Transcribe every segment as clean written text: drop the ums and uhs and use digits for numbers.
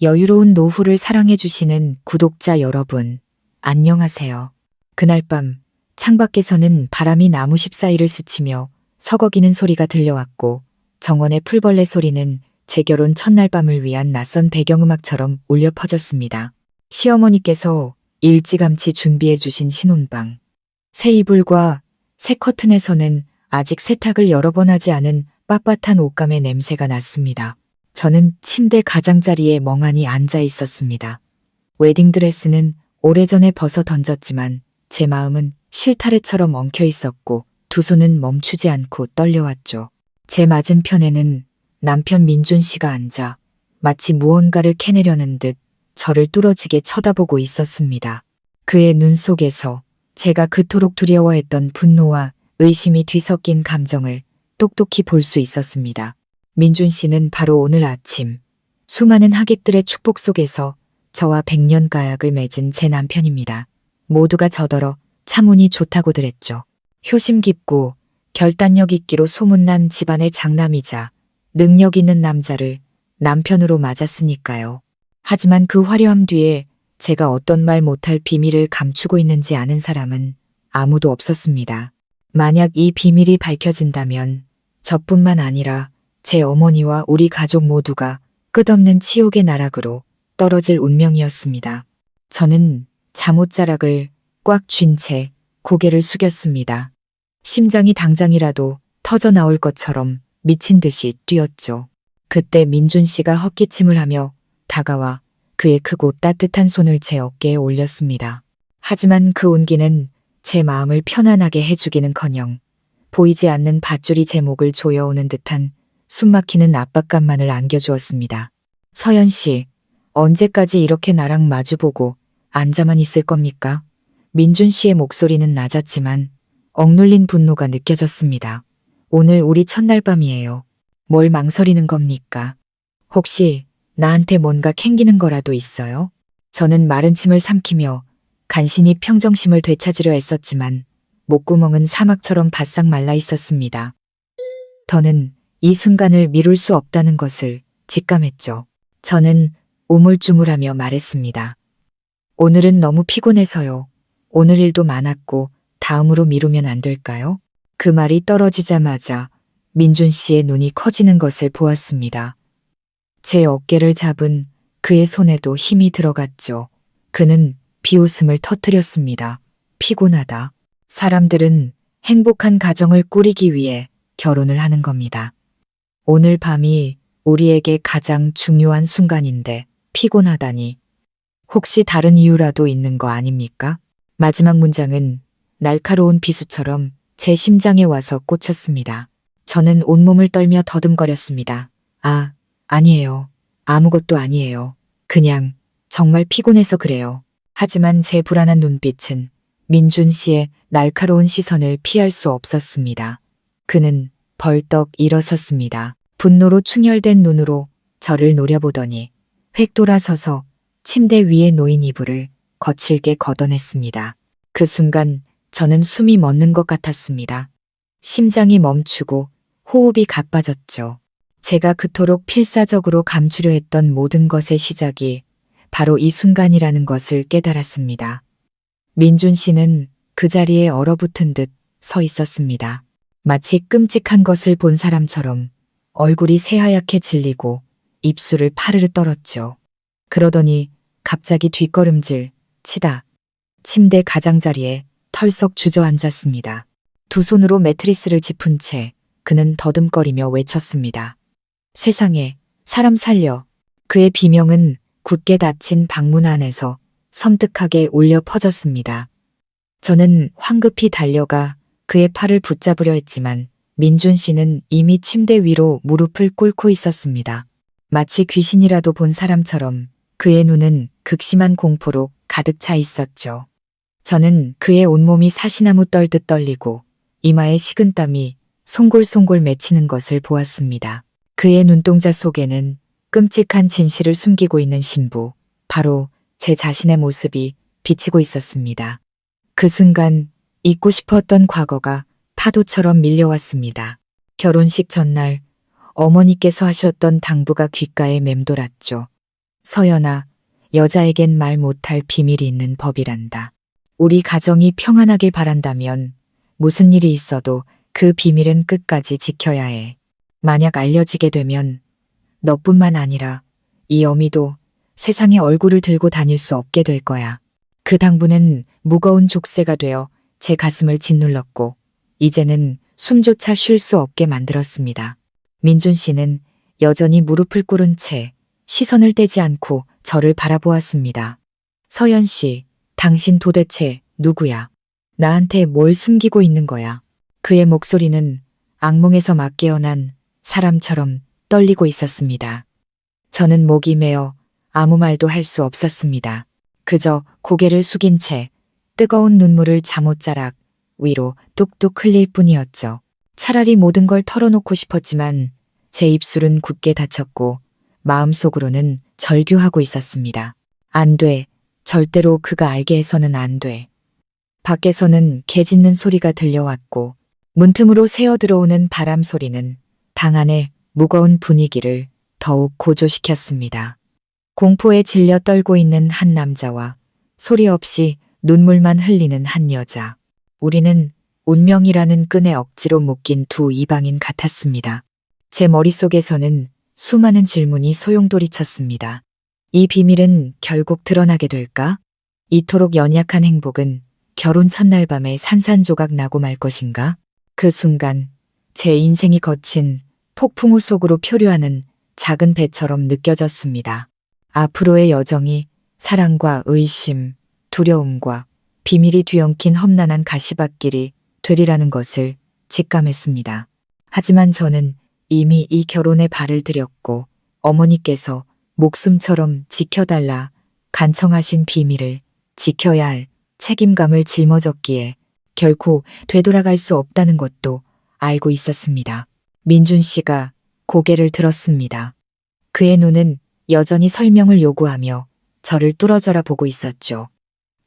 여유로운 노후를 사랑해주시는 구독자 여러분, 안녕하세요. 그날 밤 창밖에서는 바람이 나무 십 사이를 스치며 서거기는 소리가 들려왔고 정원의 풀벌레 소리는 제 결혼 첫날 밤을 위한 낯선 배경음악처럼 울려 퍼졌습니다. 시어머니께서 일찌감치 준비해 주신 신혼방. 새 이불과 새 커튼에서는 아직 세탁을 여러 번 하지 않은 빳빳한 옷감의 냄새가 났습니다. 저는 침대 가장자리에 멍하니 앉아 있었습니다. 웨딩드레스는 오래전에 벗어 던졌지만 제 마음은 실타래처럼 엉켜 있었고 두 손은 멈추지 않고 떨려왔죠. 제 맞은편에는 남편 민준 씨가 앉아 마치 무언가를 캐내려는 듯 저를 뚫어지게 쳐다보고 있었습니다. 그의 눈 속에서 제가 그토록 두려워했던 분노와 의심이 뒤섞인 감정을 똑똑히 볼 수 있었습니다. 민준 씨는 바로 오늘 아침 수많은 하객들의 축복 속에서 저와 백년 가약을 맺은 제 남편입니다. 모두가 저더러 참 운이 좋다고들 했죠. 효심 깊고 결단력 있기로 소문난 집안의 장남이자 능력 있는 남자를 남편으로 맞았으니까요. 하지만 그 화려함 뒤에 제가 어떤 말 못할 비밀을 감추고 있는지 아는 사람은 아무도 없었습니다. 만약 이 비밀이 밝혀진다면 저뿐만 아니라 제 어머니와 우리 가족 모두가 끝없는 치욕의 나락으로 떨어질 운명이었습니다. 저는 잠옷자락을 꽉 쥔 채 고개를 숙였습니다. 심장이 당장이라도 터져 나올 것처럼 미친 듯이 뛰었죠. 그때 민준 씨가 헛기침을 하며 다가와 그의 크고 따뜻한 손을 제 어깨에 올렸습니다. 하지만 그 온기는 제 마음을 편안하게 해주기는커녕 보이지 않는 밧줄이 제 목을 조여오는 듯한 숨막히는 압박감만을 안겨주었습니다. 서연 씨, 언제까지 이렇게 나랑 마주보고 앉아만 있을 겁니까? 민준 씨의 목소리는 낮았지만 억눌린 분노가 느껴졌습니다. 오늘 우리 첫날 밤이에요. 뭘 망설이는 겁니까? 혹시 나한테 뭔가 캥기는 거라도 있어요? 저는 마른 침을 삼키며 간신히 평정심을 되찾으려 애썼지만 목구멍은 사막처럼 바싹 말라 있었습니다. 더는 이 순간을 미룰 수 없다는 것을 직감했죠. 저는 우물쭈물하며 말했습니다. 오늘은 너무 피곤해서요. 오늘 일도 많았고 다음으로 미루면 안 될까요? 그 말이 떨어지자마자 민준 씨의 눈이 커지는 것을 보았습니다. 제 어깨를 잡은 그의 손에도 힘이 들어갔죠. 그는 비웃음을 터뜨렸습니다. 피곤하다. 사람들은 행복한 가정을 꾸리기 위해 결혼을 하는 겁니다. 오늘 밤이 우리에게 가장 중요한 순간인데 피곤하다니. 혹시 다른 이유라도 있는 거 아닙니까? 마지막 문장은 날카로운 비수처럼 제 심장에 와서 꽂혔습니다. 저는 온몸을 떨며 더듬거렸습니다. 아니에요. 아무것도 아니에요. 그냥 정말 피곤해서 그래요. 하지만 제 불안한 눈빛은 민준 씨의 날카로운 시선을 피할 수 없었습니다. 그는 벌떡 일어섰습니다. 분노로 충혈된 눈으로 저를 노려보더니 획 돌아서서 침대 위에 놓인 이불을 거칠게 걷어냈습니다. 그 순간 저는 숨이 멎는 것 같았습니다. 심장이 멈추고 호흡이 가빠졌죠. 제가 그토록 필사적으로 감추려 했던 모든 것의 시작이 바로 이 순간이라는 것을 깨달았습니다. 민준 씨는 그 자리에 얼어붙은 듯 서 있었습니다. 마치 끔찍한 것을 본 사람처럼 얼굴이 새하얗게 질리고 입술을 파르르 떨었죠. 그러더니 갑자기 뒷걸음질 치다 침대 가장자리에 털썩 주저앉았습니다. 두 손으로 매트리스를 짚은 채 그는 더듬거리며 외쳤습니다. 세상에, 사람 살려. 그의 비명은 굳게 닫힌 방문 안에서 섬뜩하게 울려 퍼졌습니다. 저는 황급히 달려가 그의 팔을 붙잡으려 했지만 민준 씨는 이미 침대 위로 무릎을 꿇고 있었습니다. 마치 귀신이라도 본 사람처럼 그의 눈은 극심한 공포로 가득 차 있었죠. 저는 그의 온몸이 사시나무 떨듯 떨리고 이마에 식은땀이 송골송골 맺히는 것을 보았습니다. 그의 눈동자 속에는 끔찍한 진실을 숨기고 있는 신부, 바로 제 자신의 모습이 비치고 있었습니다. 그 순간 잊고 싶었던 과거가 파도처럼 밀려왔습니다. 결혼식 전날 어머니께서 하셨던 당부가 귓가에 맴돌았죠. 서연아, 여자에겐 말 못할 비밀이 있는 법이란다. 우리 가정이 평안하길 바란다면 무슨 일이 있어도 그 비밀은 끝까지 지켜야 해. 만약 알려지게 되면 너뿐만 아니라 이 어미도 세상에 얼굴을 들고 다닐 수 없게 될 거야. 그 당부는 무거운 족쇄가 되어 제 가슴을 짓눌렀고 이제는 숨조차 쉴 수 없게 만들었습니다. 민준 씨는 여전히 무릎을 꿇은 채 시선을 떼지 않고 저를 바라보았습니다. 서연 씨, 당신 도대체 누구야? 나한테 뭘 숨기고 있는 거야? 그의 목소리는 악몽에서 막 깨어난 사람처럼 떨리고 있었습니다. 저는 목이 메어 아무 말도 할 수 없었습니다. 그저 고개를 숙인 채 뜨거운 눈물을 잠옷자락 위로 뚝뚝 흘릴 뿐이었죠. 차라리 모든 걸 털어놓고 싶었지만 제 입술은 굳게 닫혔고 마음속으로는 절규하고 있었습니다. 안 돼. 절대로 그가 알게 해서는 안 돼. 밖에서는 개 짖는 소리가 들려왔고 문틈으로 새어 들어오는 바람 소리는 방 안의 무거운 분위기를 더욱 고조시켰습니다. 공포에 질려 떨고 있는 한 남자와 소리 없이 눈물만 흘리는 한 여자. 우리는 운명이라는 끈에 억지로 묶인 두 이방인 같았습니다. 제 머릿속에서는 수많은 질문이 소용돌이쳤습니다. 이 비밀은 결국 드러나게 될까? 이토록 연약한 행복은 결혼 첫날 밤에 산산조각 나고 말 것인가? 그 순간 제 인생이 거친 폭풍우 속으로 표류하는 작은 배처럼 느껴졌습니다. 앞으로의 여정이 사랑과 의심, 두려움과 비밀이 뒤엉킨 험난한 가시밭길이 되리라는 것을 직감했습니다. 하지만 저는 이미 이 결혼에 발을 들였고 어머니께서 목숨처럼 지켜달라 간청하신 비밀을 지켜야 할 책임감을 짊어졌기에 결코 되돌아갈 수 없다는 것도 알고 있었습니다. 민준 씨가 고개를 들었습니다. 그의 눈은 여전히 설명을 요구하며 저를 뚫어져라 보고 있었죠.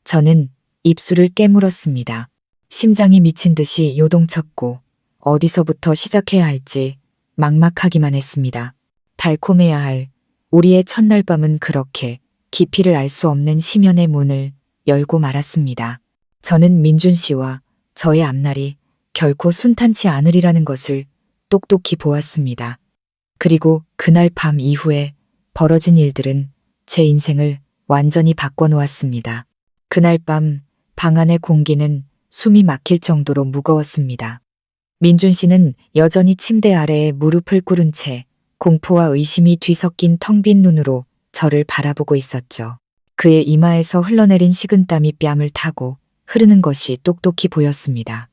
저는 입술을 깨물었습니다. 심장이 미친 듯이 요동쳤고 어디서부터 시작해야 할지 막막하기만 했습니다. 달콤해야 할 우리의 첫날 밤은 그렇게 깊이를 알 수 없는 심연의 문을 열고 말았습니다. 저는 민준 씨와 저의 앞날이 결코 순탄치 않으리라는 것을 똑똑히 보았습니다. 그리고 그날 밤 이후에 벌어진 일들은 제 인생을 완전히 바꿔놓았습니다. 그날 밤 방 안의 공기는 숨이 막힐 정도로 무거웠습니다. 민준 씨는 여전히 침대 아래에 무릎을 꿇은 채 공포와 의심이 뒤섞인 텅 빈 눈으로 저를 바라보고 있었죠. 그의 이마에서 흘러내린 식은땀이 뺨을 타고 흐르는 것이 똑똑히 보였습니다.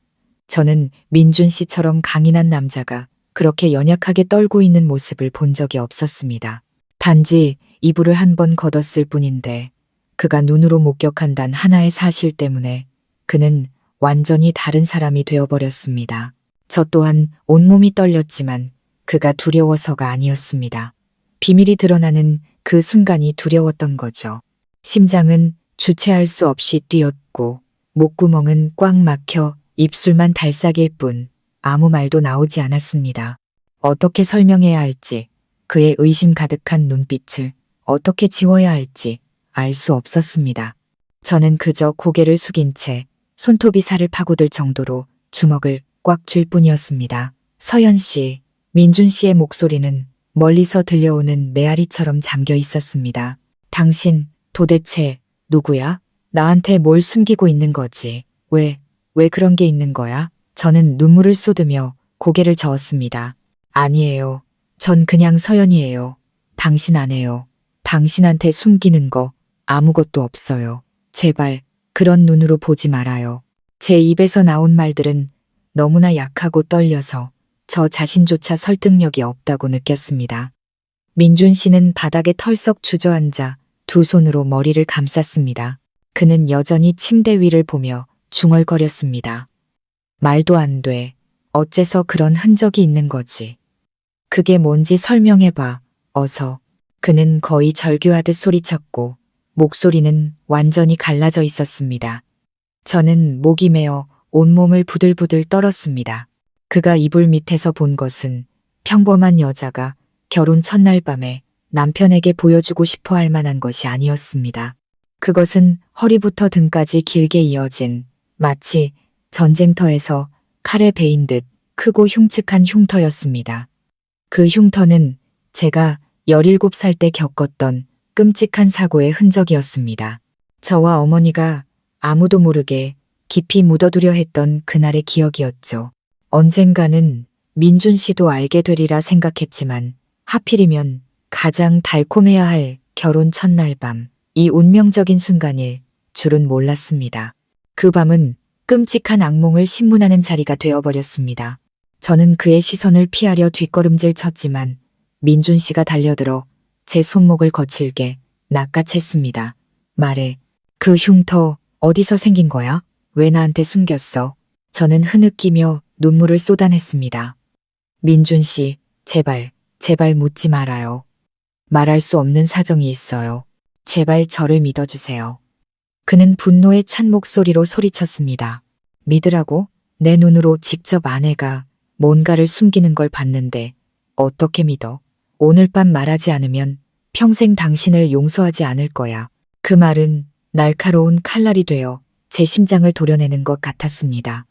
저는 민준 씨처럼 강인한 남자가 그렇게 연약하게 떨고 있는 모습을 본 적이 없었습니다. 단지 이불을 한 번 걷었을 뿐인데 그가 눈으로 목격한 단 하나의 사실 때문에 그는 완전히 다른 사람이 되어버렸습니다. 저 또한 온몸이 떨렸지만 그가 두려워서가 아니었습니다. 비밀이 드러나는 그 순간이 두려웠던 거죠. 심장은 주체할 수 없이 뛰었고 목구멍은 꽉 막혀 입술만 달싹일 뿐 아무 말도 나오지 않았습니다. 어떻게 설명해야 할지, 그의 의심 가득한 눈빛을 어떻게 지워야 할지 알 수 없었습니다. 저는 그저 고개를 숙인 채 손톱이 살을 파고들 정도로 주먹을 꽉 쥘 뿐이었습니다. 서연 씨, 민준 씨의 목소리는 멀리서 들려오는 메아리처럼 잠겨 있었습니다. 당신 도대체 누구야? 나한테 뭘 숨기고 있는 거지? 왜 그런 게 있는 거야? 저는 눈물을 쏟으며 고개를 저었습니다. 아니에요. 전 그냥 서연이에요. 당신 아내요. 당신한테 숨기는 거 아무것도 없어요. 제발 그런 눈으로 보지 말아요. 제 입에서 나온 말들은 너무나 약하고 떨려서 저 자신조차 설득력이 없다고 느꼈습니다. 민준 씨는 바닥에 털썩 주저앉아 두 손으로 머리를 감쌌습니다. 그는 여전히 침대 위를 보며 중얼거렸습니다. 말도 안 돼. 어째서 그런 흔적이 있는 거지? 그게 뭔지 설명해봐. 어서. 그는 거의 절규하듯 소리쳤고 목소리는 완전히 갈라져 있었습니다. 저는 목이 메어 온몸을 부들부들 떨었습니다. 그가 이불 밑에서 본 것은 평범한 여자가 결혼 첫날 밤에 남편에게 보여주고 싶어 할 만한 것이 아니었습니다. 그것은 허리부터 등까지 길게 이어진 마치 전쟁터에서 칼에 베인 듯 크고 흉측한 흉터였습니다. 그 흉터는 제가 17살 때 겪었던 끔찍한 사고의 흔적이었습니다. 저와 어머니가 아무도 모르게 깊이 묻어두려 했던 그날의 기억이었죠. 언젠가는 민준 씨도 알게 되리라 생각했지만 하필이면 가장 달콤해야 할 결혼 첫날 밤, 이 운명적인 순간일 줄은 몰랐습니다. 그 밤은 끔찍한 악몽을 신문하는 자리가 되어버렸습니다. 저는 그의 시선을 피하려 뒷걸음질 쳤지만 민준 씨가 달려들어 제 손목을 거칠게 낚아챘습니다. 말해. 그 흉터 어디서 생긴 거야? 왜 나한테 숨겼어? 저는 흐느끼며 눈물을 쏟아냈습니다. 민준 씨, 제발 묻지 말아요. 말할 수 없는 사정이 있어요. 제발 저를 믿어주세요. 그는 분노에 찬 목소리로 소리쳤습니다. 믿으라고? 내 눈으로 직접 아내가 뭔가를 숨기는 걸 봤는데 어떻게 믿어? 오늘 밤 말하지 않으면 평생 당신을 용서하지 않을 거야. 그 말은 날카로운 칼날이 되어 제 심장을 도려내는 것 같았습니다.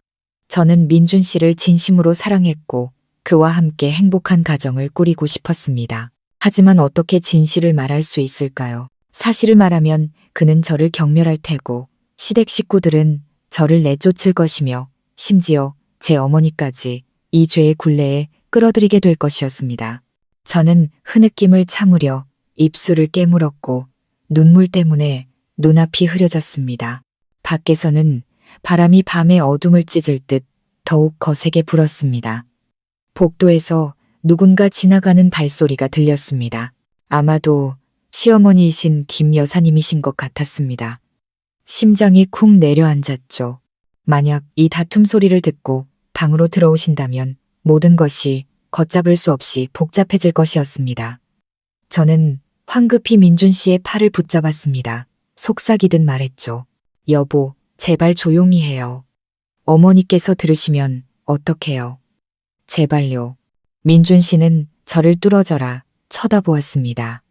저는 민준 씨를 진심으로 사랑했고 그와 함께 행복한 가정을 꾸리고 싶었습니다. 하지만 어떻게 진실을 말할 수 있을까요? 사실을 말하면 그는 저를 경멸할 테고 시댁 식구들은 저를 내쫓을 것이며 심지어 제 어머니까지 이 죄의 굴레에 끌어들이게 될 것이었습니다. 저는 흐느낌을 참으려 입술을 깨물었고 눈물 때문에 눈앞이 흐려졌습니다. 밖에서는 바람이 밤의 어둠을 찢을 듯 더욱 거세게 불었습니다. 복도에서 누군가 지나가는 발소리가 들렸습니다. 아마도 시어머니이신 김 여사님이신 것 같았습니다. 심장이 쿵 내려앉았죠. 만약 이 다툼 소리를 듣고 방으로 들어오신다면 모든 것이 걷잡을 수 없이 복잡해질 것이었습니다. 저는 황급히 민준 씨의 팔을 붙잡았습니다. 속삭이듯 말했죠. 여보, 제발 조용히 해요. 어머니께서 들으시면 어떡해요. 제발요. 민준 씨는 저를 뚫어져라 쳐다보았습니다.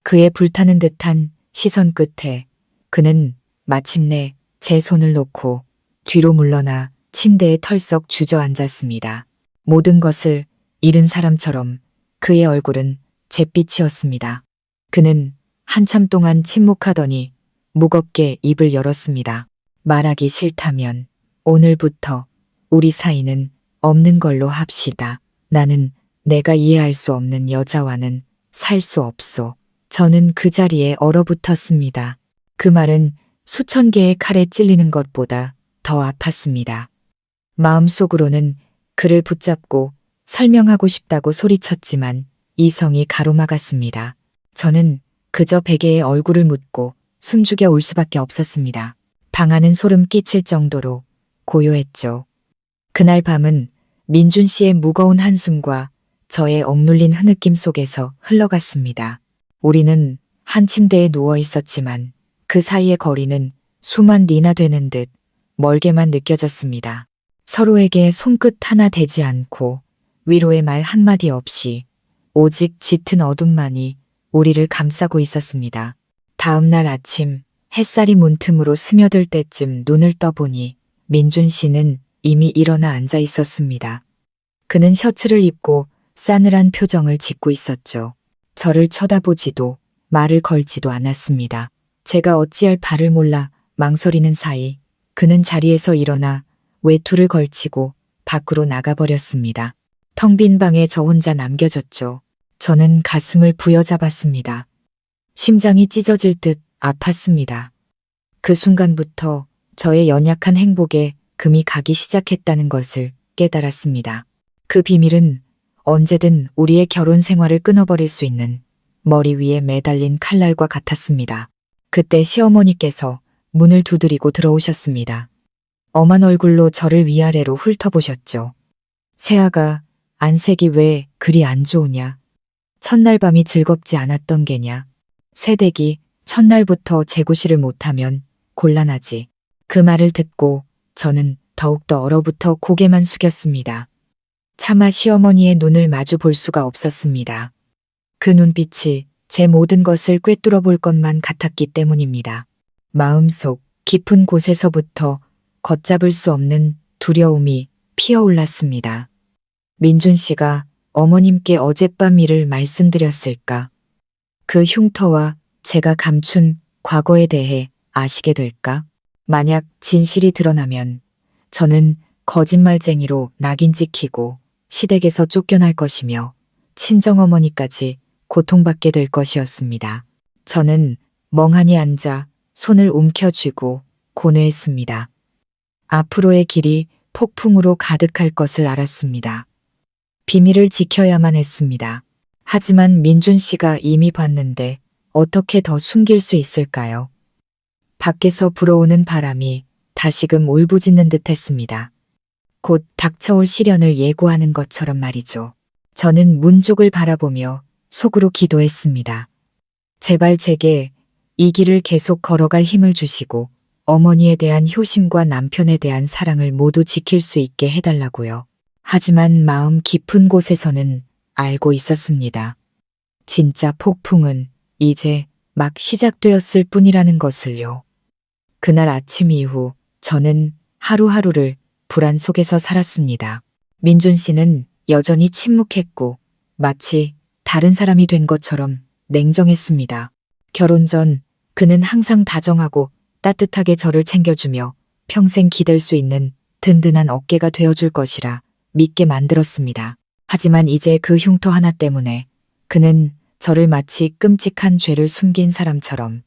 그의 불타는 듯한 시선 끝에 그는 마침내 제 손을 놓고 뒤로 물러나 침대에 털썩 주저앉았습니다. 모든 것을 잃은 사람처럼 그의 얼굴은 잿빛이었습니다. 그는 한참 동안 침묵하더니 무겁게 입을 열었습니다. 말하기 싫다면 오늘부터 우리 사이는 없는 걸로 합시다. 나는 내가 이해할 수 없는 여자와는 살 수 없소. 저는 그 자리에 얼어붙었습니다. 그 말은 수천 개의 칼에 찔리는 것보다 더 아팠습니다. 마음속으로는 그를 붙잡고 설명하고 싶다고 소리쳤지만 이성이 가로막았습니다. 저는 그저 베개에 얼굴을 묻고 숨죽여 울 수밖에 없었습니다. 방 안은 소름 끼칠 정도로 고요했죠. 그날 밤은 민준 씨의 무거운 한숨과 저의 억눌린 흐느낌 속에서 흘러갔습니다. 우리는 한 침대에 누워 있었지만 그 사이의 거리는 수만 리나 되는 듯 멀게만 느껴졌습니다. 서로에게 손끝 하나 대지 않고 위로의 말 한마디 없이 오직 짙은 어둠만이 우리를 감싸고 있었습니다. 다음 날 아침 햇살이 문틈으로 스며들 때쯤 눈을 떠보니 민준 씨는 이미 일어나 앉아 있었습니다. 그는 셔츠를 입고 싸늘한 표정을 짓고 있었죠. 저를 쳐다보지도 말을 걸지도 않았습니다. 제가 어찌할 바를 몰라 망설이는 사이 그는 자리에서 일어나 외투를 걸치고 밖으로 나가버렸습니다. 텅 빈 방에 저 혼자 남겨졌죠. 저는 가슴을 부여잡았습니다. 심장이 찢어질 듯 아팠습니다. 그 순간부터 저의 연약한 행복에 금이 가기 시작했다는 것을 깨달았습니다. 그 비밀은 언제든 우리의 결혼 생활을 끊어버릴 수 있는 머리 위에 매달린 칼날과 같았습니다. 그때 시어머니께서 문을 두드리고 들어오셨습니다. 엄한 얼굴로 저를 위아래로 훑어보셨죠. 새아가 안색이 왜 그리 안 좋으냐. 첫날 밤이 즐겁지 않았던 게냐. 새댁이 첫날부터 제구실을 못하면 곤란하지. 그 말을 듣고 저는 더욱더 얼어붙어 고개만 숙였습니다. 차마 시어머니의 눈을 마주 볼 수가 없었습니다. 그 눈빛이 제 모든 것을 꿰뚫어 볼 것만 같았기 때문입니다. 마음속 깊은 곳에서부터 걷잡을 수 없는 두려움이 피어올랐습니다. 민준 씨가 어머님께 어젯밤 일을 말씀드렸을까? 그 흉터와 제가 감춘 과거에 대해 아시게 될까? 만약 진실이 드러나면 저는 거짓말쟁이로 낙인 찍히고 시댁에서 쫓겨날 것이며 친정어머니까지 고통받게 될 것이었습니다. 저는 멍하니 앉아 손을 움켜쥐고 고뇌했습니다. 앞으로의 길이 폭풍으로 가득할 것을 알았습니다. 비밀을 지켜야만 했습니다. 하지만 민준 씨가 이미 봤는데 어떻게 더 숨길 수 있을까요? 밖에서 불어오는 바람이 다시금 울부짖는 듯 했습니다. 곧 닥쳐올 시련을 예고하는 것처럼 말이죠. 저는 문 쪽을 바라보며 속으로 기도했습니다. 제발 제게 이 길을 계속 걸어갈 힘을 주시고 어머니에 대한 효심과 남편에 대한 사랑을 모두 지킬 수 있게 해달라고요. 하지만 마음 깊은 곳에서는 알고 있었습니다. 진짜 폭풍은 이제 막 시작되었을 뿐이라는 것을요. 그날 아침 이후 저는 하루하루를 불안 속에서 살았습니다. 민준 씨는 여전히 침묵했고 마치 다른 사람이 된 것처럼 냉정했습니다. 결혼 전 그는 항상 다정하고 따뜻하게 저를 챙겨주며 평생 기댈 수 있는 든든한 어깨가 되어줄 것이라 믿게 만들었습니다. 하지만 이제 그 흉터 하나 때문에 그는 저를 마치 끔찍한 죄를 숨긴 사람처럼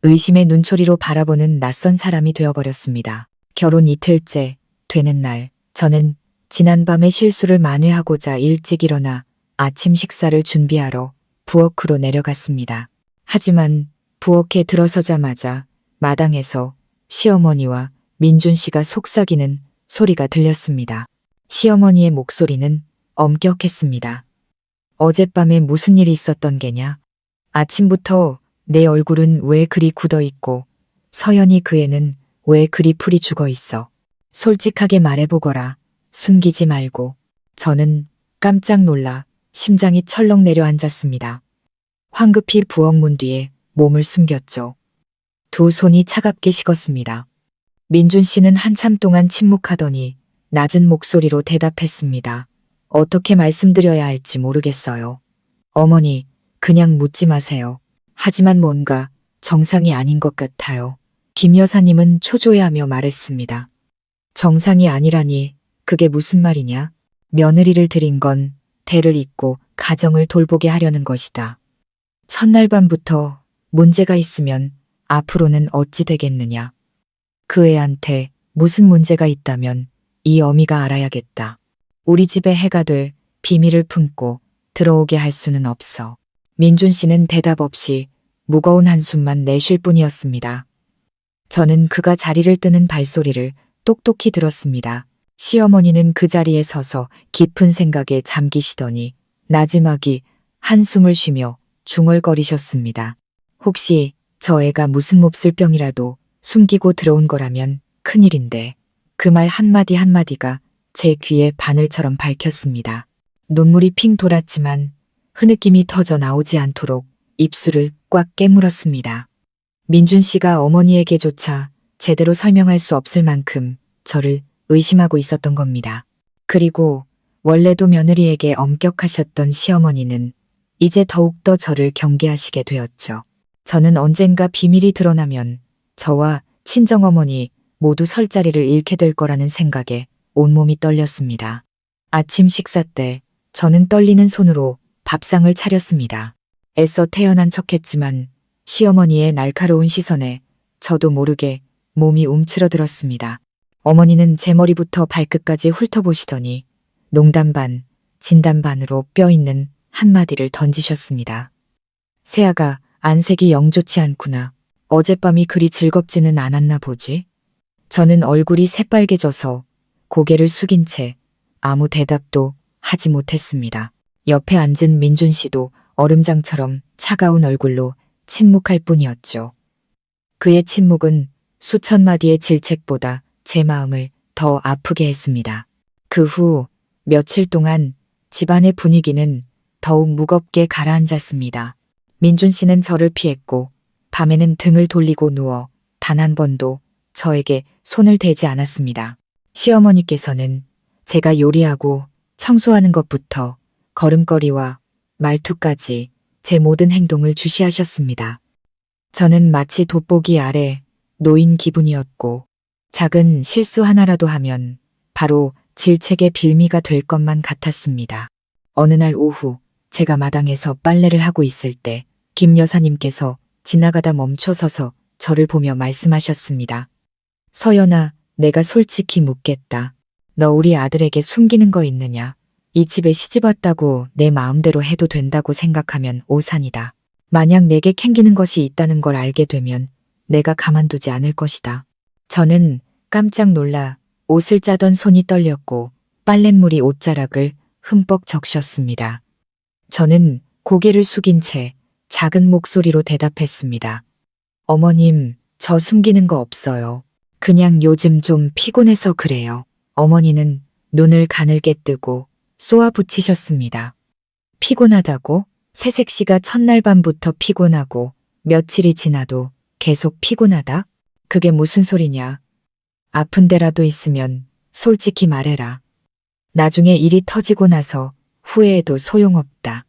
의심의 눈초리로 바라보는 낯선 사람이 되어버렸습니다. 결혼 이틀째 되는 날 저는 지난밤의 실수를 만회하고자 일찍 일어나 아침 식사를 준비하러 부엌으로 내려갔습니다. 하지만 부엌에 들어서자마자 마당에서 시어머니와 민준 씨가 속삭이는 소리가 들렸습니다. 시어머니의 목소리는 엄격했습니다. 어젯밤에 무슨 일이 있었던 게냐? 아침부터 내 얼굴은 왜 그리 굳어 있고 서연이 그 애는 왜 그리 풀이 죽어 있어? 솔직하게 말해보거라. 숨기지 말고. 저는 깜짝 놀라 심장이 철렁 내려앉았습니다. 황급히 부엌 문 뒤에 몸을 숨겼죠. 두 손이 차갑게 식었습니다. 민준 씨는 한참 동안 침묵하더니 낮은 목소리로 대답했습니다. 어떻게 말씀드려야 할지 모르겠어요. 어머니, 그냥 묻지 마세요. 하지만 뭔가 정상이 아닌 것 같아요. 김 여사님은 초조해하며 말했습니다. 정상이 아니라니 그게 무슨 말이냐? 며느리를 들인 건 대를 잇고 가정을 돌보게 하려는 것이다. 첫날 밤부터 문제가 있으면 앞으로는 어찌 되겠느냐. 그 애한테 무슨 문제가 있다면 이 어미가 알아야겠다. 우리 집에 해가 될 비밀을 품고 들어오게 할 수는 없어. 민준 씨는 대답 없이 무거운 한숨만 내쉴 뿐이었습니다. 저는 그가 자리를 뜨는 발소리를 똑똑히 들었습니다. 시어머니는 그 자리에 서서 깊은 생각에 잠기시더니 나지막이 한숨을 쉬며 중얼거리셨습니다. 혹시 저 애가 무슨 몹쓸 병이라도 숨기고 들어온 거라면 큰일인데 그 말 한마디 한마디가 제 귀에 바늘처럼 박혔습니다. 눈물이 핑 돌았지만 흐느낌이 터져 나오지 않도록 입술을 꽉 깨물었습니다. 민준 씨가 어머니에게조차 제대로 설명할 수 없을 만큼 저를 의심하고 있었던 겁니다. 그리고 원래도 며느리에게 엄격하셨던 시어머니는 이제 더욱더 저를 경계하시게 되었죠. 저는 언젠가 비밀이 드러나면 저와 친정어머니 모두 설 자리를 잃게 될 거라는 생각에 온몸이 떨렸습니다. 아침 식사 때 저는 떨리는 손으로 밥상을 차렸습니다. 애써 태연한 척했지만 시어머니의 날카로운 시선에 저도 모르게 몸이 움츠러들었습니다. 어머니는 제 머리부터 발끝까지 훑어보시더니 농담 반, 진담 반으로 뼈 있는 한마디를 던지셨습니다. 세아가 안색이 영 좋지 않구나. 어젯밤이 그리 즐겁지는 않았나 보지? 저는 얼굴이 새빨개져서 고개를 숙인 채 아무 대답도 하지 못했습니다. 옆에 앉은 민준 씨도 얼음장처럼 차가운 얼굴로 침묵할 뿐이었죠. 그의 침묵은 수천 마디의 질책보다 제 마음을 더 아프게 했습니다. 그 후 며칠 동안 집안의 분위기는 더욱 무겁게 가라앉았습니다. 민준 씨는 저를 피했고 밤에는 등을 돌리고 누워 단 한 번도 저에게 손을 대지 않았습니다. 시어머니께서는 제가 요리하고 청소하는 것부터 걸음걸이와 말투까지 제 모든 행동을 주시하셨습니다. 저는 마치 돋보기 아래 놓인 기분이었고 작은 실수 하나라도 하면 바로 질책의 빌미가 될 것만 같았습니다. 어느 날 오후 제가 마당에서 빨래를 하고 있을 때 김 여사님께서 지나가다 멈춰서서 저를 보며 말씀하셨습니다. 서연아, 내가 솔직히 묻겠다. 너 우리 아들에게 숨기는 거 있느냐? 이 집에 시집 왔다고 내 마음대로 해도 된다고 생각하면 오산이다. 만약 내게 캥기는 것이 있다는 걸 알게 되면 내가 가만두지 않을 것이다. 저는 깜짝 놀라 옷을 짜던 손이 떨렸고 빨랫물이 옷자락을 흠뻑 적셨습니다. 저는 고개를 숙인 채 작은 목소리로 대답했습니다. 어머님, 저 숨기는 거 없어요. 그냥 요즘 좀 피곤해서 그래요. 어머니는 눈을 가늘게 뜨고 쏘아붙이셨습니다. 피곤하다고? 새색 씨가 첫날 밤부터 피곤하고 며칠이 지나도 계속 피곤하다? 그게 무슨 소리냐? 아픈 데라도 있으면 솔직히 말해라. 나중에 일이 터지고 나서 후회해도 소용없다.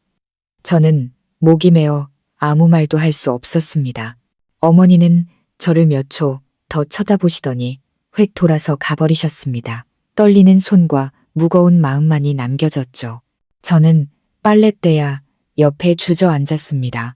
저는 목이 메어 아무 말도 할 수 없었습니다. 어머니는 저를 몇 초 더 쳐다보시더니 획 돌아서 가버리셨습니다. 떨리는 손과 무거운 마음만이 남겨졌죠. 저는 빨랫대야 옆에 주저앉았습니다.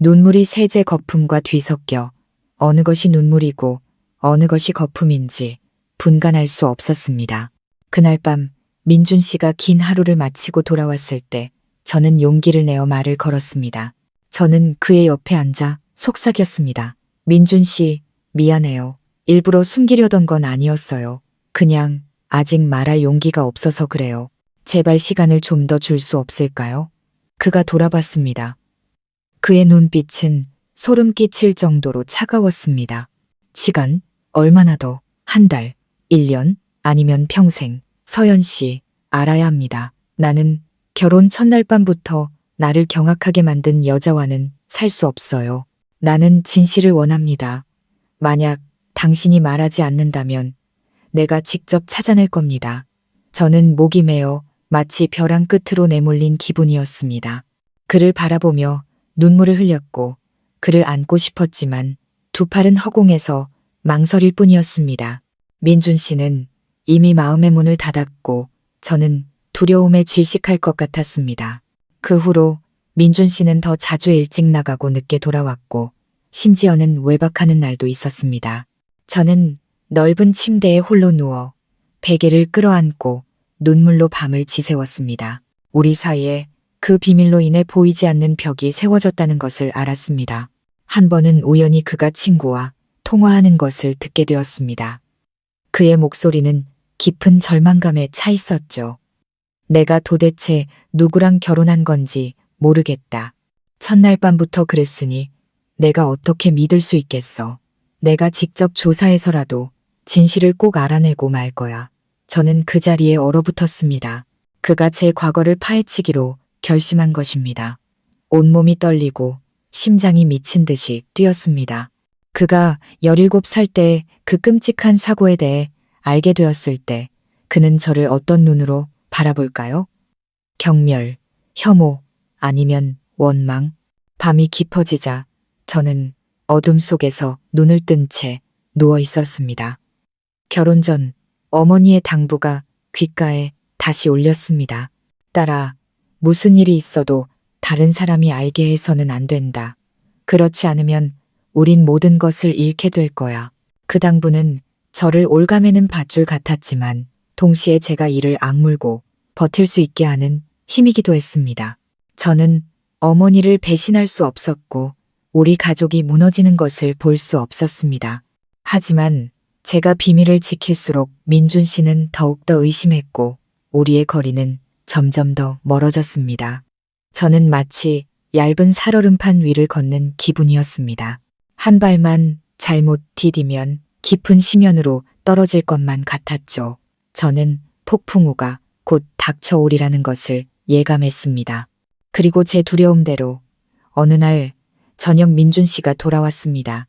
눈물이 세제 거품과 뒤섞여 어느 것이 눈물이고 어느 것이 거품인지 분간할 수 없었습니다. 그날 밤 민준 씨가 긴 하루를 마치고 돌아왔을 때 저는 용기를 내어 말을 걸었습니다. 저는 그의 옆에 앉아 속삭였습니다. 민준 씨, 미안해요. 일부러 숨기려던 건 아니었어요. 그냥 아직 말할 용기가 없어서 그래요. 제발 시간을 좀 더 줄 수 없을까요? 그가 돌아봤습니다. 그의 눈빛은 소름 끼칠 정도로 차가웠습니다. 시간? 얼마나 더? 한 달, 1년, 아니면 평생. 서연 씨, 알아야 합니다. 나는 결혼 첫날 밤부터 나를 경악하게 만든 여자와는 살 수 없어요. 나는 진실을 원합니다. 만약 당신이 말하지 않는다면 내가 직접 찾아낼 겁니다. 저는 목이 메어 마치 벼랑 끝으로 내몰린 기분이었습니다. 그를 바라보며 눈물을 흘렸고 그를 안고 싶었지만 두 팔은 허공에서 망설일 뿐이었습니다. 민준 씨는 이미 마음의 문을 닫았고 저는 두려움에 질식할 것 같았습니다. 그 후로 민준 씨는 더 자주 일찍 나가고 늦게 돌아왔고 심지어는 외박하는 날도 있었습니다. 저는 넓은 침대에 홀로 누워 베개를 끌어안고 눈물로 밤을 지새웠습니다. 우리 사이에 그 비밀로 인해 보이지 않는 벽이 세워졌다는 것을 알았습니다. 한 번은 우연히 그가 친구와 통화하는 것을 듣게 되었습니다. 그의 목소리는 깊은 절망감에 차 있었죠. 내가 도대체 누구랑 결혼한 건지 모르겠다. 첫날 밤부터 그랬으니 내가 어떻게 믿을 수 있겠어. 내가 직접 조사해서라도 진실을 꼭 알아내고 말 거야. 저는 그 자리에 얼어붙었습니다. 그가 제 과거를 파헤치기로 결심한 것입니다. 온몸이 떨리고 심장이 미친 듯이 뛰었습니다. 그가 17살 때 그 끔찍한 사고에 대해 알게 되었을 때 그는 저를 어떤 눈으로 바라볼까요? 경멸, 혐오, 아니면 원망. 밤이 깊어지자 저는 어둠 속에서 눈을 뜬 채 누워 있었습니다. 결혼 전 어머니의 당부가 귓가에 다시 울렸습니다. 딸아, 무슨 일이 있어도 다른 사람이 알게 해서는 안 된다. 그렇지 않으면 우린 모든 것을 잃게 될 거야. 그 당부는 저를 올가매는 밧줄 같았지만 동시에 제가 이를 악물고 버틸 수 있게 하는 힘이기도 했습니다. 저는 어머니를 배신할 수 없었고 우리 가족이 무너지는 것을 볼 수 없었습니다. 하지만 제가 비밀을 지킬수록 민준 씨는 더욱더 의심했고 우리의 거리는 점점 더 멀어졌습니다. 저는 마치 얇은 살얼음판 위를 걷는 기분이었습니다. 한 발만 잘못 디디면 깊은 심연으로 떨어질 것만 같았죠. 저는 폭풍우가 곧 닥쳐오리라는 것을 예감했습니다. 그리고 제 두려움대로 어느 날 저녁 민준 씨가 돌아왔습니다.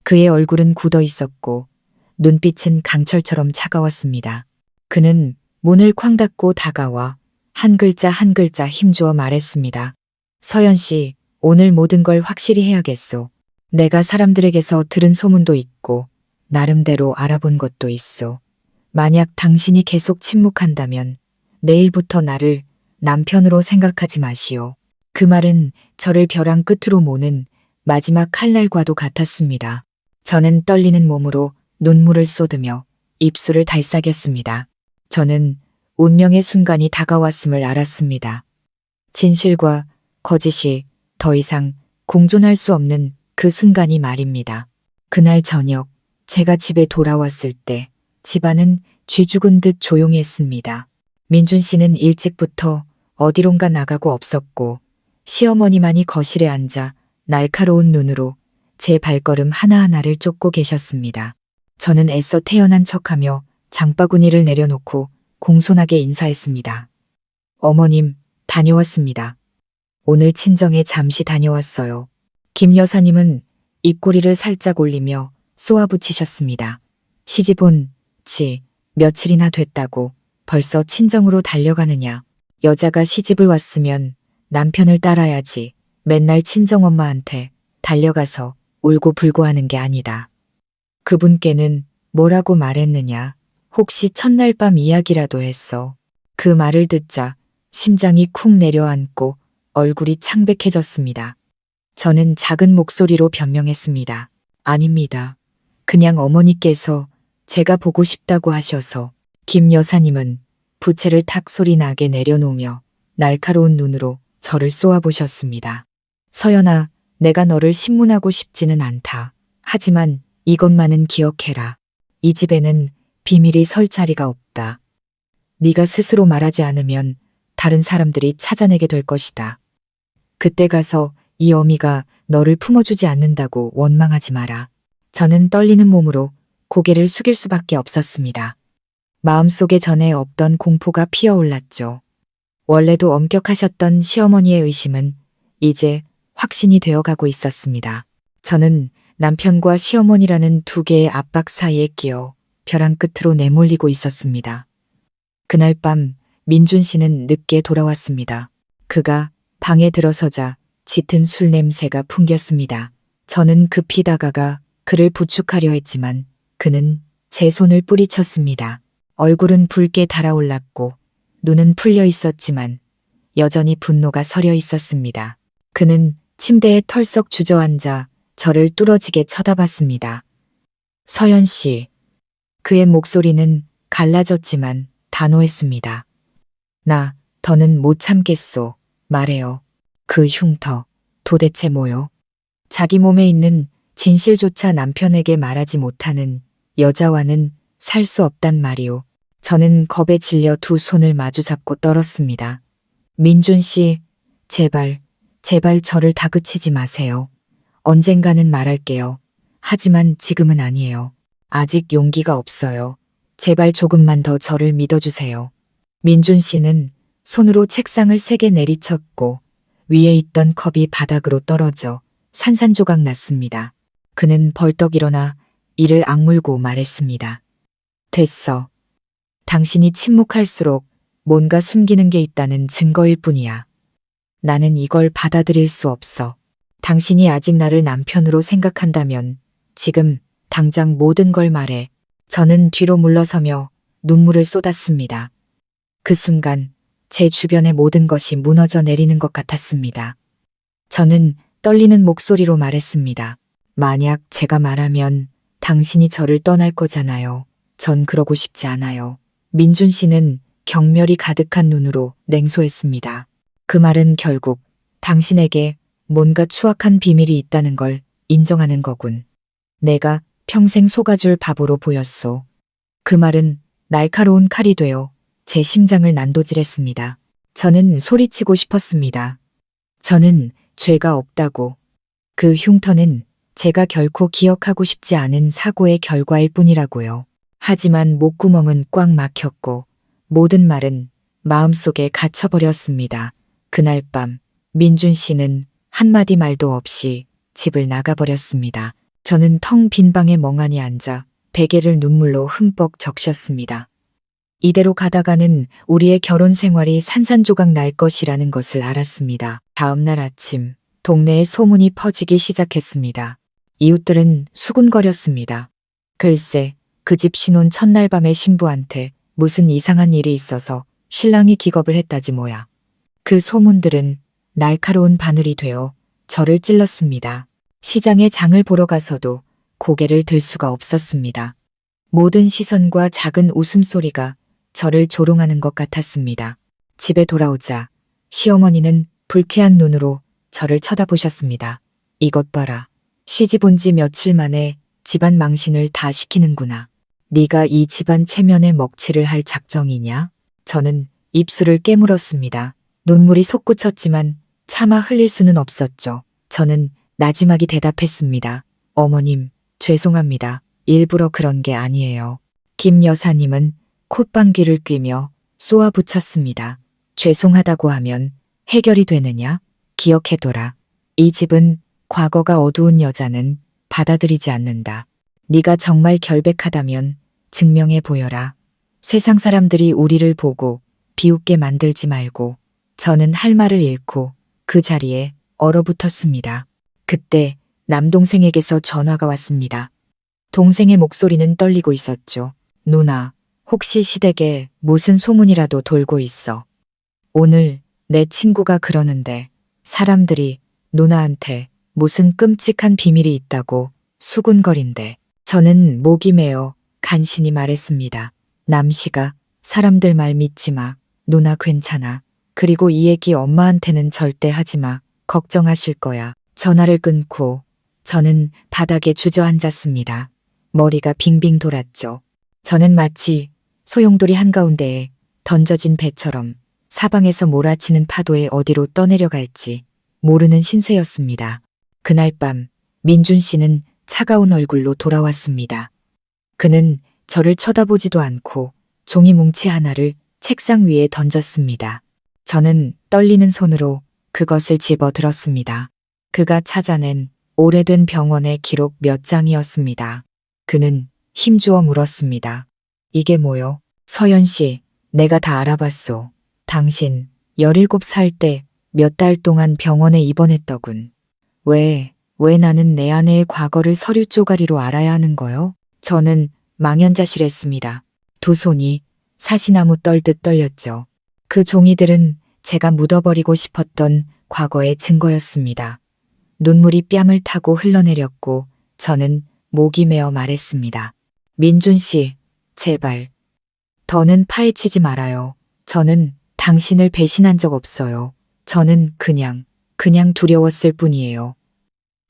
그의 얼굴은 굳어 있었고 눈빛은 강철처럼 차가웠습니다. 그는 문을 쾅 닫고 다가와 한 글자 한 글자 힘주어 말했습니다. 서연 씨, 오늘 모든 걸 확실히 해야겠소. 내가 사람들에게서 들은 소문도 있고 나름대로 알아본 것도 있소. 만약 당신이 계속 침묵한다면 내일부터 나를 남편으로 생각하지 마시오. 그 말은 저를 벼랑 끝으로 모는 마지막 칼날과도 같았습니다. 저는 떨리는 몸으로 눈물을 쏟으며 입술을 달싹였습니다. 저는 운명의 순간이 다가왔음을 알았습니다. 진실과 거짓이 더 이상 공존할 수 없는 그 순간이 말입니다. 그날 저녁 제가 집에 돌아왔을 때 집안은 쥐 죽은 듯 조용했습니다. 민준 씨는 일찍부터 어디론가 나가고 없었고 시어머니만이 거실에 앉아 날카로운 눈으로 제 발걸음 하나하나를 쫓고 계셨습니다. 저는 애써 태연한 척하며 장바구니를 내려놓고 공손하게 인사했습니다. 어머님, 다녀왔습니다. 오늘 친정에 잠시 다녀왔어요. 김 여사님은 입꼬리를 살짝 올리며 쏘아붙이셨습니다. 시집 온 지 며칠이나 됐다고 벌써 친정으로 달려가느냐. 여자가 시집을 왔으면 남편을 따라야지 맨날 친정엄마한테 달려가서 울고불고 하는 게 아니다. 그분께는 뭐라고 말했느냐. 혹시 첫날 밤 이야기라도 했어. 그 말을 듣자 심장이 쿵 내려앉고 얼굴이 창백해졌습니다. 저는 작은 목소리로 변명했습니다. 아닙니다. 그냥 어머니께서 제가 보고 싶다고 하셔서. 김 여사님은 부채를 탁 소리 나게 내려놓으며 날카로운 눈으로 저를 쏘아보셨습니다. 서연아, 내가 너를 신문하고 싶지는 않다. 하지만 이것만은 기억해라. 이 집에는 비밀이 설 자리가 없다. 네가 스스로 말하지 않으면 다른 사람들이 찾아내게 될 것이다. 그때 가서 이 어미가 너를 품어주지 않는다고 원망하지 마라. 저는 떨리는 몸으로 고개를 숙일 수밖에 없었습니다. 마음속에 전에 없던 공포가 피어올랐죠. 원래도 엄격하셨던 시어머니의 의심은 이제 확신이 되어가고 있었습니다. 저는 남편과 시어머니라는 두 개의 압박 사이에 끼어 벼랑 끝으로 내몰리고 있었습니다. 그날 밤 민준 씨는 늦게 돌아왔습니다. 그가 방에 들어서자 짙은 술 냄새가 풍겼습니다. 저는 급히 다가가 그를 부축하려 했지만 그는 제 손을 뿌리쳤습니다. 얼굴은 붉게 달아올랐고 눈은 풀려 있었지만 여전히 분노가 서려 있었습니다. 그는 침대에 털썩 주저앉아 저를 뚫어지게 쳐다봤습니다. 서연 씨. 그의 목소리는 갈라졌지만 단호했습니다. 나 더는 못 참겠소. 말해요. 그 흉터 도대체 뭐요? 자기 몸에 있는 진실조차 남편에게 말하지 못하는 여자와는 살 수 없단 말이오. 저는 겁에 질려 두 손을 마주잡고 떨었습니다. 민준 씨, 제발 저를 다그치지 마세요. 언젠가는 말할게요. 하지만 지금은 아니에요. 아직 용기가 없어요. 제발 조금만 더 저를 믿어주세요. 민준 씨는 손으로 책상을 세게 내리쳤고 위에 있던 컵이 바닥으로 떨어져 산산조각 났습니다. 그는 벌떡 일어나 이를 악물고 말했습니다. 됐어. 당신이 침묵할수록 뭔가 숨기는 게 있다는 증거일 뿐이야. 나는 이걸 받아들일 수 없어. 당신이 아직 나를 남편으로 생각한다면 지금 당장 모든 걸 말해. 저는 뒤로 물러서며 눈물을 쏟았습니다. 그 순간 제 주변의 모든 것이 무너져 내리는 것 같았습니다. 저는 떨리는 목소리로 말했습니다. 만약 제가 말하면 당신이 저를 떠날 거잖아요. 전 그러고 싶지 않아요. 민준 씨는 경멸이 가득한 눈으로 냉소했습니다. 그 말은 결국 당신에게 뭔가 추악한 비밀이 있다는 걸 인정하는 거군. 내가 평생 속아줄 바보로 보였소. 그 말은 날카로운 칼이 되어 제 심장을 난도질했습니다. 저는 소리치고 싶었습니다. 저는 죄가 없다고. 그 흉터는 제가 결코 기억하고 싶지 않은 사고의 결과일 뿐이라고요. 하지만 목구멍은 꽉 막혔고 모든 말은 마음속에 갇혀버렸습니다. 그날 밤 민준 씨는 한마디 말도 없이 집을 나가버렸습니다. 저는 텅 빈 방에 멍하니 앉아 베개를 눈물로 흠뻑 적셨습니다. 이대로 가다가는 우리의 결혼 생활이 산산조각 날 것이라는 것을 알았습니다. 다음 날 아침 동네에 소문이 퍼지기 시작했습니다. 이웃들은 수군거렸습니다. 글쎄, 그 집 신혼 첫날 밤에 신부한테 무슨 이상한 일이 있어서 신랑이 기겁을 했다지 뭐야. 그 소문들은 날카로운 바늘이 되어 저를 찔렀습니다. 시장에 장을 보러 가서도 고개를 들 수가 없었습니다. 모든 시선과 작은 웃음소리가 저를 조롱하는 것 같았습니다. 집에 돌아오자 시어머니는 불쾌한 눈으로 저를 쳐다보셨습니다. 이것 봐라. 시집 온 지 며칠 만에 집안 망신을 다 시키는구나. 네가 이 집안 체면에 먹칠을 할 작정이냐? 저는 입술을 깨물었습니다. 눈물이 솟구쳤지만 차마 흘릴 수는 없었죠. 저는 나지막이 대답했습니다. 어머님, 죄송합니다. 일부러 그런 게 아니에요. 김 여사님은 콧방귀를 뀌며 쏘아붙였습니다. 죄송하다고 하면 해결이 되느냐? 기억해둬라. 이 집은 과거가 어두운 여자는 받아들이지 않는다. 네가 정말 결백하다면 증명해 보여라. 세상 사람들이 우리를 보고 비웃게 만들지 말고. 저는 할 말을 잃고 그 자리에 얼어붙었습니다. 그때 남동생에게서 전화가 왔습니다. 동생의 목소리는 떨리고 있었죠. 누나, 혹시 시댁에 무슨 소문이라도 돌고 있어? 오늘 내 친구가 그러는데 사람들이 누나한테 무슨 끔찍한 비밀이 있다고 수군거린대. 저는 목이 메어 간신히 말했습니다. 남씨가 사람들 말 믿지 마. 누나 괜찮아. 그리고 이 얘기 엄마한테는 절대 하지 마. 걱정하실 거야. 전화를 끊고 저는 바닥에 주저앉았습니다. 머리가 빙빙 돌았죠. 저는 마치 소용돌이 한가운데에 던져진 배처럼 사방에서 몰아치는 파도에 어디로 떠내려갈지 모르는 신세였습니다. 그날 밤 민준 씨는 차가운 얼굴로 돌아왔습니다. 그는 저를 쳐다보지도 않고 종이 뭉치 하나를 책상 위에 던졌습니다. 저는 떨리는 손으로 그것을 집어 들었습니다. 그가 찾아낸 오래된 병원의 기록 몇 장이었습니다. 그는 힘주어 물었습니다. 이게 뭐요? 서연 씨, 내가 다 알아봤소. 당신 17살 때 몇 달 동안 병원에 입원했더군. 왜 나는 내 아내의 과거를 서류 쪼가리로 알아야 하는 거요? 저는 망연자실했습니다. 두 손이 사시나무 떨듯 떨렸죠. 그 종이들은 제가 묻어버리고 싶었던 과거의 증거였습니다. 눈물이 뺨을 타고 흘러내렸고 저는 목이 메어 말했습니다. 민준 씨, 제발. 더는 파헤치지 말아요. 저는 당신을 배신한 적 없어요. 저는 그냥 두려웠을 뿐이에요.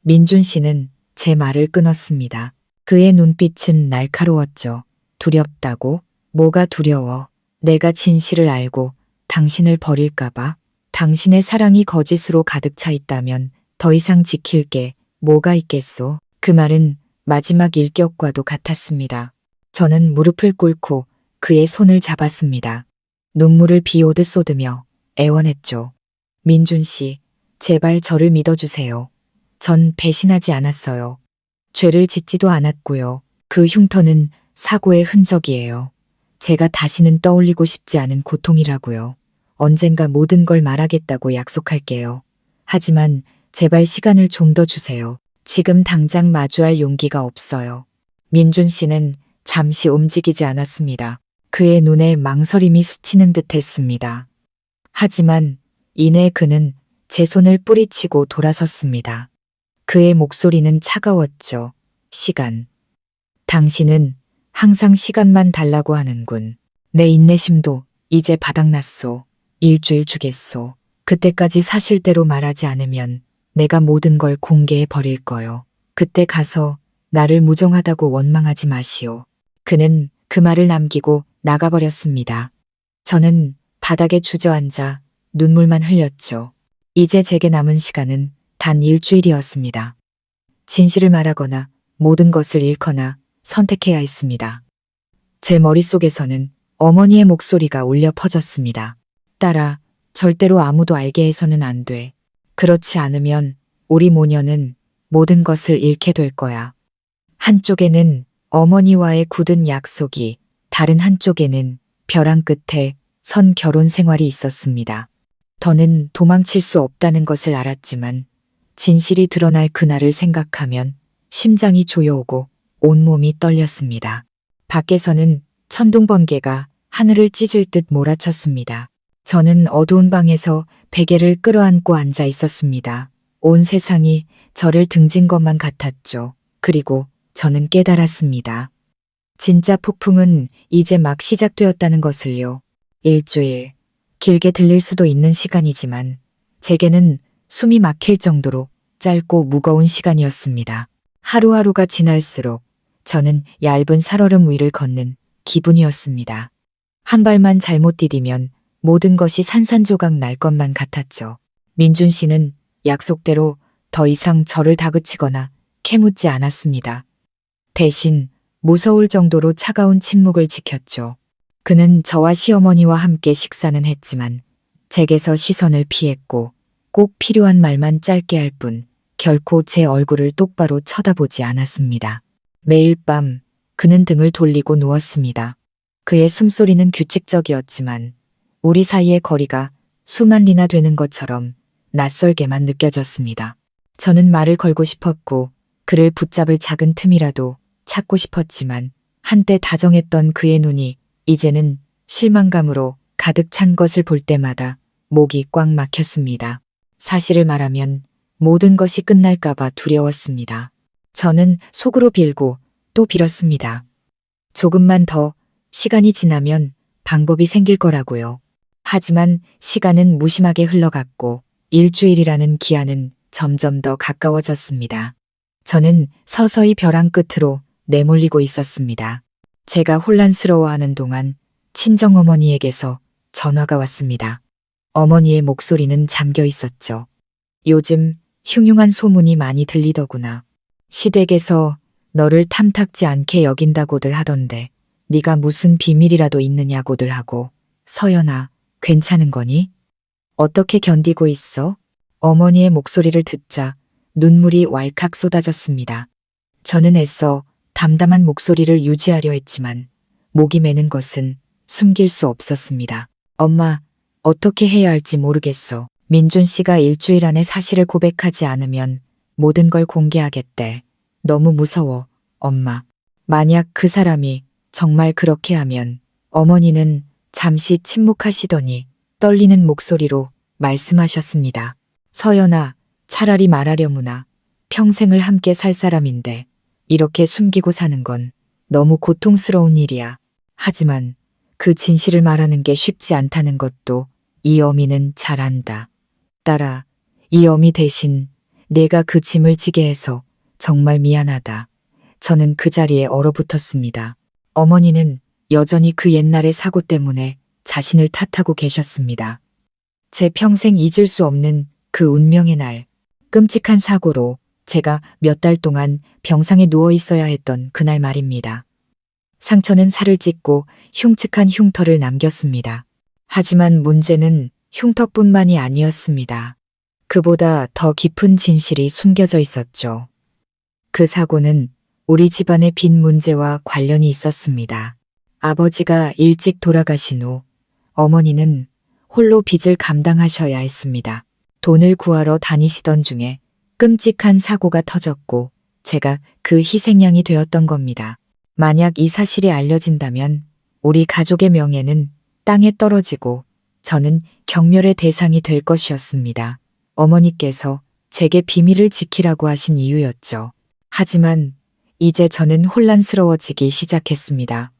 민준 씨는 제 말을 끊었습니다. 그의 눈빛은 날카로웠죠. 두렵다고? 뭐가 두려워? 내가 진실을 알고 당신을 버릴까봐? 당신의 사랑이 거짓으로 가득 차 있다면 더 이상 지킬 게 뭐가 있겠소? 그 말은 마지막 일격과도 같았습니다. 저는 무릎을 꿇고 그의 손을 잡았습니다. 눈물을 비 오듯 쏟으며 애원했죠. 민준 씨, 제발 저를 믿어주세요. 전 배신하지 않았어요. 죄를 짓지도 않았고요. 그 흉터는 사고의 흔적이에요. 제가 다시는 떠올리고 싶지 않은 고통이라고요. 언젠가 모든 걸 말하겠다고 약속할게요. 하지만 제발 시간을 좀 더 주세요. 지금 당장 마주할 용기가 없어요. 민준 씨는 잠시 움직이지 않았습니다. 그의 눈에 망설임이 스치는 듯 했습니다. 하지만 이내 그는 제 손을 뿌리치고 돌아섰습니다. 그의 목소리는 차가웠죠. 시간. 당신은 항상 시간만 달라고 하는군. 내 인내심도 이제 바닥났소. 일주일 주겠소. 그때까지 사실대로 말하지 않으면 내가 모든 걸 공개해 버릴 거요. 그때 가서 나를 무정하다고 원망하지 마시오. 그는 그 말을 남기고 나가버렸습니다. 저는 바닥에 주저앉아 눈물만 흘렸죠. 이제 제게 남은 시간은 단 일주일이었습니다. 진실을 말하거나 모든 것을 잃거나 선택해야 했습니다. 제 머릿속에서는 어머니의 목소리가 울려 퍼졌습니다. 딸아, 절대로 아무도 알게 해서는 안 돼. 그렇지 않으면 우리 모녀는 모든 것을 잃게 될 거야. 한쪽에는 어머니와의 굳은 약속이, 다른 한쪽에는 벼랑 끝에 선 결혼 생활이 있었습니다. 더는 도망칠 수 없다는 것을 알았지만 진실이 드러날 그날을 생각하면 심장이 조여오고 온몸이 떨렸습니다. 밖에서는 천둥 번개가 하늘을 찢을 듯 몰아쳤습니다. 저는 어두운 방에서 베개를 끌어안고 앉아 있었습니다. 온 세상이 저를 등진 것만 같았죠. 그리고 저는 깨달았습니다. 진짜 폭풍은 이제 막 시작되었다는 것을요. 일주일, 길게 들릴 수도 있는 시간이지만 제게는 숨이 막힐 정도로 짧고 무거운 시간이었습니다. 하루하루가 지날수록 저는 얇은 살얼음 위를 걷는 기분이었습니다. 한 발만 잘못 디디면 모든 것이 산산조각 날 것만 같았죠. 민준 씨는 약속대로 더 이상 저를 다그치거나 캐묻지 않았습니다. 대신 무서울 정도로 차가운 침묵을 지켰죠. 그는 저와 시어머니와 함께 식사는 했지만 제게서 시선을 피했고 꼭 필요한 말만 짧게 할 뿐 결코 제 얼굴을 똑바로 쳐다보지 않았습니다. 매일 밤 그는 등을 돌리고 누웠습니다. 그의 숨소리는 규칙적이었지만 우리 사이의 거리가 수만 리나 되는 것처럼 낯설게만 느껴졌습니다. 저는 말을 걸고 싶었고 그를 붙잡을 작은 틈이라도 찾고 싶었지만 한때 다정했던 그의 눈이 이제는 실망감으로 가득 찬 것을 볼 때마다 목이 꽉 막혔습니다. 사실을 말하면 모든 것이 끝날까봐 두려웠습니다. 저는 속으로 빌고 또 빌었습니다. 조금만 더 시간이 지나면 방법이 생길 거라고요. 하지만 시간은 무심하게 흘러갔고 일주일이라는 기한은 점점 더 가까워졌습니다. 저는 서서히 벼랑 끝으로 내몰리고 있었습니다. 제가 혼란스러워하는 동안 친정어머니에게서 전화가 왔습니다. 어머니의 목소리는 잠겨 있었죠. 요즘 흉흉한 소문이 많이 들리더구나. 시댁에서 너를 탐탁지 않게 여긴다고들 하던데 네가 무슨 비밀이라도 있느냐고들 하고. 서연아, 괜찮은 거니? 어떻게 견디고 있어? 어머니의 목소리를 듣자 눈물이 왈칵 쏟아졌습니다. 저는 애써 담담한 목소리를 유지하려 했지만 목이 메는 것은 숨길 수 없었습니다. 엄마, 어떻게 해야 할지 모르겠어. 민준 씨가 일주일 안에 사실을 고백하지 않으면 모든 걸 공개하겠대. 너무 무서워, 엄마. 만약 그 사람이 정말 그렇게 하면. 어머니는 잠시 침묵하시더니 떨리는 목소리로 말씀하셨습니다. 서연아, 차라리 말하려무나. 평생을 함께 살 사람인데 이렇게 숨기고 사는 건 너무 고통스러운 일이야. 하지만 그 진실을 말하는 게 쉽지 않다는 것도 이 어미는 잘 안다. 딸아, 이 어미 대신 내가 그 짐을 지게 해서 정말 미안하다. 저는 그 자리에 얼어붙었습니다. 어머니는 여전히 그 옛날의 사고 때문에 자신을 탓하고 계셨습니다. 제 평생 잊을 수 없는 그 운명의 날, 끔찍한 사고로 제가 몇 달 동안 병상에 누워 있어야 했던 그날 말입니다. 상처는 살을 찢고 흉측한 흉터를 남겼습니다. 하지만 문제는 흉터뿐만이 아니었습니다. 그보다 더 깊은 진실이 숨겨져 있었죠. 그 사고는 우리 집안의 빚 문제와 관련이 있었습니다. 아버지가 일찍 돌아가신 후 어머니는 홀로 빚을 감당하셔야 했습니다. 돈을 구하러 다니시던 중에 끔찍한 사고가 터졌고 제가 그 희생양이 되었던 겁니다. 만약 이 사실이 알려진다면 우리 가족의 명예는 땅에 떨어지고 저는 경멸의 대상이 될 것이었습니다. 어머니께서 제게 비밀을 지키라고 하신 이유였죠. 하지만 이제 저는 혼란스러워지기 시작했습니다.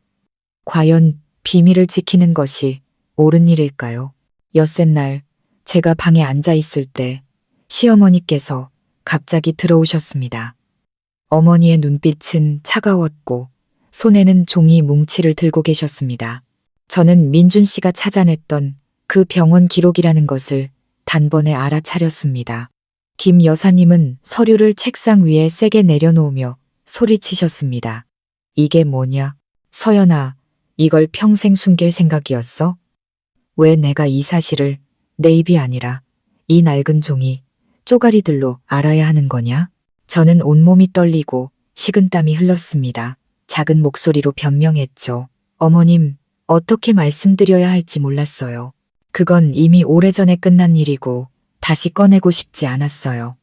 과연 비밀을 지키는 것이 옳은 일일까요? 엿새날 제가 방에 앉아 있을 때 시어머니께서 갑자기 들어오셨습니다. 어머니의 눈빛은 차가웠고 손에는 종이 뭉치를 들고 계셨습니다. 저는 민준 씨가 찾아냈던 그 병원 기록이라는 것을 단번에 알아차렸습니다. 김 여사님은 서류를 책상 위에 세게 내려놓으며 소리치셨습니다. 이게 뭐냐? 서연아, 이걸 평생 숨길 생각이었어? 왜 내가 이 사실을 내 입이 아니라 이 낡은 종이 쪼가리들로 알아야 하는 거냐? 저는 온몸이 떨리고 식은땀이 흘렀습니다. 작은 목소리로 변명했죠. 어머님, 어떻게 말씀드려야 할지 몰랐어요. 그건 이미 오래전에 끝난 일이고 다시 꺼내고 싶지 않았어요.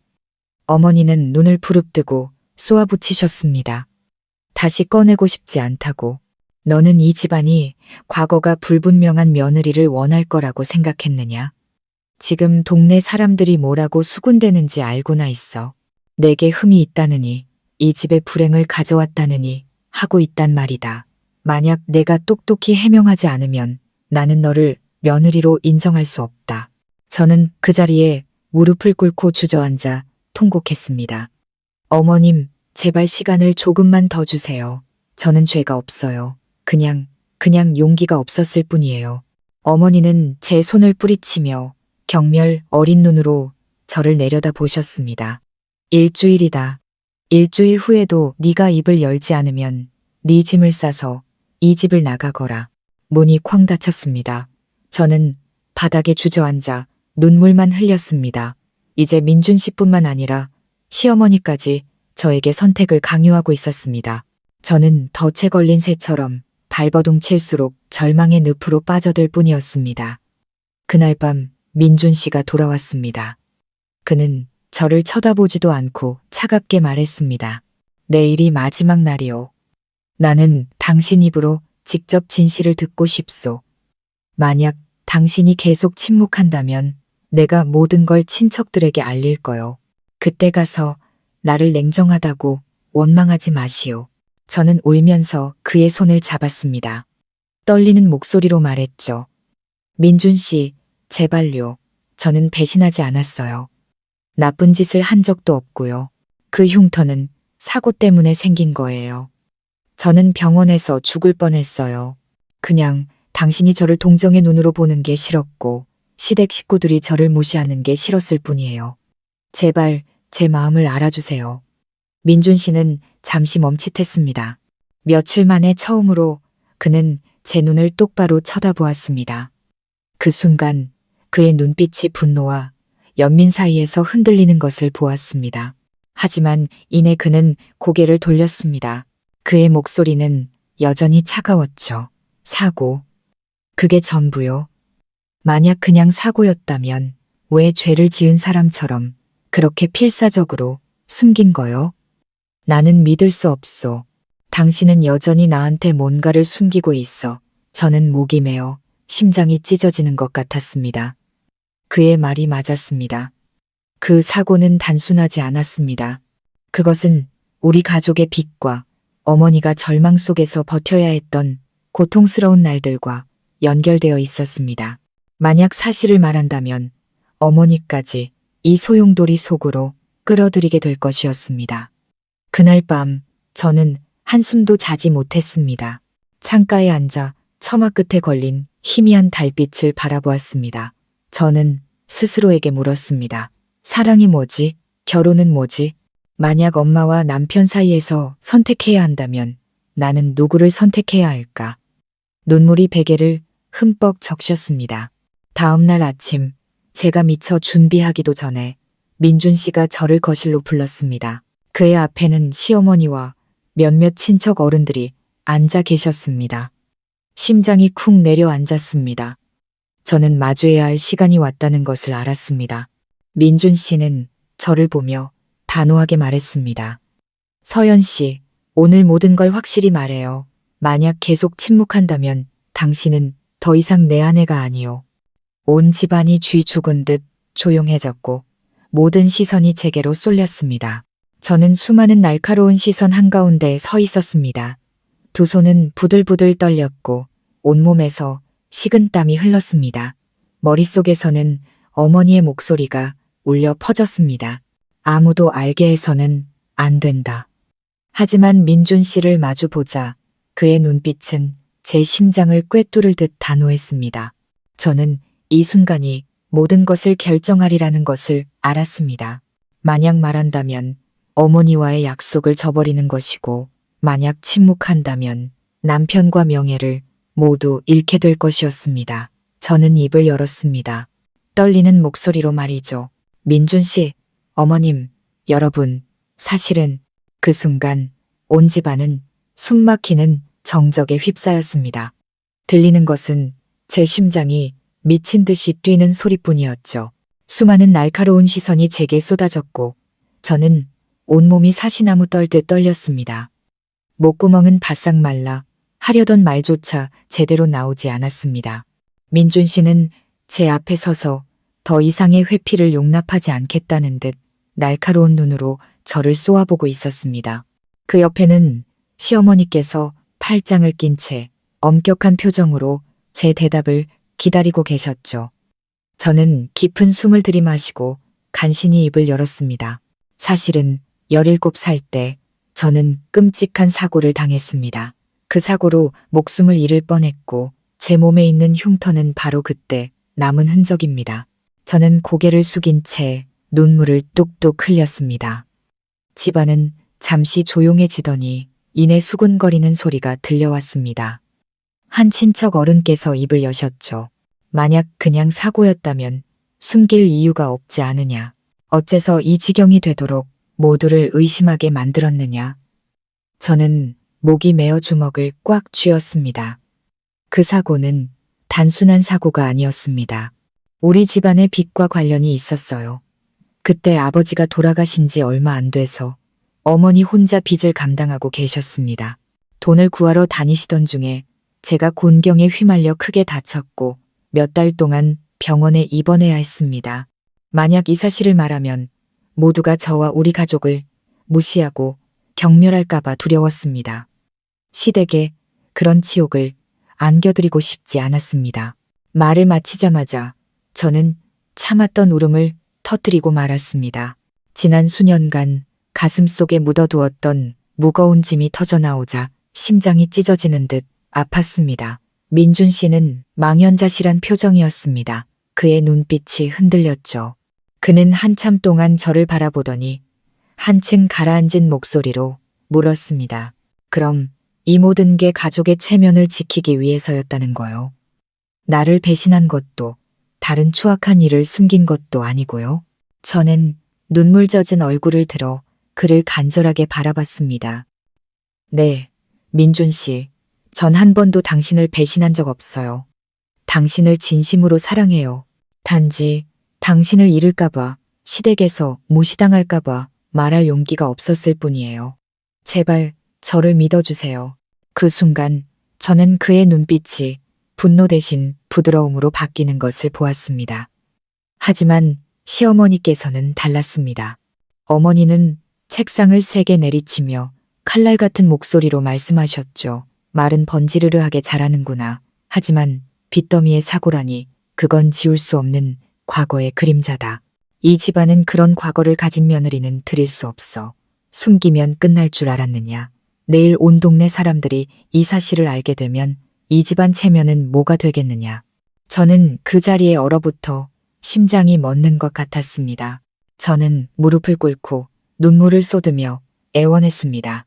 어머니는 눈을 부릅뜨고 쏘아붙이셨습니다. 다시 꺼내고 싶지 않다고. 너는 이 집안이 과거가 불분명한 며느리를 원할 거라고 생각했느냐? 지금 동네 사람들이 뭐라고 수군대는지 알고나 있어. 내게 흠이 있다느니, 이 집의 불행을 가져왔다느니 하고 있단 말이다. 만약 내가 똑똑히 해명하지 않으면 나는 너를 며느리로 인정할 수 없다. 저는 그 자리에 무릎을 꿇고 주저앉아 통곡했습니다. 어머님, 제발 시간을 조금만 더 주세요. 저는 죄가 없어요. 그냥 용기가 없었을 뿐이에요. 어머니는 제 손을 뿌리치며 경멸 어린 눈으로 저를 내려다 보셨습니다. 일주일이다. 일주일 후에도 네가 입을 열지 않으면 네 짐을 싸서 이 집을 나가거라. 문이 쾅 닫혔습니다. 저는 바닥에 주저앉아 눈물만 흘렸습니다. 이제 민준 씨뿐만 아니라 시어머니까지 저에게 선택을 강요하고 있었습니다. 저는 덫에 걸린 새처럼 발버둥 칠수록 절망의 늪으로 빠져들 뿐이었습니다. 그날 밤 민준 씨가 돌아왔습니다. 그는 저를 쳐다보지도 않고 차갑게 말했습니다. 내일이 마지막 날이오. 나는 당신 입으로 직접 진실을 듣고 싶소. 만약 당신이 계속 침묵한다면 내가 모든 걸 친척들에게 알릴 거요. 그때 가서 나를 냉정하다고 원망하지 마시오. 저는 울면서 그의 손을 잡았습니다. 떨리는 목소리로 말했죠. 민준 씨, 제발요. 저는 배신하지 않았어요. 나쁜 짓을 한 적도 없고요. 그 흉터는 사고 때문에 생긴 거예요. 저는 병원에서 죽을 뻔했어요. 그냥 당신이 저를 동정의 눈으로 보는 게 싫었고 시댁 식구들이 저를 무시하는 게 싫었을 뿐이에요. 제발 제 마음을 알아주세요. 민준 씨는 잠시 멈칫했습니다. 며칠 만에 처음으로 그는 제 눈을 똑바로 쳐다보았습니다. 그 순간 그의 눈빛이 분노와 연민 사이에서 흔들리는 것을 보았습니다. 하지만 이내 그는 고개를 돌렸습니다. 그의 목소리는 여전히 차가웠죠. 사고. 그게 전부요. 만약 그냥 사고였다면 왜 죄를 지은 사람처럼 그렇게 필사적으로 숨긴 거요? 나는 믿을 수 없소. 당신은 여전히 나한테 뭔가를 숨기고 있어. 저는 목이 메어 심장이 찢어지는 것 같았습니다. 그의 말이 맞았습니다. 그 사고는 단순하지 않았습니다. 그것은 우리 가족의 빚과 어머니가 절망 속에서 버텨야 했던 고통스러운 날들과 연결되어 있었습니다. 만약 사실을 말한다면 어머니까지 이 소용돌이 속으로 끌어들이게 될 것이었습니다. 그날 밤 저는 한숨도 자지 못했습니다. 창가에 앉아 처마 끝에 걸린 희미한 달빛을 바라보았습니다. 저는 스스로에게 물었습니다. 사랑이 뭐지? 결혼은 뭐지? 만약 엄마와 남편 사이에서 선택해야 한다면 나는 누구를 선택해야 할까? 눈물이 베개를 흠뻑 적셨습니다. 다음 날 아침 제가 미처 준비하기도 전에 민준 씨가 저를 거실로 불렀습니다. 그의 앞에는 시어머니와 몇몇 친척 어른들이 앉아 계셨습니다. 심장이 쿵 내려앉았습니다. 저는 마주해야 할 시간이 왔다는 것을 알았습니다. 민준 씨는 저를 보며 단호하게 말했습니다. 서연 씨, 오늘 모든 걸 확실히 말해요. 만약 계속 침묵한다면 당신은 더 이상 내 아내가 아니오. 온 집안이 쥐 죽은 듯 조용해졌고 모든 시선이 제게로 쏠렸습니다. 저는 수많은 날카로운 시선 한가운데 서 있었습니다. 두 손은 부들부들 떨렸고 온몸에서 식은땀이 흘렀습니다. 머릿속에서는 어머니의 목소리가 울려 퍼졌습니다. 아무도 알게 해서는 안 된다. 하지만 민준 씨를 마주보자 그의 눈빛은 제 심장을 꿰뚫을 듯 단호했습니다. 저는 이 순간이 모든 것을 결정하리라는 것을 알았습니다. 만약 말한다면 어머니와의 약속을 저버리는 것이고 만약 침묵한다면 남편과 명예를 모두 잃게 될 것이었습니다. 저는 입을 열었습니다. 떨리는 목소리로 말이죠. 민준 씨, 어머님, 여러분, 사실은 그 순간 온 집안은 숨막히는 정적에 휩싸였습니다. 들리는 것은 제 심장이 미친 듯이 뛰는 소리뿐이었죠. 수많은 날카로운 시선이 제게 쏟아졌고 저는 온몸이 사시나무 떨듯 떨렸습니다. 목구멍은 바싹 말라 하려던 말조차 제대로 나오지 않았습니다. 민준 씨는 제 앞에 서서 더 이상의 회피를 용납하지 않겠다는 듯 날카로운 눈으로 저를 쏘아보고 있었습니다. 그 옆에는 시어머니께서 팔짱을 낀 채 엄격한 표정으로 제 대답을 기다리고 계셨죠. 저는 깊은 숨을 들이마시고 간신히 입을 열었습니다. 사실은 17살 때 저는 끔찍한 사고를 당했습니다. 그 사고로 목숨을 잃을 뻔했고 제 몸에 있는 흉터는 바로 그때 남은 흔적입니다. 저는 고개를 숙인 채 눈물을 뚝뚝 흘렸습니다. 집안은 잠시 조용해지더니 이내 수근거리는 소리가 들려왔습니다. 한 친척 어른께서 입을 여셨죠. 만약 그냥 사고였다면 숨길 이유가 없지 않으냐. 어째서 이 지경이 되도록 모두를 의심하게 만들었느냐. 저는 목이 메어 주먹을 꽉 쥐었습니다. 그 사고는 단순한 사고가 아니었습니다. 우리 집안의 빚과 관련이 있었어요. 그때 아버지가 돌아가신 지 얼마 안 돼서 어머니 혼자 빚을 감당하고 계셨습니다. 돈을 구하러 다니시던 중에 제가 곤경에 휘말려 크게 다쳤고 몇 달 동안 병원에 입원해야 했습니다. 만약 이 사실을 말하면 모두가 저와 우리 가족을 무시하고 경멸할까봐 두려웠습니다. 시댁에 그런 치욕을 안겨드리고 싶지 않았습니다. 말을 마치자마자 저는 참았던 울음을 터뜨리고 말았습니다. 지난 수년간 가슴속에 묻어두었던 무거운 짐이 터져나오자 심장이 찢어지는 듯 아팠습니다. 민준 씨는 망연자실한 표정이었습니다. 그의 눈빛이 흔들렸죠. 그는 한참 동안 저를 바라보더니 한층 가라앉은 목소리로 물었습니다. 그럼 이 모든 게 가족의 체면을 지키기 위해서였다는 거요. 나를 배신한 것도 다른 추악한 일을 숨긴 것도 아니고요. 저는 눈물 젖은 얼굴을 들어 그를 간절하게 바라봤습니다. 네, 민준 씨. 전 한 번도 당신을 배신한 적 없어요. 당신을 진심으로 사랑해요. 단지 당신을 잃을까봐, 시댁에서 무시당할까봐 말할 용기가 없었을 뿐이에요. 제발 저를 믿어주세요. 그 순간 저는 그의 눈빛이 분노 대신 부드러움으로 바뀌는 것을 보았습니다. 하지만 시어머니께서는 달랐습니다. 어머니는 책상을 세게 내리치며 칼날 같은 목소리로 말씀하셨죠. 말은 번지르르하게 자라는구나. 하지만 빚더미의 사고라니 그건 지울 수 없는 과거의 그림자다. 이 집안은 그런 과거를 가진 며느리는 들일 수 없어. 숨기면 끝날 줄 알았느냐. 내일 온 동네 사람들이 이 사실을 알게 되면 이 집안 체면은 뭐가 되겠느냐. 저는 그 자리에 얼어붙어 심장이 멎는 것 같았습니다. 저는 무릎을 꿇고 눈물을 쏟으며 애원했습니다.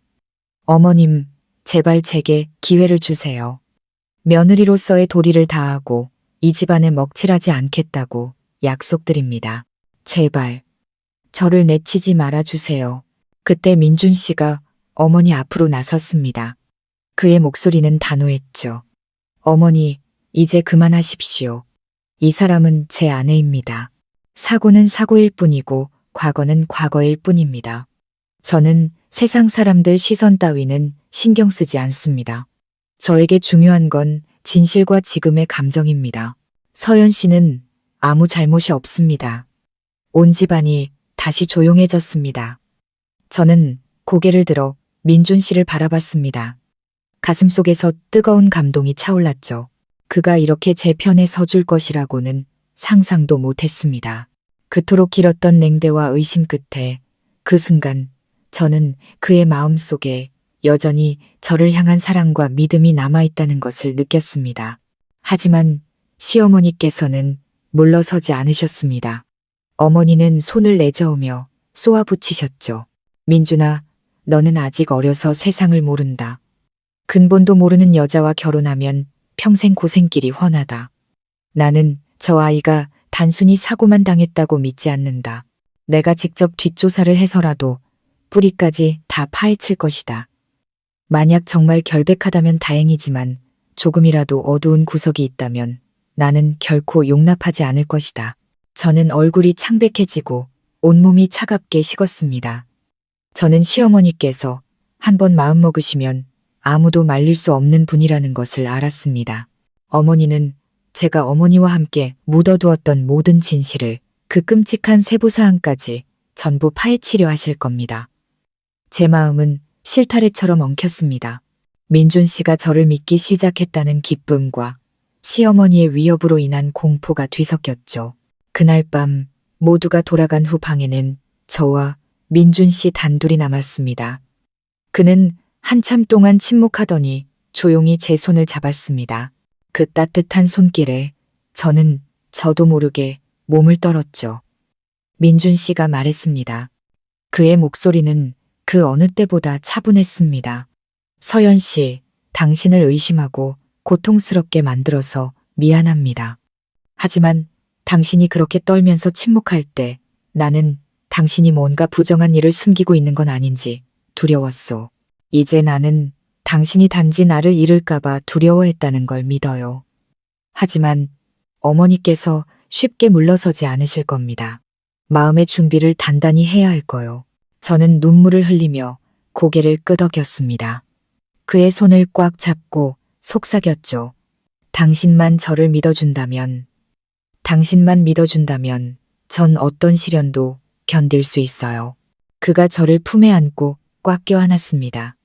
어머님, 제발 제게 기회를 주세요. 며느리로서의 도리를 다하고 이 집안에 먹칠하지 않겠다고 약속드립니다. 제발 저를 내치지 말아주세요. 그때 민준 씨가 어머니 앞으로 나섰습니다. 그의 목소리는 단호했죠. 어머니, 이제 그만하십시오. 이 사람은 제 아내입니다. 사고는 사고일 뿐이고 과거는 과거일 뿐입니다. 저는 세상 사람들 시선 따위는 신경 쓰지 않습니다. 저에게 중요한 건 진실과 지금의 감정입니다. 서연 씨는 아무 잘못이 없습니다. 온 집안이 다시 조용해졌습니다. 저는 고개를 들어 민준 씨를 바라봤습니다. 가슴속에서 뜨거운 감동이 차올랐죠. 그가 이렇게 제 편에 서줄 것이라고는 상상도 못했습니다. 그토록 길었던 냉대와 의심 끝에 그 순간 저는 그의 마음속에 여전히 저를 향한 사랑과 믿음이 남아있다는 것을 느꼈습니다. 하지만 시어머니께서는 물러서지 않으셨습니다. 어머니는 손을 내저으며 쏘아붙이셨죠. 민준아, 너는 아직 어려서 세상을 모른다. 근본도 모르는 여자와 결혼하면 평생 고생길이 훤하다. 나는 저 아이가 단순히 사고만 당했다고 믿지 않는다. 내가 직접 뒷조사를 해서라도 뿌리까지 다 파헤칠 것이다. 만약 정말 결백하다면 다행이지만 조금이라도 어두운 구석이 있다면 나는 결코 용납하지 않을 것이다. 저는 얼굴이 창백해지고 온몸이 차갑게 식었습니다. 저는 시어머니께서 한번 마음먹으시면 아무도 말릴 수 없는 분이라는 것을 알았습니다. 어머니는 제가 어머니와 함께 묻어두었던 모든 진실을 그 끔찍한 세부사항까지 전부 파헤치려 하실 겁니다. 제 마음은 실타래처럼 엉켰습니다. 민준 씨가 저를 믿기 시작했다는 기쁨과 시어머니의 위협으로 인한 공포가 뒤섞였죠. 그날 밤 모두가 돌아간 후 방에는 저와 민준 씨 단둘이 남았습니다. 그는 한참 동안 침묵하더니 조용히 제 손을 잡았습니다. 그 따뜻한 손길에 저도 모르게 몸을 떨었죠. 민준 씨가 말했습니다. 그의 목소리는 그 어느 때보다 차분했습니다. 서연 씨, 당신을 의심하고 고통스럽게 만들어서 미안합니다. 하지만 당신이 그렇게 떨면서 침묵할 때 나는 당신이 뭔가 부정한 일을 숨기고 있는 건 아닌지 두려웠소. 이제 나는 당신이 단지 나를 잃을까봐 두려워했다는 걸 믿어요. 하지만 어머니께서 쉽게 물러서지 않으실 겁니다. 마음의 준비를 단단히 해야 할 거요. 저는 눈물을 흘리며 고개를 끄덕였습니다. 그의 손을 꽉 잡고 속삭였죠. 당신만 믿어준다면 전 어떤 시련도 견딜 수 있어요. 그가 저를 품에 안고 꽉 껴안았습니다.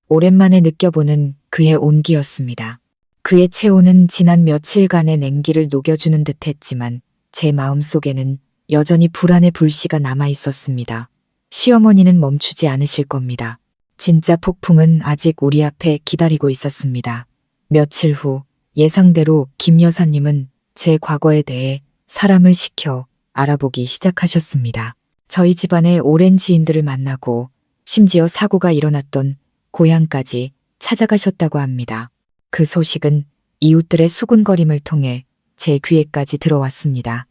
오랜만에 느껴보는 그의 온기였습니다. 그의 체온은 지난 며칠간의 냉기를 녹여주는 듯 했지만 제 마음속에는 여전히 불안의 불씨가 남아 있었습니다. 시어머니는 멈추지 않으실 겁니다. 진짜 폭풍은 아직 우리 앞에 기다리고 있었습니다. 며칠 후 예상대로 김 여사님은 제 과거에 대해 사람을 시켜 알아보기 시작하셨습니다. 저희 집안의 오랜 지인들을 만나고 심지어 사고가 일어났던 고향까지 찾아가셨다고 합니다. 그 소식은 이웃들의 수군거림을 통해 제 귀에까지 들어왔습니다.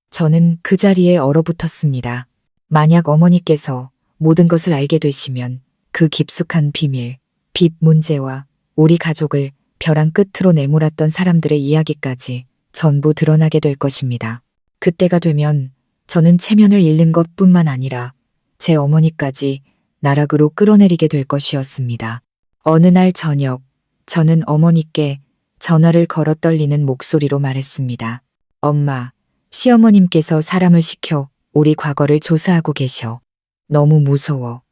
저는 그 자리에 얼어붙었습니다. 만약 어머니께서 모든 것을 알게 되시면 그 깊숙한 비밀, 빚 문제와 우리 가족을 벼랑 끝으로 내몰았던 사람들의 이야기까지 전부 드러나게 될 것입니다. 그때가 되면 저는 체면을 잃는 것뿐만 아니라 제 어머니까지 나락으로 끌어내리게 될 것이었습니다. 어느 날 저녁, 저는 어머니께 전화를 걸어 떨리는 목소리로 말했습니다. 엄마, 시어머님께서 사람을 시켜 우리 과거를 조사하고 계셔. 너무 무서워.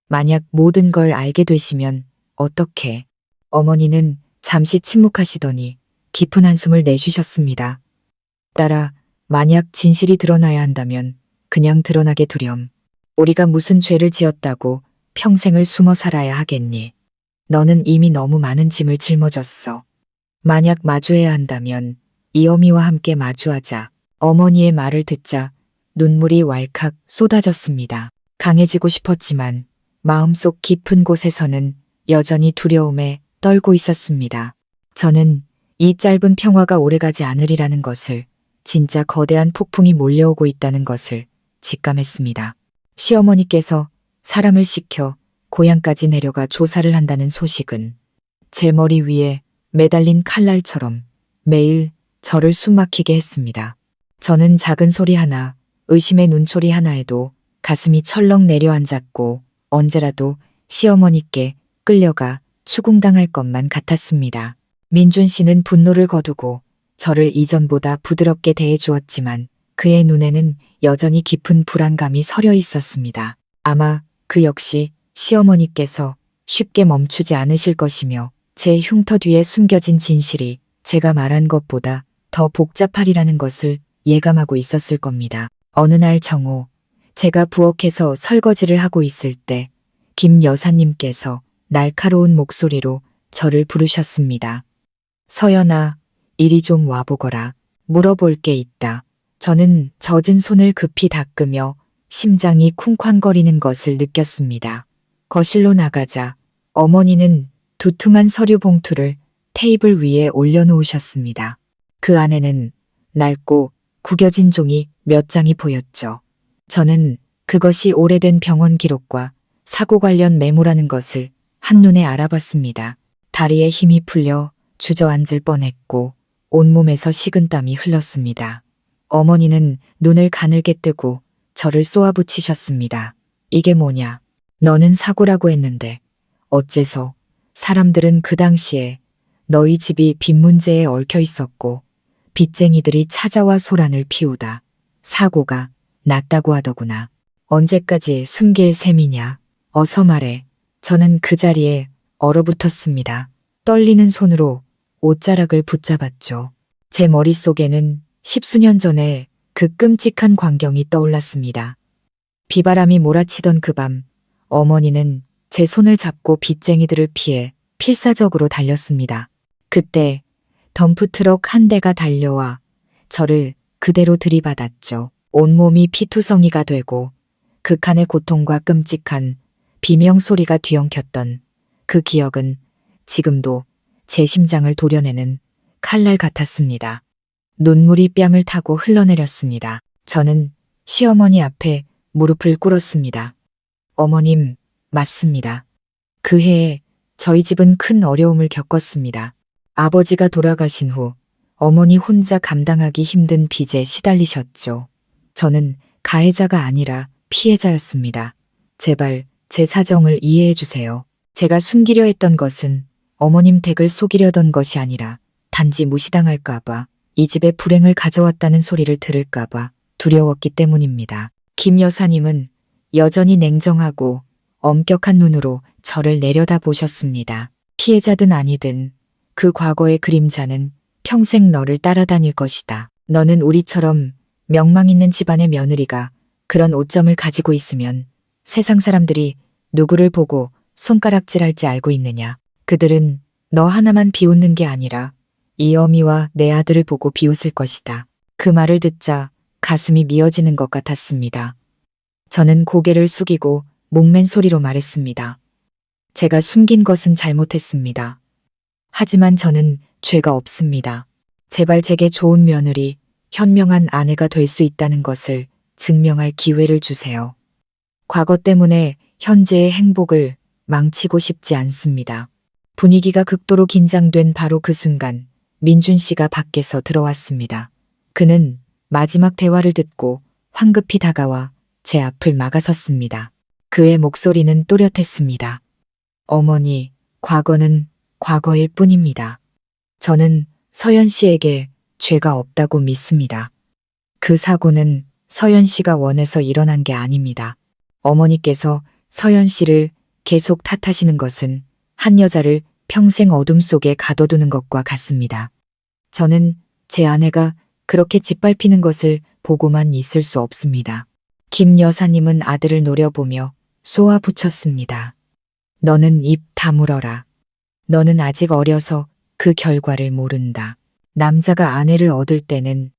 만약 모든 걸 알게 되시면 어떡해? 어머니는 잠시 침묵하시더니 깊은 한숨을 내쉬셨습니다. 딸아, 만약 진실이 드러나야 한다면 그냥 드러나게 두렴. 우리가 무슨 죄를 지었다고 평생을 숨어 살아야 하겠니? 너는 이미 너무 많은 짐을 짊어졌어. 만약 마주해야 한다면 이 어미와 함께 마주하자. 어머니의 말을 듣자 눈물이 왈칵 쏟아졌습니다. 강해지고 싶었지만 마음속 깊은 곳에서는 여전히 두려움에 떨고 있었습니다. 저는 이 짧은 평화가 오래가지 않으리라는 것을, 진짜 거대한 폭풍이 몰려오고 있다는 것을 직감했습니다. 시어머니께서 사람을 시켜 고향까지 내려가 조사를 한다는 소식은 제 머리 위에 매달린 칼날처럼 매일 저를 숨막히게 했습니다. 저는 작은 소리 하나, 의심의 눈초리 하나에도 가슴이 철렁 내려앉았고 언제라도 시어머니께 끌려가 추궁당할 것만 같았습니다. 민준 씨는 분노를 거두고 저를 이전보다 부드럽게 대해주었지만 그의 눈에는 여전히 깊은 불안감이 서려 있었습니다. 아마 그 역시 시어머니께서 쉽게 멈추지 않으실 것이며 제 흉터 뒤에 숨겨진 진실이 제가 말한 것보다 더 복잡하리라는 것을 예감하고 있었을 겁니다. 어느 날 정오, 제가 부엌에서 설거지를 하고 있을 때 김 여사님께서 날카로운 목소리로 저를 부르셨습니다. 서연아, 이리 좀 와보거라. 물어볼 게 있다. 저는 젖은 손을 급히 닦으며 심장이 쿵쾅거리는 것을 느꼈습니다. 거실로 나가자 어머니는 두툼한 서류 봉투를 테이블 위에 올려놓으셨습니다. 그 안에는 낡고 구겨진 종이 몇 장이 보였죠. 저는 그것이 오래된 병원 기록과 사고 관련 메모라는 것을 한눈에 알아봤습니다. 다리에 힘이 풀려 주저앉을 뻔했고 온몸에서 식은땀이 흘렀습니다. 어머니는 눈을 가늘게 뜨고 저를 쏘아붙이셨습니다. 이게 뭐냐? 너는 사고라고 했는데 어째서 사람들은 그 당시에 너희 집이 빚 문제에 얽혀 있었고 빚쟁이들이 찾아와 소란을 피우다 사고가 났다고 하더구나. 언제까지 숨길 셈이냐? 어서 말해. 저는 그 자리에 얼어붙었습니다. 떨리는 손으로 옷자락을 붙잡았죠. 제 머릿속에는 10수년 전에 그 끔찍한 광경이 떠올랐습니다. 비바람이 몰아치던 그 밤, 어머니는 제 손을 잡고 빚쟁이들을 피해 필사적으로 달렸습니다. 그때 덤프트럭 한 대가 달려와 저를 그대로 들이받았죠. 온몸이 피투성이가 되고 극한의 고통과 끔찍한 비명소리가 뒤엉켰던 그 기억은 지금도 제 심장을 도려내는 칼날 같았습니다. 눈물이 뺨을 타고 흘러내렸습니다. 저는 시어머니 앞에 무릎을 꿇었습니다. 어머님, 맞습니다. 그 해에 저희 집은 큰 어려움을 겪었습니다. 아버지가 돌아가신 후 어머니 혼자 감당하기 힘든 빚에 시달리셨죠. 저는 가해자가 아니라 피해자였습니다. 제발 제 사정을 이해해 주세요. 제가 숨기려 했던 것은 어머님 댁을 속이려던 것이 아니라 단지 무시당할까봐 이 집에 불행을 가져왔다는 소리를 들을까봐 두려웠기 때문입니다. 김 여사님은 여전히 냉정하고 엄격한 눈으로 저를 내려다보셨습니다. 피해자든 아니든 그 과거의 그림자는 평생 너를 따라다닐 것이다. 너는 우리처럼 명망 있는 집안의 며느리가 그런 오점을 가지고 있으면 세상 사람들이 누구를 보고 손가락질할지 알고 있느냐. 그들은 너 하나만 비웃는 게 아니라 이 어미와 내 아들을 보고 비웃을 것이다. 그 말을 듣자 가슴이 미어지는 것 같았습니다. 저는 고개를 숙이고 목맨 소리로 말했습니다. 제가 숨긴 것은 잘못했습니다. 하지만 저는 죄가 없습니다. 제발 제게 좋은 며느리, 현명한 아내가 될 수 있다는 것을 증명할 기회를 주세요. 과거 때문에 현재의 행복을 망치고 싶지 않습니다. 분위기가 극도로 긴장된 바로 그 순간 민준 씨가 밖에서 들어왔습니다. 그는 마지막 대화를 듣고 황급히 다가와 제 앞을 막아섰습니다. 그의 목소리는 또렷했습니다. 어머니, 과거는 과거일 뿐입니다. 저는 서연 씨에게 죄가 없다고 믿습니다. 그 사고는 서연 씨가 원해서 일어난 게 아닙니다. 어머니께서 서연 씨를 계속 탓하시는 것은 한 여자를 평생 어둠 속에 가둬두는 것과 같습니다. 저는 제 아내가 그렇게 짓밟히는 것을 보고만 있을 수 없습니다. 김 여사님은 아들을 노려보며 쏘아붙였습니다. 너는 입 다물어라. 너는 아직 어려서 그 결과를 모른다. 남자가 아내를 얻을 때는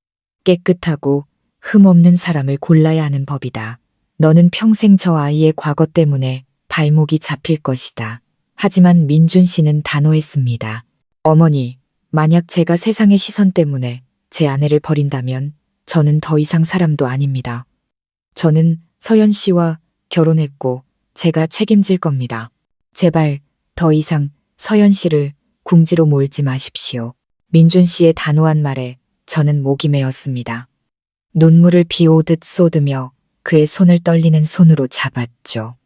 깨끗하고 흠없는 사람을 골라야 하는 법이다. 너는 평생 저 아이의 과거 때문에 발목이 잡힐 것이다. 하지만 민준 씨는 단호했습니다. 어머니, 만약 제가 세상의 시선 때문에 제 아내를 버린다면 저는 더 이상 사람도 아닙니다. 저는 서연 씨와 결혼했고 제가 책임질 겁니다. 제발 더 이상 서연 씨를 궁지로 몰지 마십시오. 민준 씨의 단호한 말에 저는 목이 메었습니다. 눈물을 비 오듯 쏟으며 그의 손을 떨리는 손으로 잡았죠.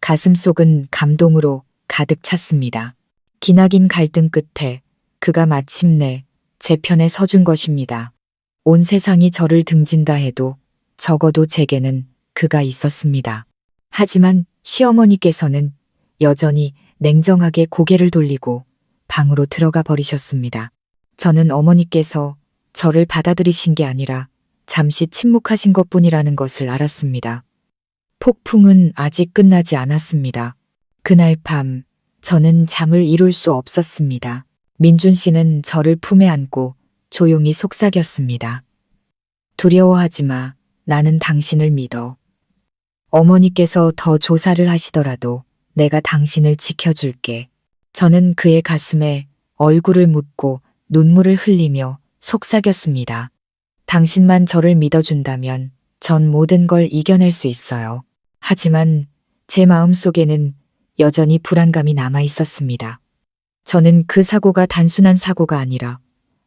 가슴속은 감동으로 가득 찼습니다. 기나긴 갈등 끝에 그가 마침내 제 편에 서준 것입니다. 온 세상이 저를 등진다 해도 적어도 제게는 그가 있었습니다. 하지만 시어머니께서는 여전히 냉정하게 고개를 돌리고 방으로 들어가 버리셨습니다. 저는 어머니께서 저를 받아들이신 게 아니라 잠시 침묵하신 것뿐이라는 것을 알았습니다. 폭풍은 아직 끝나지 않았습니다. 그날 밤 저는 잠을 이룰 수 없었습니다. 민준 씨는 저를 품에 안고 조용히 속삭였습니다. 두려워하지 마. 나는 당신을 믿어. 어머니께서 더 조사를 하시더라도 내가 당신을 지켜줄게. 저는 그의 가슴에 얼굴을 묻고 눈물을 흘리며 속삭였습니다. 당신만 저를 믿어준다면 전 모든 걸 이겨낼 수 있어요. 하지만 제 마음속에는 여전히 불안감이 남아 있었습니다. 저는 그 사고가 단순한 사고가 아니라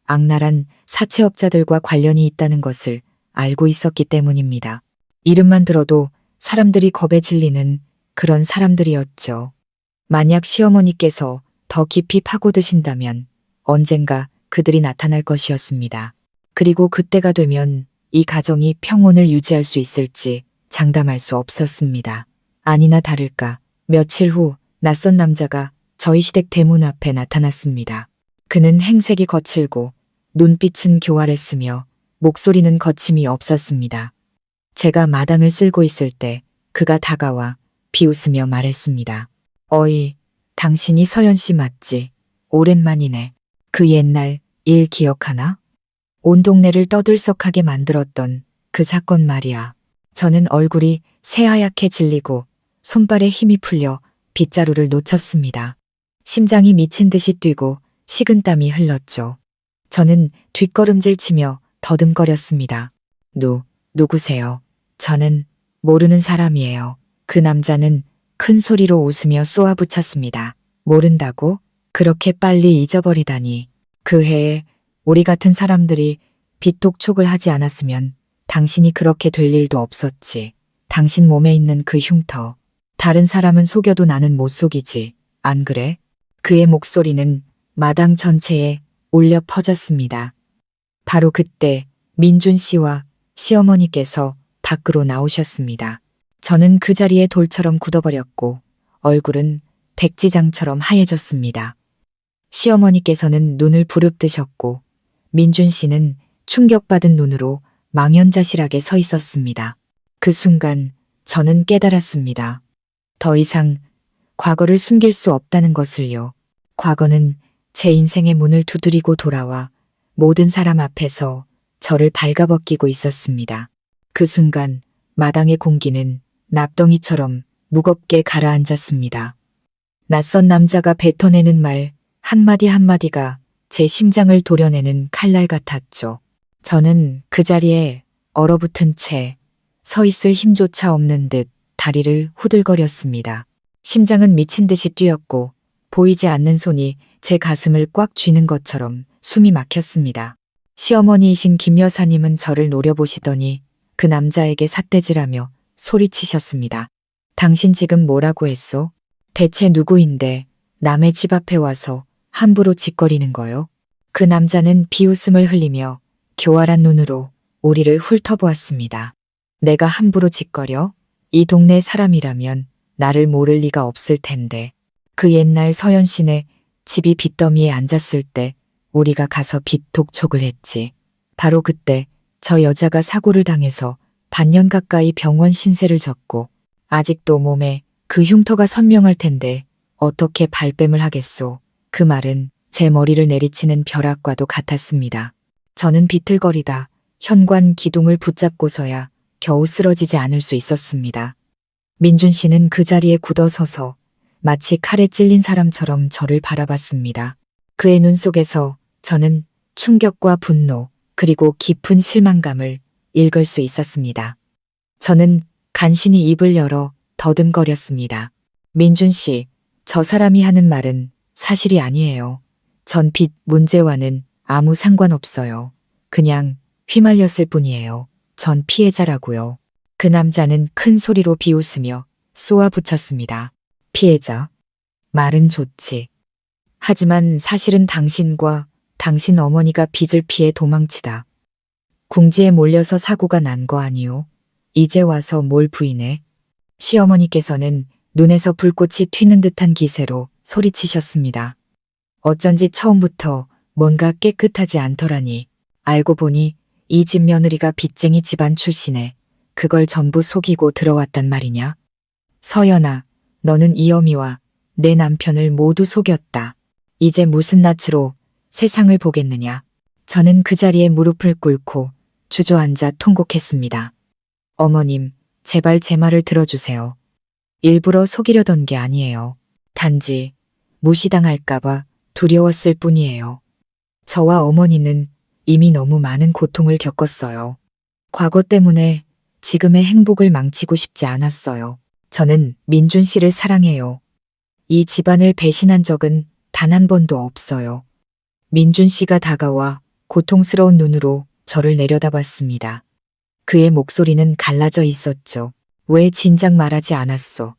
악랄한 사채업자들과 관련이 있다는 것을 알고 있었기 때문입니다. 이름만 들어도 사람들이 겁에 질리는 그런 사람들이었죠. 만약 시어머니께서 더 깊이 파고드신다면 언젠가 그들이 나타날 것이었습니다. 그리고 그때가 되면 이 가정이 평온을 유지할 수 있을지 장담할 수 없었습니다. 아니나 다를까 며칠 후 낯선 남자가 저희 시댁 대문 앞에 나타났습니다. 그는 행색이 거칠고 눈빛은 교활했으며 목소리는 거침이 없었습니다. 제가 마당을 쓸고 있을 때 그가 다가와 비웃으며 말했습니다. 어이, 당신이 서연 씨 맞지? 오랜만이네. 그 옛날 일 기억하나? 온 동네를 떠들썩하게 만들었던 그 사건 말이야. 저는 얼굴이 새하얗게 질리고 손발에 힘이 풀려 빗자루를 놓쳤습니다. 심장이 미친 듯이 뛰고 식은땀이 흘렀죠. 저는 뒷걸음질 치며 더듬거렸습니다. 누구세요? 저는 모르는 사람이에요. 그 남자는 큰 소리로 웃으며 쏘아붙였습니다. 모른다고? 그렇게 빨리 잊어버리다니. 그 해에 우리 같은 사람들이 빚독촉을 하지 않았으면 당신이 그렇게 될 일도 없었지. 당신 몸에 있는 그 흉터. 다른 사람은 속여도 나는 못 속이지. 안 그래? 그의 목소리는 마당 전체에 울려 퍼졌습니다. 바로 그때 민준 씨와 시어머니께서 밖으로 나오셨습니다. 저는 그 자리에 돌처럼 굳어버렸고 얼굴은 백지장처럼 하얘졌습니다. 시어머니께서는 눈을 부릅뜨셨고 민준 씨는 충격받은 눈으로 망연자실하게 서 있었습니다. 그 순간 저는 깨달았습니다. 더 이상 과거를 숨길 수 없다는 것을요. 과거는 제 인생의 문을 두드리고 돌아와 모든 사람 앞에서 저를 발가벗기고 있었습니다. 그 순간 마당의 공기는 납덩이처럼 무겁게 가라앉았습니다. 낯선 남자가 뱉어내는 말 한마디 한마디가 제 심장을 도려내는 칼날 같았죠. 저는 그 자리에 얼어붙은 채 서 있을 힘조차 없는 듯 다리를 후들거렸습니다. 심장은 미친 듯이 뛰었고 보이지 않는 손이 제 가슴을 꽉 쥐는 것처럼 숨이 막혔습니다. 시어머니이신 김 여사님은 저를 노려보시더니 그 남자에게 삿대질하며 소리치셨습니다. 당신 지금 뭐라고 했소? 대체 누구인데 남의 집 앞에 와서 함부로 짓거리는 거요? 그 남자는 비웃음을 흘리며 교활한 눈으로 우리를 훑어보았습니다. 내가 함부로 짓거려? 이 동네 사람이라면 나를 모를 리가 없을 텐데. 그 옛날 서연 씨네 집이 빚더미에 앉았을 때 우리가 가서 빚 독촉을 했지. 바로 그때 저 여자가 사고를 당해서 반년 가까이 병원 신세를 졌고 아직도 몸에 그 흉터가 선명할 텐데 어떻게 발뺌을 하겠소. 그 말은 제 머리를 내리치는 벼락과도 같았습니다. 저는 비틀거리다 현관 기둥을 붙잡고서야 겨우 쓰러지지 않을 수 있었습니다. 민준 씨는 그 자리에 굳어서서 마치 칼에 찔린 사람처럼 저를 바라봤습니다. 그의 눈 속에서 저는 충격과 분노 그리고 깊은 실망감을 읽을 수 있었습니다. 저는 간신히 입을 열어 더듬거렸습니다. 민준 씨, 저 사람이 하는 말은 사실이 아니에요. 전 빚 문제와는 아무 상관없어요. 그냥 휘말렸을 뿐이에요. 전 피해자라고요. 그 남자는 큰 소리로 비웃으며 쏘아붙였습니다. 피해자? 말은 좋지. 하지만 사실은 당신과 당신 어머니가 빚을 피해 도망치다 궁지에 몰려서 사고가 난 거 아니오? 이제 와서 뭘 부인해? 시어머니께서는 눈에서 불꽃이 튀는 듯한 기세로 소리치셨습니다. 어쩐지 처음부터 뭔가 깨끗하지 않더라니. 알고 보니 이 집 며느리가 빚쟁이 집안 출신에 그걸 전부 속이고 들어왔단 말이냐? 서연아, 너는 이 어미와 내 남편을 모두 속였다. 이제 무슨 낯으로 세상을 보겠느냐? 저는 그 자리에 무릎을 꿇고 주저앉아 통곡했습니다. 어머님, 제발 제 말을 들어주세요. 일부러 속이려던 게 아니에요. 단지 무시당할까봐 두려웠을 뿐이에요. 저와 어머니는 이미 너무 많은 고통을 겪었어요. 과거 때문에 지금의 행복을 망치고 싶지 않았어요. 저는 민준 씨를 사랑해요. 이 집안을 배신한 적은 단 한 번도 없어요. 민준 씨가 다가와 고통스러운 눈으로 저를 내려다봤습니다. 그의 목소리는 갈라져 있었죠. 왜 진작 말하지 않았소?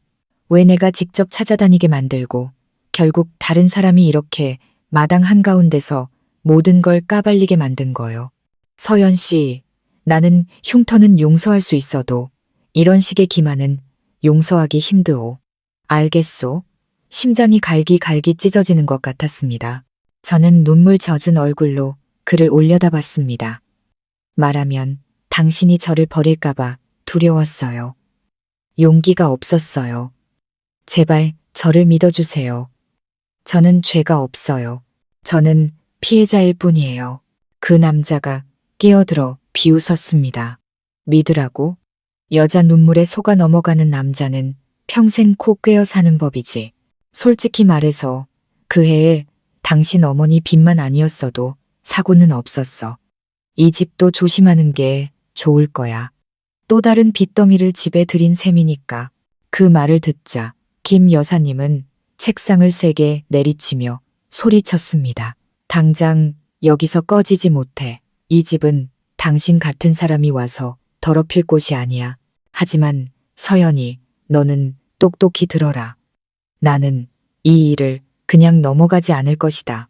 왜 내가 직접 찾아다니게 만들고 결국 다른 사람이 이렇게 마당 한가운데서 모든 걸 까발리게 만든 거요. 서연 씨, 나는 흉터는 용서할 수 있어도 이런 식의 기만은 용서하기 힘드오. 알겠소? 심장이 갈기갈기 찢어지는 것 같았습니다. 저는 눈물 젖은 얼굴로 그를 올려다봤습니다. 말하면 당신이 저를 버릴까봐 두려웠어요. 용기가 없었어요. 제발 저를 믿어주세요. 저는 죄가 없어요. 저는 피해자일 뿐이에요. 그 남자가 끼어들어 비웃었습니다. 믿으라고? 여자 눈물에 속아 넘어가는 남자는 평생 코 꿰어 사는 법이지. 솔직히 말해서 그 해에 당신 어머니 빚만 아니었어도 사고는 없었어. 이 집도 조심하는 게 좋을 거야. 또 다른 빚더미를 집에 들인 셈이니까. 그 말을 듣자 김 여사님은 책상을 세게 내리치며 소리쳤습니다. 당장 여기서 꺼지지 못해. 이 집은 당신 같은 사람이 와서 더럽힐 곳이 아니야. 하지만 서연이 너는 똑똑히 들어라. 나는 이 일을 그냥 넘어가지 않을 것이다.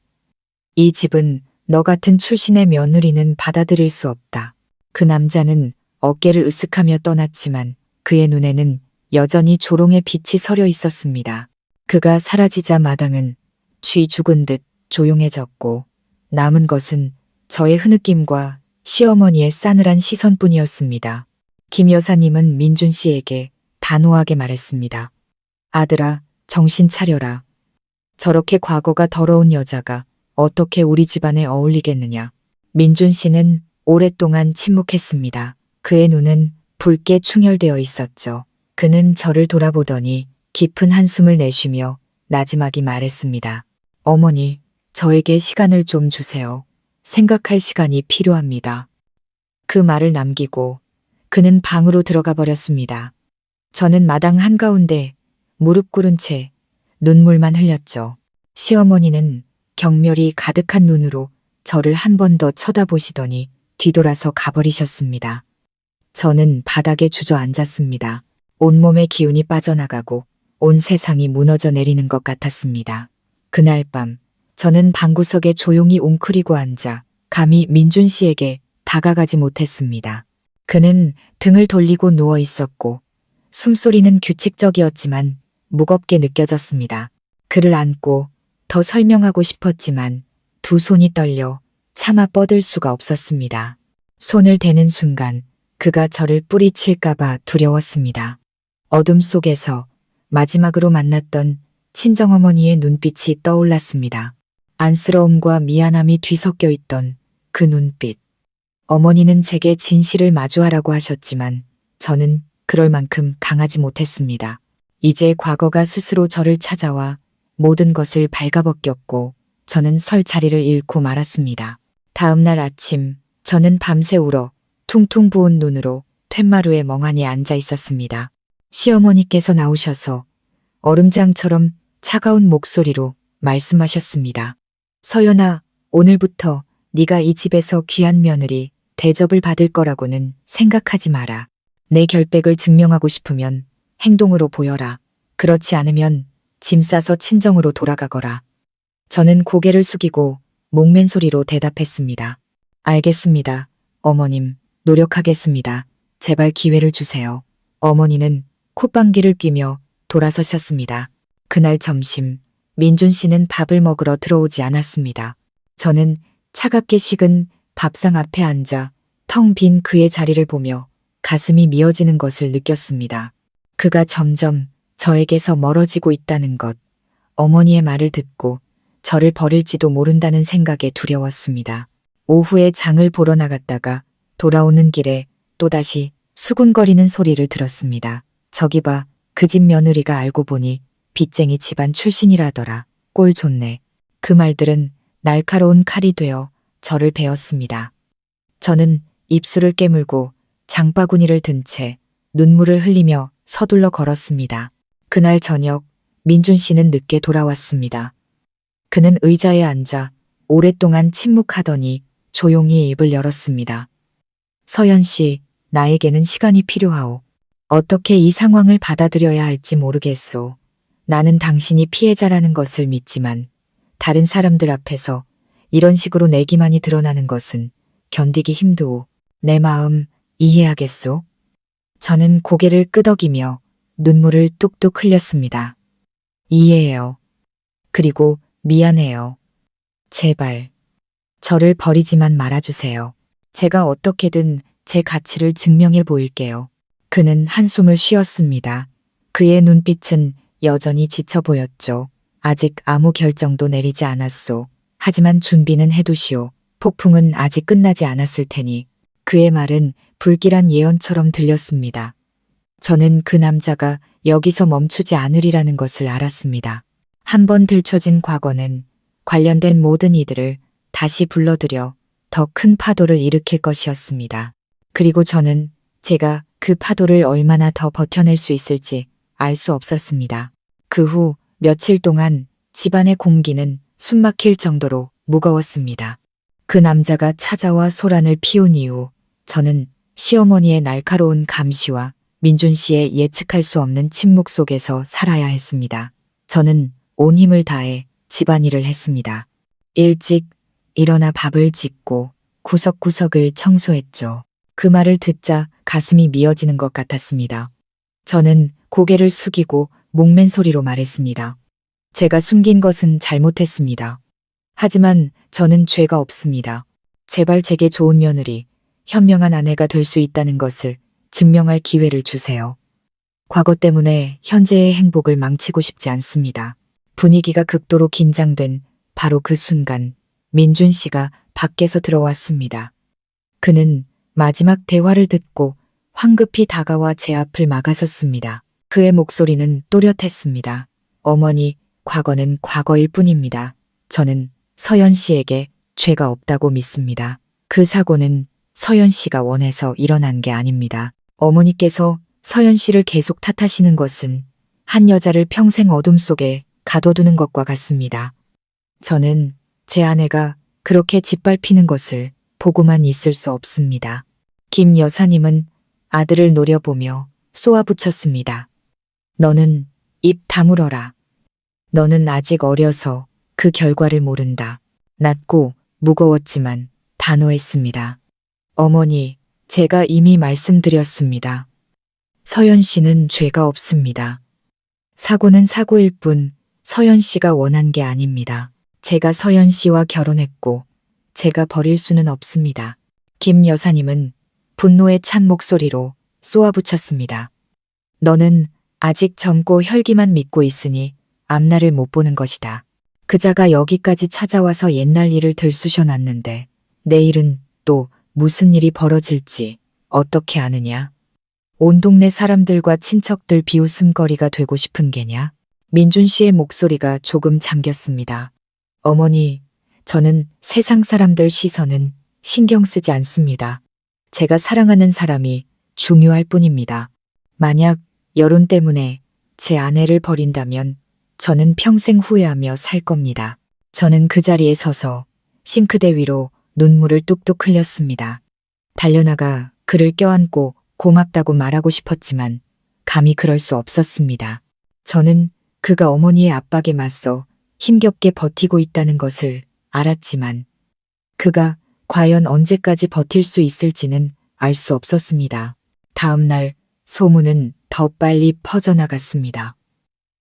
이 집은 너 같은 출신의 며느리는 받아들일 수 없다. 그 남자는 어깨를 으쓱하며 떠났지만 그의 눈에는 여전히 조롱의 빛이 서려 있었습니다. 그가 사라지자 마당은 쥐 죽은 듯 조용해졌고 남은 것은 저의 흐느낌과 시어머니의 싸늘한 시선뿐이었습니다. 김 여사님은 민준 씨에게 단호하게 말했습니다. 아들아, 정신 차려라. 저렇게 과거가 더러운 여자가 어떻게 우리 집안에 어울리겠느냐. 민준 씨는 오랫동안 침묵했습니다. 그의 눈은 붉게 충혈되어 있었죠. 그는 저를 돌아보더니 깊은 한숨을 내쉬며 나지막이 말했습니다. 어머니, 저에게 시간을 좀 주세요. 생각할 시간이 필요합니다. 그 말을 남기고 그는 방으로 들어가 버렸습니다. 저는 마당 한가운데 무릎 꿇은 채 눈물만 흘렸죠. 시어머니는 경멸이 가득한 눈으로 저를 한 번 더 쳐다보시더니 뒤돌아서 가버리셨습니다. 저는 바닥에 주저앉았습니다. 온몸의 기운이 빠져나가고 온 세상이 무너져 내리는 것 같았습니다. 그날 밤 저는 방구석에 조용히 웅크리고 앉아 감히 민준 씨에게 다가가지 못했습니다. 그는 등을 돌리고 누워 있었고 숨소리는 규칙적이었지만 무겁게 느껴졌습니다. 그를 안고 더 설명하고 싶었지만 두 손이 떨려 차마 뻗을 수가 없었습니다. 손을 대는 순간 그가 저를 뿌리칠까봐 두려웠습니다. 어둠 속에서 마지막으로 만났던 친정어머니의 눈빛이 떠올랐습니다. 안쓰러움과 미안함이 뒤섞여 있던 그 눈빛. 어머니는 제게 진실을 마주하라고 하셨지만 저는 그럴 만큼 강하지 못했습니다. 이제 과거가 스스로 저를 찾아와 모든 것을 발가벗겼고 저는 설 자리를 잃고 말았습니다. 다음 날 아침 저는 밤새 울어 퉁퉁 부은 눈으로 툇마루에 멍하니 앉아 있었습니다. 시어머니께서 나오셔서 얼음장처럼 차가운 목소리로 말씀하셨습니다. 서연아, 오늘부터 네가 이 집에서 귀한 며느리 대접을 받을 거라고는 생각하지 마라. 내 결백을 증명하고 싶으면 행동으로 보여라. 그렇지 않으면 짐 싸서 친정으로 돌아가거라. 저는 고개를 숙이고 목맨 소리로 대답했습니다. 알겠습니다. 어머님, 노력하겠습니다. 제발 기회를 주세요. 어머니는 콧방귀를 뀌며 돌아서셨습니다. 그날 점심, 민준 씨는 밥을 먹으러 들어오지 않았습니다. 저는 차갑게 식은 밥상 앞에 앉아 텅 빈 그의 자리를 보며 가슴이 미어지는 것을 느꼈습니다. 그가 점점 저에게서 멀어지고 있다는 것, 어머니의 말을 듣고 저를 버릴지도 모른다는 생각에 두려웠습니다. 오후에 장을 보러 나갔다가 돌아오는 길에 또다시 수군거리는 소리를 들었습니다. 저기 봐, 그 집 며느리가 알고 보니 빚쟁이 집안 출신이라더라. 꼴 좋네. 그 말들은 날카로운 칼이 되어 저를 베었습니다. 저는 입술을 깨물고 장바구니를 든 채 눈물을 흘리며 서둘러 걸었습니다. 그날 저녁 민준 씨는 늦게 돌아왔습니다. 그는 의자에 앉아 오랫동안 침묵하더니 조용히 입을 열었습니다. 서연 씨, 나에게는 시간이 필요하오. 어떻게 이 상황을 받아들여야 할지 모르겠소. 나는 당신이 피해자라는 것을 믿지만 다른 사람들 앞에서 이런 식으로 내 기만이 드러나는 것은 견디기 힘드오. 내 마음 이해하겠소? 저는 고개를 끄덕이며 눈물을 뚝뚝 흘렸습니다. 이해해요. 그리고 미안해요. 제발 저를 버리지만 말아주세요. 제가 어떻게든 제 가치를 증명해 보일게요. 그는 한숨을 쉬었습니다. 그의 눈빛은 여전히 지쳐 보였죠. 아직 아무 결정도 내리지 않았소. 하지만 준비는 해두시오. 폭풍은 아직 끝나지 않았을 테니. 그의 말은 불길한 예언처럼 들렸습니다. 저는 그 남자가 여기서 멈추지 않으리라는 것을 알았습니다. 한번 들춰진 과거는 관련된 모든 이들을 다시 불러들여 더 큰 파도를 일으킬 것이었습니다. 그리고 저는 제가 그 파도를 얼마나 더 버텨낼 수 있을지 알 수 없었습니다. 그 후 며칠 동안 집안의 공기는 숨막힐 정도로 무거웠습니다. 그 남자가 찾아와 소란을 피운 이후 저는 시어머니의 날카로운 감시와 민준 씨의 예측할 수 없는 침묵 속에서 살아야 했습니다. 저는 온 힘을 다해 집안일을 했습니다. 일찍 일어나 밥을 짓고 구석구석을 청소했죠. 그 말을 듣자 가슴이 미어지는 것 같았습니다. 저는 고개를 숙이고 목맨 소리로 말했습니다. 제가 숨긴 것은 잘못했습니다. 하지만 저는 죄가 없습니다. 제발 제게 좋은 며느리, 현명한 아내가 될 수 있다는 것을 증명할 기회를 주세요. 과거 때문에 현재의 행복을 망치고 싶지 않습니다. 분위기가 극도로 긴장된 바로 그 순간 민준 씨가 밖에서 들어왔습니다. 그는 마지막 대화를 듣고 황급히 다가와 제 앞을 막아섰습니다. 그의 목소리는 또렷했습니다. 어머니, 과거는 과거일 뿐입니다. 저는 서연 씨에게 죄가 없다고 믿습니다. 그 사고는 서연 씨가 원해서 일어난 게 아닙니다. 어머니께서 서연 씨를 계속 탓하시는 것은 한 여자를 평생 어둠 속에 가둬두는 것과 같습니다. 저는 제 아내가 그렇게 짓밟히는 것을 보고만 있을 수 없습니다. 김 여사님은 아들을 노려보며 쏘아붙였습니다. 너는 입 다물어라. 너는 아직 어려서 그 결과를 모른다. 낮고 무거웠지만 단호했습니다. 어머니, 제가 이미 말씀드렸습니다. 서연 씨는 죄가 없습니다. 사고는 사고일 뿐 서연 씨가 원한 게 아닙니다. 제가 서연 씨와 결혼했고 제가 버릴 수는 없습니다. 김 여사님은 분노에 찬 목소리로 쏘아붙였습니다. 너는 아직 젊고 혈기만 믿고 있으니 앞날을 못 보는 것이다. 그자가 여기까지 찾아와서 옛날 일을 들쑤셔놨는데 내일은 또 무슨 일이 벌어질지 어떻게 아느냐? 온 동네 사람들과 친척들 비웃음거리가 되고 싶은 게냐? 민준 씨의 목소리가 조금 잠겼습니다. 어머니, 저는 세상 사람들 시선은 신경 쓰지 않습니다. 제가 사랑하는 사람이 중요할 뿐입니다. 만약 여론 때문에 제 아내를 버린다면 저는 평생 후회하며 살 겁니다. 저는 그 자리에 서서 싱크대 위로 눈물을 뚝뚝 흘렸습니다. 달려나가 그를 껴안고 고맙다고 말하고 싶었지만 감히 그럴 수 없었습니다. 저는 그가 어머니의 압박에 맞서 힘겹게 버티고 있다는 것을 알았지만 그가 과연 언제까지 버틸 수 있을지는 알 수 없었습니다. 다음 날 소문은 더 빨리 퍼져나갔습니다.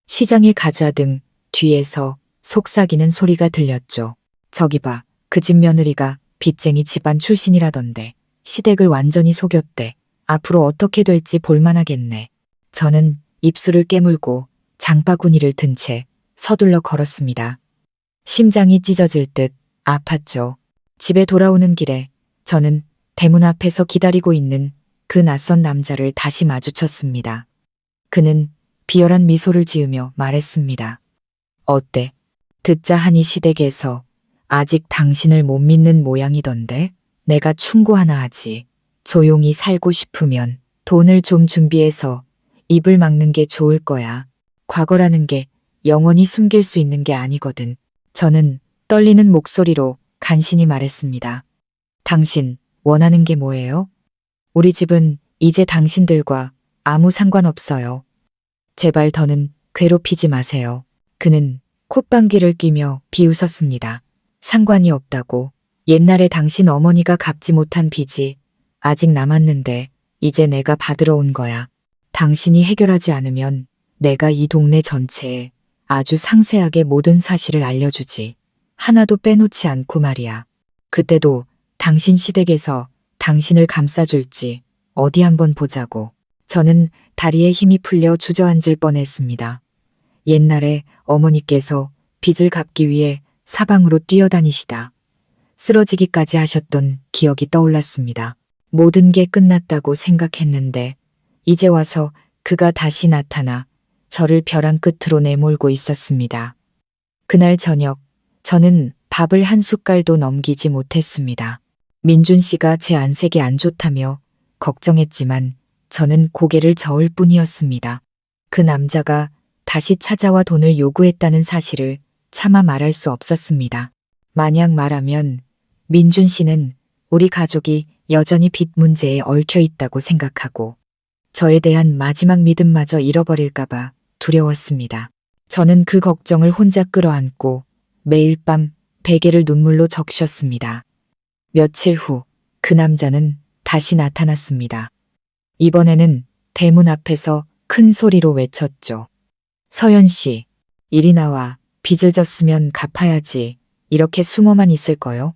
시장에 가자 등 뒤에서 속삭이는 소리가 들렸죠. 저기 봐, 그 집 며느리가 빚쟁이 집안 출신이라던데 시댁을 완전히 속였대. 앞으로 어떻게 될지 볼만하겠네. 저는 입술을 깨물고 장바구니를 든 채 서둘러 걸었습니다. 심장이 찢어질 듯 아팠죠. 집에 돌아오는 길에 저는 대문 앞에서 기다리고 있는 그 낯선 남자를 다시 마주쳤습니다. 그는 비열한 미소를 지으며 말했습니다. 어때? 듣자 하니 시댁에서 아직 당신을 못 믿는 모양이던데? 내가 충고 하나 하지. 조용히 살고 싶으면 돈을 좀 준비해서 입을 막는 게 좋을 거야. 과거라는 게 영원히 숨길 수 있는 게 아니거든. 저는 떨리는 목소리로 간신히 말했습니다. 당신 원하는 게 뭐예요? 우리 집은 이제 당신들과 아무 상관없어요. 제발 더는 괴롭히지 마세요. 그는 콧방귀를 뀌며 비웃었습니다. 상관이 없다고. 옛날에 당신 어머니가 갚지 못한 빚이 아직 남았는데 이제 내가 받으러 온 거야. 당신이 해결하지 않으면 내가 이 동네 전체에 아주 상세하게 모든 사실을 알려주지. 하나도 빼놓지 않고 말이야. 그때도 당신 시댁에서 당신을 감싸줄지 어디 한번 보자고. 저는 다리에 힘이 풀려 주저앉을 뻔했습니다. 옛날에 어머니께서 빚을 갚기 위해 사방으로 뛰어다니시다 쓰러지기까지 하셨던 기억이 떠올랐습니다. 모든 게 끝났다고 생각했는데 이제 와서 그가 다시 나타나 저를 벼랑 끝으로 내몰고 있었습니다. 그날 저녁 저는 밥을 한 숟갈도 넘기지 못했습니다. 민준 씨가 제 안색이 안 좋다며 걱정했지만 저는 고개를 저을 뿐이었습니다. 그 남자가 다시 찾아와 돈을 요구했다는 사실을 차마 말할 수 없었습니다. 만약 말하면 민준 씨는 우리 가족이 여전히 빚 문제에 얽혀 있다고 생각하고 저에 대한 마지막 믿음마저 잃어버릴까봐 두려웠습니다. 저는 그 걱정을 혼자 끌어안고 매일 밤 베개를 눈물로 적셨습니다. 며칠 후 그 남자는 다시 나타났습니다. 이번에는 대문 앞에서 큰 소리로 외쳤죠. 서연 씨, 이리 나와. 빚을 졌으면 갚아야지. 이렇게 숨어만 있을 거요?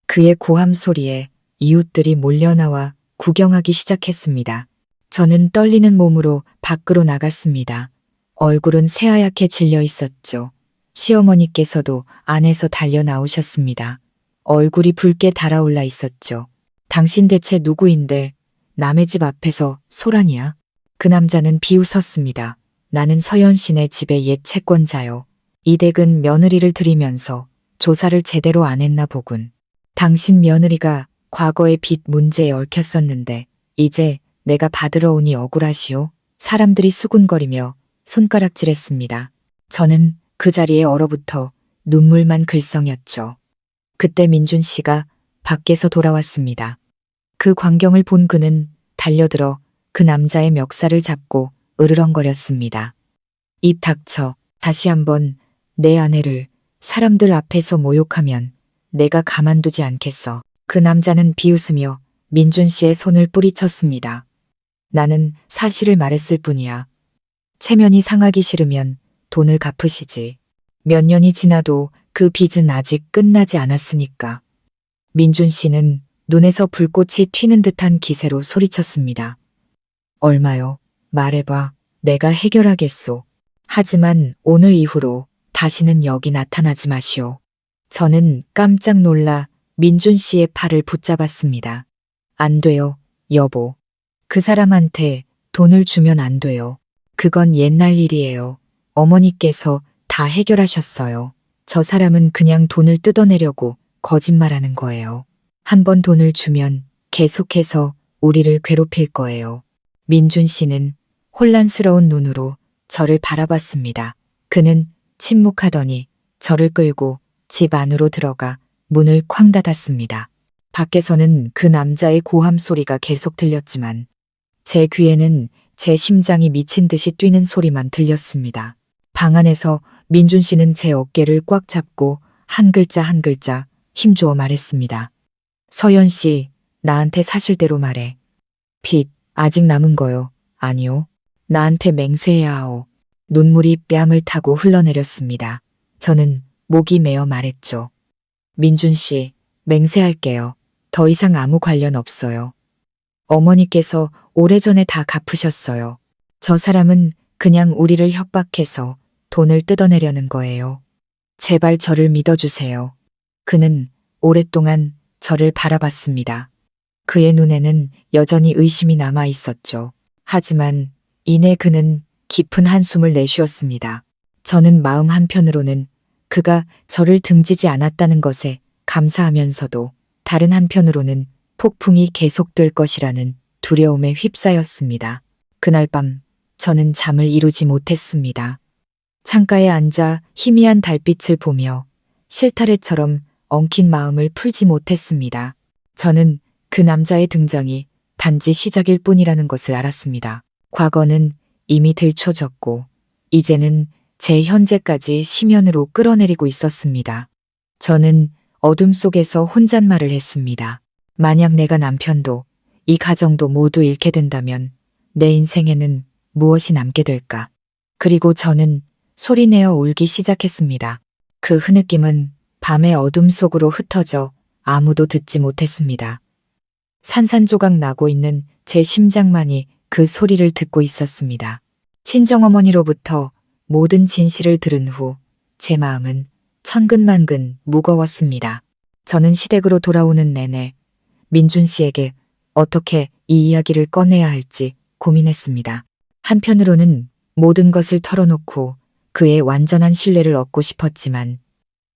그의 고함 소리에 이웃들이 몰려나와 구경하기 시작했습니다. 저는 떨리는 몸으로 밖으로 나갔습니다. 얼굴은 새하얗게 질려 있었죠. 시어머니께서도 안에서 달려 나오셨습니다. 얼굴이 붉게 달아올라 있었죠. 당신 대체 누구인데 남의 집 앞에서 소란이야? 그 남자는 비웃었습니다. 나는 서연 씨네 집의 옛 채권자요. 이 댁은 며느리를 들이면서 조사를 제대로 안 했나 보군. 당신 며느리가 과거의 빚 문제에 얽혔었는데 이제 내가 받으러 오니 억울하시오. 사람들이 수군거리며 손가락질했습니다. 저는 그 자리에 얼어붙어 눈물만 글썽였죠. 그때 민준 씨가 밖에서 돌아왔습니다. 그 광경을 본 그는 달려들어 그 남자의 멱살을 잡고 으르렁거렸습니다. 입 닥쳐. 다시 한번 내 아내를 사람들 앞에서 모욕하면 내가 가만두지 않겠어. 그 남자는 비웃으며 민준 씨의 손을 뿌리쳤습니다. 나는 사실을 말했을 뿐이야. 체면이 상하기 싫으면 돈을 갚으시지. 몇 년이 지나도 그 빚은 아직 끝나지 않았으니까. 민준 씨는 눈에서 불꽃이 튀는 듯한 기세로 소리쳤습니다. 얼마요? 말해봐. 내가 해결하겠소. 하지만 오늘 이후로 다시는 여기 나타나지 마시오. 저는 깜짝 놀라 민준 씨의 팔을 붙잡았습니다. 안 돼요, 여보. 그 사람한테 돈을 주면 안 돼요. 그건 옛날 일이에요. 어머니께서 다 해결하셨어요. 저 사람은 그냥 돈을 뜯어내려고 거짓말하는 거예요. 한번 돈을 주면 계속해서 우리를 괴롭힐 거예요. 민준 씨는 혼란스러운 눈으로 저를 바라봤습니다. 그는 침묵하더니 저를 끌고 집 안으로 들어가 문을 쾅 닫았습니다. 밖에서는 그 남자의 고함 소리가 계속 들렸지만 제 귀에는 제 심장이 미친 듯이 뛰는 소리만 들렸습니다. 방 안에서 민준 씨는 제 어깨를 꽉 잡고 한 글자 한 글자 힘주어 말했습니다. 서연 씨, 나한테 사실대로 말해. 빚, 아직 남은 거요. 아니요. 나한테 맹세해야 하오. 눈물이 뺨을 타고 흘러내렸습니다. 저는 목이 메어 말했죠. 민준 씨, 맹세할게요. 더 이상 아무 관련 없어요. 어머니께서 오래전에 다 갚으셨어요. 저 사람은 그냥 우리를 협박해서 돈을 뜯어내려는 거예요. 제발 저를 믿어주세요. 그는 오랫동안 저를 바라봤습니다. 그의 눈에는 여전히 의심이 남아 있었죠. 하지만 이내 그는 깊은 한숨을 내쉬었습니다. 저는 마음 한편으로는 그가 저를 등지지 않았다는 것에 감사하면서도 다른 한편으로는 폭풍이 계속될 것이라는 두려움에 휩싸였습니다. 그날 밤 저는 잠을 이루지 못했습니다. 창가에 앉아 희미한 달빛을 보며 실타래처럼 엉킨 마음을 풀지 못했습니다. 저는 그 남자의 등장이 단지 시작일 뿐이라는 것을 알았습니다. 과거는 이미 들춰졌고 이제는 제 현재까지 심연으로 끌어내리고 있었습니다. 저는 어둠 속에서 혼잣말을 했습니다. 만약 내가 남편도 이 가정도 모두 잃게 된다면 내 인생에는 무엇이 남게 될까? 그리고 저는 소리내어 울기 시작했습니다. 그 흐느낌은 밤의 어둠 속으로 흩어져 아무도 듣지 못했습니다. 산산조각 나고 있는 제 심장만이 그 소리를 듣고 있었습니다. 친정어머니로부터 모든 진실을 들은 후 제 마음은 천근만근 무거웠습니다. 저는 시댁으로 돌아오는 내내 민준 씨에게 어떻게 이 이야기를 꺼내야 할지 고민했습니다. 한편으로는 모든 것을 털어놓고 그의 완전한 신뢰를 얻고 싶었지만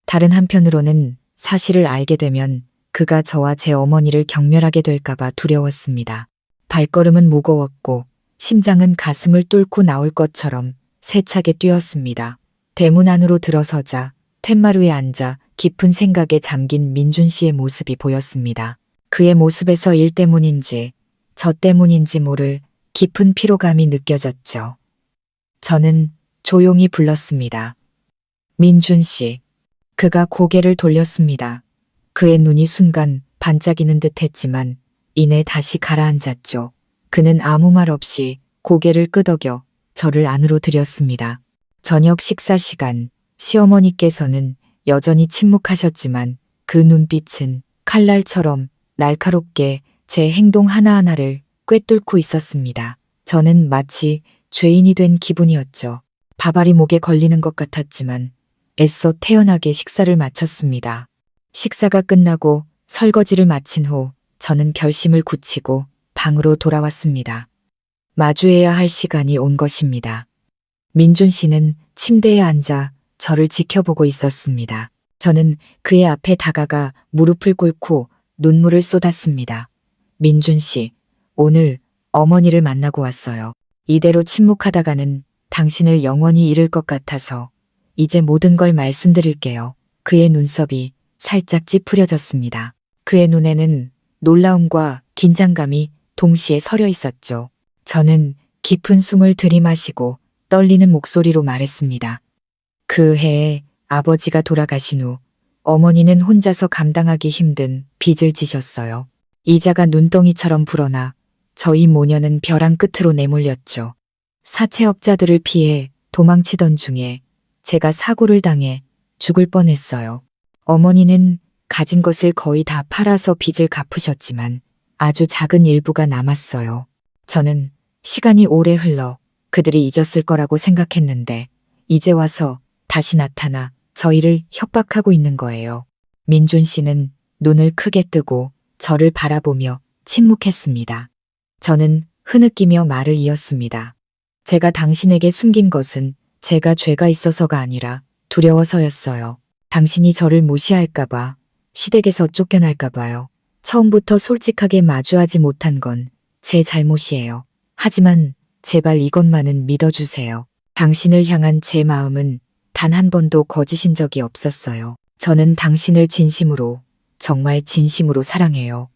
다른 한편으로는 사실을 알게 되면 그가 저와 제 어머니를 경멸하게 될까봐 두려웠습니다. 발걸음은 무거웠고 심장은 가슴을 뚫고 나올 것처럼 세차게 뛰었습니다. 대문 안으로 들어서자 툇마루에 앉아 깊은 생각에 잠긴 민준 씨의 모습이 보였습니다. 그의 모습에서 일 때문인지 저 때문인지 모를 깊은 피로감이 느껴졌죠. 저는 조용히 불렀습니다. 민준 씨. 그가 고개를 돌렸습니다. 그의 눈이 순간 반짝이는 듯 했지만 이내 다시 가라앉았죠. 그는 아무 말 없이 고개를 끄덕여 저를 안으로 들였습니다. 저녁 식사 시간, 시어머니께서는 여전히 침묵하셨지만 그 눈빛은 칼날처럼 날카롭게 제 행동 하나하나를 꿰뚫고 있었습니다. 저는 마치 죄인이 된 기분이었죠. 밥알이 목에 걸리는 것 같았지만 애써 태연하게 식사를 마쳤습니다. 식사가 끝나고 설거지를 마친 후 저는 결심을 굳히고 방으로 돌아왔습니다. 마주해야 할 시간이 온 것입니다. 민준 씨는 침대에 앉아 저를 지켜보고 있었습니다. 저는 그의 앞에 다가가 무릎을 꿇고 눈물을 쏟았습니다. 민준 씨, 오늘 어머니를 만나고 왔어요. 이대로 침묵하다가는 당신을 영원히 잃을 것 같아서 이제 모든 걸 말씀드릴게요. 그의 눈썹이 살짝 찌푸려졌습니다. 그의 눈에는 놀라움과 긴장감이 동시에 서려 있었죠. 저는 깊은 숨을 들이마시고 떨리는 목소리로 말했습니다. 그 해에 아버지가 돌아가신 후 어머니는 혼자서 감당하기 힘든 빚을 지셨어요. 이자가 눈덩이처럼 불어나 저희 모녀는 벼랑 끝으로 내몰렸죠. 사채업자들을 피해 도망치던 중에 제가 사고를 당해 죽을 뻔했어요. 어머니는 가진 것을 거의 다 팔아서 빚을 갚으셨지만 아주 작은 일부가 남았어요. 저는 시간이 오래 흘러 그들이 잊었을 거라고 생각했는데 이제 와서 다시 나타나 저희를 협박하고 있는 거예요. 민준 씨는 눈을 크게 뜨고 저를 바라보며 침묵했습니다. 저는 흐느끼며 말을 이었습니다. 제가 당신에게 숨긴 것은 제가 죄가 있어서가 아니라 두려워서였어요. 당신이 저를 무시할까봐, 시댁에서 쫓겨날까봐요. 처음부터 솔직하게 마주하지 못한 건 제 잘못이에요. 하지만 제발 이것만은 믿어주세요. 당신을 향한 제 마음은 단 한 번도 거짓인 적이 없었어요. 저는 당신을 진심으로, 정말 진심으로 사랑해요.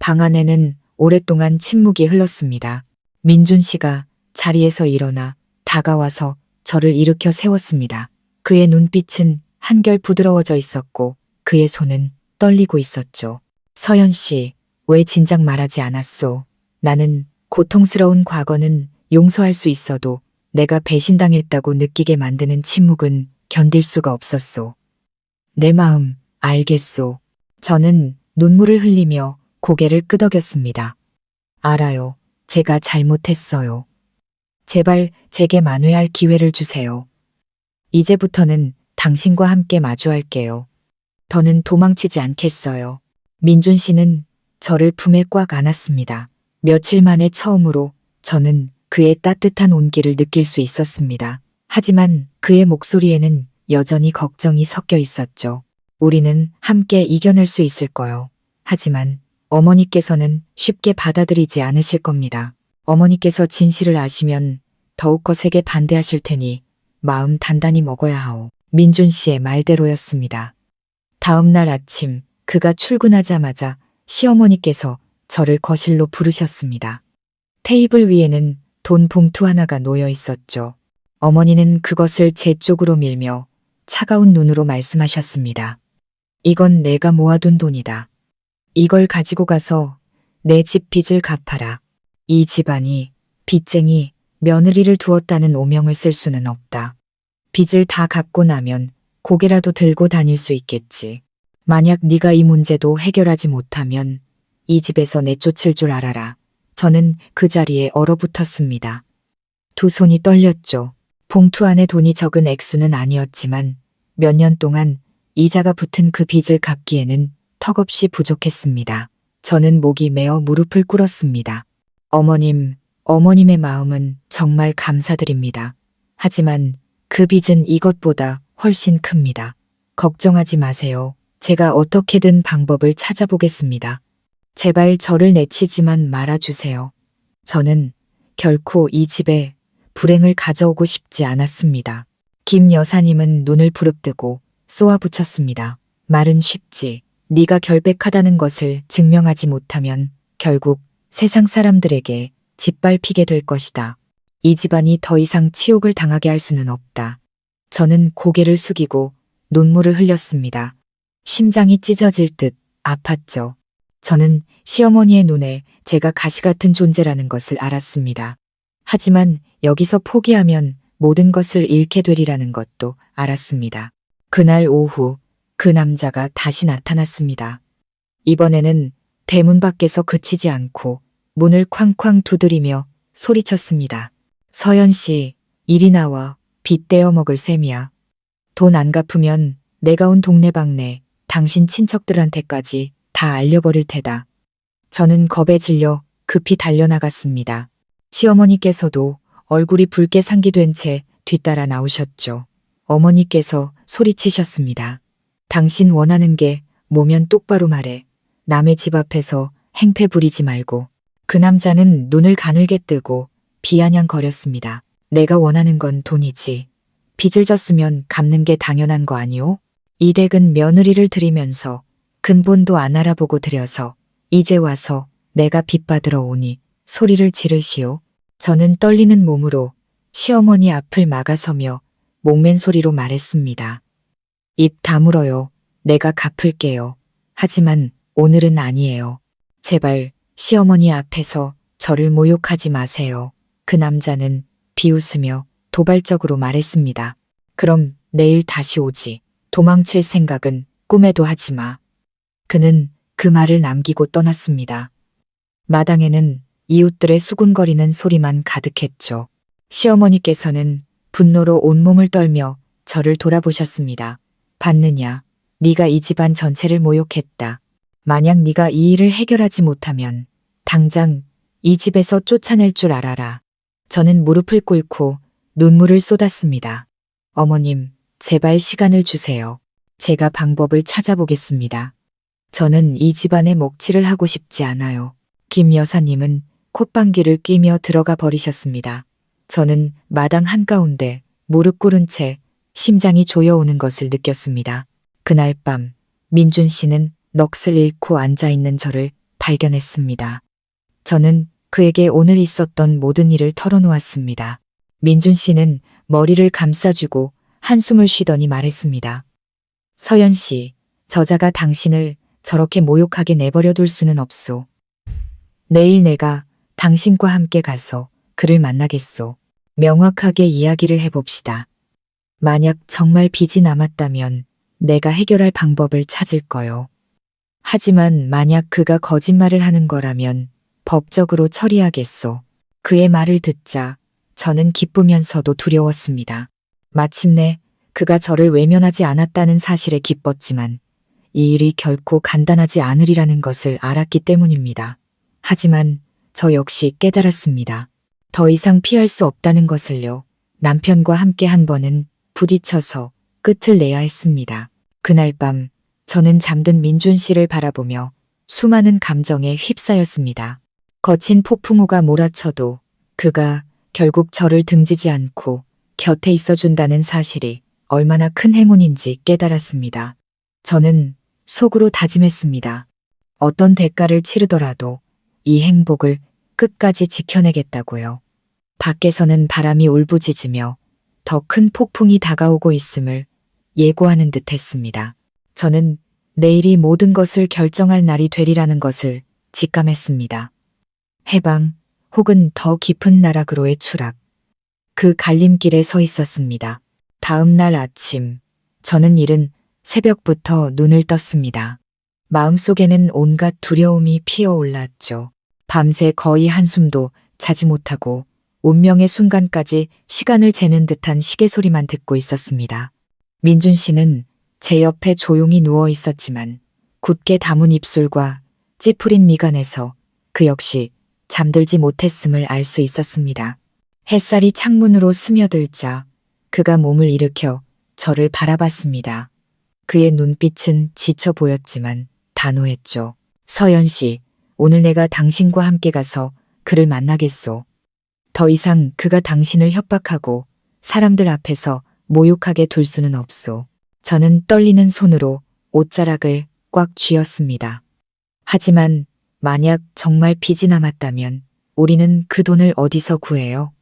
방 안에는 오랫동안 침묵이 흘렀습니다. 민준 씨가 자리에서 일어나 다가와서 저를 일으켜 세웠습니다. 그의 눈빛은 한결 부드러워져 있었고 그의 손은 떨리고 있었죠. 서연 씨, 왜 진작 말하지 않았소? 나는 고통스러운 과거는 용서할 수 있어도 내가 배신당했다고 느끼게 만드는 침묵은 견딜 수가 없었소. 내 마음 알겠소. 저는 눈물을 흘리며 고개를 끄덕였습니다. 알아요. 제가 잘못했어요. 제발 제게 만회할 기회를 주세요. 이제부터는 당신과 함께 마주할게요. 더는 도망치지 않겠어요. 민준 씨는 저를 품에 꽉 안았습니다. 며칠 만에 처음으로 저는 그의 따뜻한 온기를 느낄 수 있었습니다. 하지만 그의 목소리에는 여전히 걱정이 섞여 있었죠. 우리는 함께 이겨낼 수 있을 거요. 하지만 어머니께서는 쉽게 받아들이지 않으실 겁니다. 어머니께서 진실을 아시면 더욱 거세게 반대하실 테니 마음 단단히 먹어야 하오. 민준 씨의 말대로였습니다. 다음 날 아침 그가 출근하자마자 시어머니께서 저를 거실로 부르셨습니다. 테이블 위에는 돈 봉투 하나가 놓여 있었죠. 어머니는 그것을 제 쪽으로 밀며 차가운 눈으로 말씀하셨습니다. 이건 내가 모아둔 돈이다. 이걸 가지고 가서 내 집 빚을 갚아라. 이 집안이 빚쟁이 며느리를 두었다는 오명을 쓸 수는 없다. 빚을 다 갚고 나면 고개라도 들고 다닐 수 있겠지. 만약 네가 이 문제도 해결하지 못하면 이 집에서 내쫓을 줄 알아라. 저는 그 자리에 얼어붙었습니다. 두 손이 떨렸죠. 봉투 안에 돈이 적은 액수는 아니었지만 몇 년 동안 이자가 붙은 그 빚을 갚기에는 턱없이 부족했습니다. 저는 목이 메어 무릎을 꿇었습니다. 어머님, 어머님의 마음은 정말 감사드립니다. 하지만 그 빚은 이것보다 훨씬 큽니다. 걱정하지 마세요. 제가 어떻게든 방법을 찾아보겠습니다. 제발 저를 내치지만 말아주세요. 저는 결코 이 집에 불행을 가져오고 싶지 않았습니다. 김 여사님은 눈을 부릅뜨고 쏘아붙였습니다. 말은 쉽지. 네가 결백하다는 것을 증명하지 못하면 결국 세상 사람들에게 짓밟히게 될 것이다. 이 집안이 더 이상 치욕을 당하게 할 수는 없다. 저는 고개를 숙이고 눈물을 흘렸습니다. 심장이 찢어질 듯 아팠죠. 저는 시어머니의 눈에 제가 가시 같은 존재라는 것을 알았습니다. 하지만 여기서 포기하면 모든 것을 잃게 되리라는 것도 알았습니다. 그날 오후 그 남자가 다시 나타났습니다. 이번에는 대문 밖에서 그치지 않고 문을 쾅쾅 두드리며 소리쳤습니다. 서연 씨, 이리 나와. 빚 떼어 먹을 셈이야. 돈 안 갚으면 내가 온 동네방네 당신 친척들한테까지 다 알려버릴 테다. 저는 겁에 질려 급히 달려나갔습니다. 시어머니께서도 얼굴이 붉게 상기된 채 뒤따라 나오셨죠. 어머니께서 소리치셨습니다. 당신 원하는 게 뭐면 똑바로 말해. 남의 집 앞에서 행패 부리지 말고. 그 남자는 눈을 가늘게 뜨고 비아냥거렸습니다. 내가 원하는 건 돈이지. 빚을 졌으면 갚는 게 당연한 거 아니오? 이 댁은 며느리를 들이면서 근본도 안 알아보고 들여서 이제 와서 내가 빚 받으러 오니 소리를 지르시오. 저는 떨리는 몸으로 시어머니 앞을 막아서며 목맨 소리로 말했습니다. 입 다물어요. 내가 갚을게요. 하지만 오늘은 아니에요. 제발 시어머니 앞에서 저를 모욕하지 마세요. 그 남자는 비웃으며 도발적으로 말했습니다. 그럼 내일 다시 오지. 도망칠 생각은 꿈에도 하지 마. 그는 그 말을 남기고 떠났습니다. 마당에는 이웃들의 수군거리는 소리만 가득했죠. 시어머니께서는 분노로 온몸을 떨며 저를 돌아보셨습니다. 봤느냐? 네가 이 집안 전체를 모욕했다. 만약 네가 이 일을 해결하지 못하면 당장 이 집에서 쫓아낼 줄 알아라. 저는 무릎을 꿇고 눈물을 쏟았습니다. 어머님, 제발 시간을 주세요. 제가 방법을 찾아보겠습니다. 저는 이 집안에 먹칠을 하고 싶지 않아요. 김 여사님은 콧방귀를 뀌며 들어가 버리셨습니다. 저는 마당 한가운데 무릎 꿇은 채 심장이 조여오는 것을 느꼈습니다. 그날 밤 민준 씨는 넋을 잃고 앉아있는 저를 발견했습니다. 저는 그에게 오늘 있었던 모든 일을 털어놓았습니다. 민준 씨는 머리를 감싸주고 한숨을 쉬더니 말했습니다. 서연 씨, 저자가 당신을 저렇게 모욕하게 내버려 둘 수는 없소. 내일 내가 당신과 함께 가서 그를 만나겠소. 명확하게 이야기를 해봅시다. 만약 정말 빚이 남았다면 내가 해결할 방법을 찾을 거요. 하지만 만약 그가 거짓말을 하는 거라면 법적으로 처리하겠소. 그의 말을 듣자 저는 기쁘면서도 두려웠습니다. 마침내 그가 저를 외면하지 않았다는 사실에 기뻤지만 이 일이 결코 간단하지 않으리라는 것을 알았기 때문입니다. 하지만 저 역시 깨달았습니다. 더 이상 피할 수 없다는 것을요. 남편과 함께 한 번은 부딪혀서 끝을 내야 했습니다. 그날 밤 저는 잠든 민준 씨를 바라보며 수많은 감정에 휩싸였습니다. 거친 폭풍우가 몰아쳐도 그가 결국 저를 등지지 않고 곁에 있어준다는 사실이 얼마나 큰 행운인지 깨달았습니다. 저는 속으로 다짐했습니다. 어떤 대가를 치르더라도 이 행복을 끝까지 지켜내겠다고요. 밖에서는 바람이 울부짖으며 더 큰 폭풍이 다가오고 있음을 예고하는 듯 했습니다. 저는 내일이 모든 것을 결정할 날이 되리라는 것을 직감했습니다. 해방 혹은 더 깊은 나락으로의 추락. 그 갈림길에 서 있었습니다. 다음 날 아침, 저는 이른 새벽부터 눈을 떴습니다. 마음속에는 온갖 두려움이 피어올랐죠. 밤새 거의 한숨도 자지 못하고 운명의 순간까지 시간을 재는 듯한 시계 소리만 듣고 있었습니다. 민준 씨는 제 옆에 조용히 누워 있었지만 굳게 담은 입술과 찌푸린 미간에서 그 역시 잠들지 못했음을 알 수 있었습니다. 햇살이 창문으로 스며들자 그가 몸을 일으켜 저를 바라봤습니다. 그의 눈빛은 지쳐 보였지만 단호했죠. 서연 씨, 오늘 내가 당신과 함께 가서 그를 만나겠소. 더 이상 그가 당신을 협박하고 사람들 앞에서 모욕하게 둘 수는 없소. 저는 떨리는 손으로 옷자락을 꽉 쥐었습니다. 하지만 만약 정말 빚이 남았다면 우리는 그 돈을 어디서 구해요?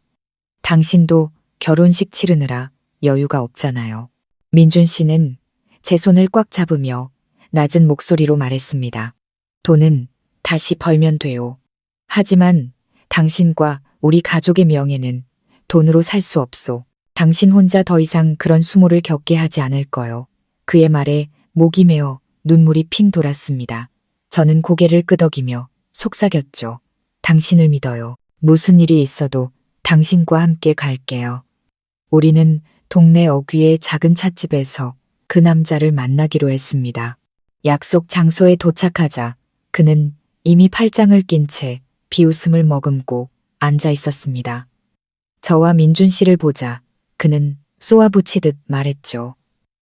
당신도 결혼식 치르느라 여유가 없잖아요. 민준 씨는 제 손을 꽉 잡으며 낮은 목소리로 말했습니다. 돈은 다시 벌면 돼요. 하지만 당신과 우리 가족의 명예는 돈으로 살 수 없소. 당신 혼자 더 이상 그런 수모를 겪게 하지 않을 거요. 그의 말에 목이 메어 눈물이 핑 돌았습니다. 저는 고개를 끄덕이며 속삭였죠. 당신을 믿어요. 무슨 일이 있어도 당신과 함께 갈게요. 우리는 동네 어귀의 작은 찻집에서 그 남자를 만나기로 했습니다. 약속 장소에 도착하자 그는 이미 팔짱을 낀 채 비웃음을 머금고 앉아 있었습니다. 저와 민준 씨를 보자 그는 쏘아붙이듯 말했죠.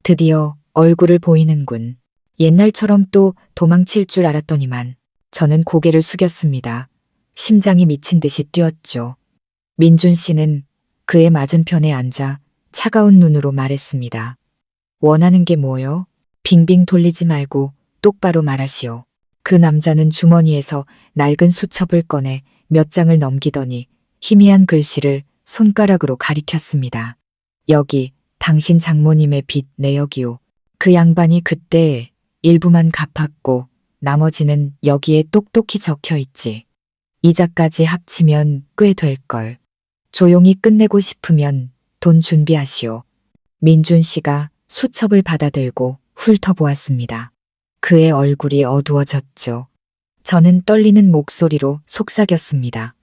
드디어 얼굴을 보이는군. 옛날처럼 또 도망칠 줄 알았더니만. 저는 고개를 숙였습니다. 심장이 미친 듯이 뛰었죠. 민준 씨는 그의 맞은편에 앉아 차가운 눈으로 말했습니다. 원하는 게 뭐요? 빙빙 돌리지 말고 똑바로 말하시오. 그 남자는 주머니에서 낡은 수첩을 꺼내 몇 장을 넘기더니 희미한 글씨를 손가락으로 가리켰습니다. 여기 당신 장모님의 빚 내역이오. 그 양반이 그때 일부만 갚았고 나머지는 여기에 똑똑히 적혀 있지. 이자까지 합치면 꽤 될걸. 조용히 끝내고 싶으면 돈 준비하시오. 민준 씨가 수첩을 받아들고 훑어보았습니다. 그의 얼굴이 어두워졌죠. 저는 떨리는 목소리로 속삭였습니다.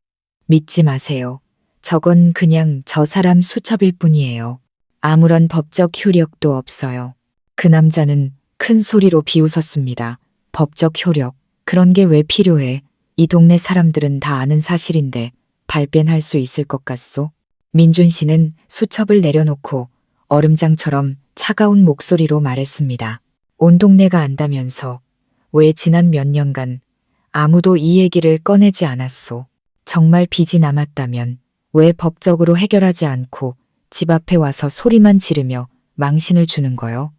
믿지 마세요. 저건 그냥 저 사람 수첩일 뿐이에요. 아무런 법적 효력도 없어요. 그 남자는 큰 소리로 비웃었습니다. 법적 효력, 그런 게 왜 필요해? 이 동네 사람들은 다 아는 사실인데 발뺌할 수 있을 것 같소? 민준 씨는 수첩을 내려놓고 얼음장처럼 차가운 목소리로 말했습니다. 온 동네가 안다면서 왜 지난 몇 년간 아무도 이 얘기를 꺼내지 않았소? 정말 빚이 남았다면 왜 법적으로 해결하지 않고 집 앞에 와서 소리만 지르며 망신을 주는 거요?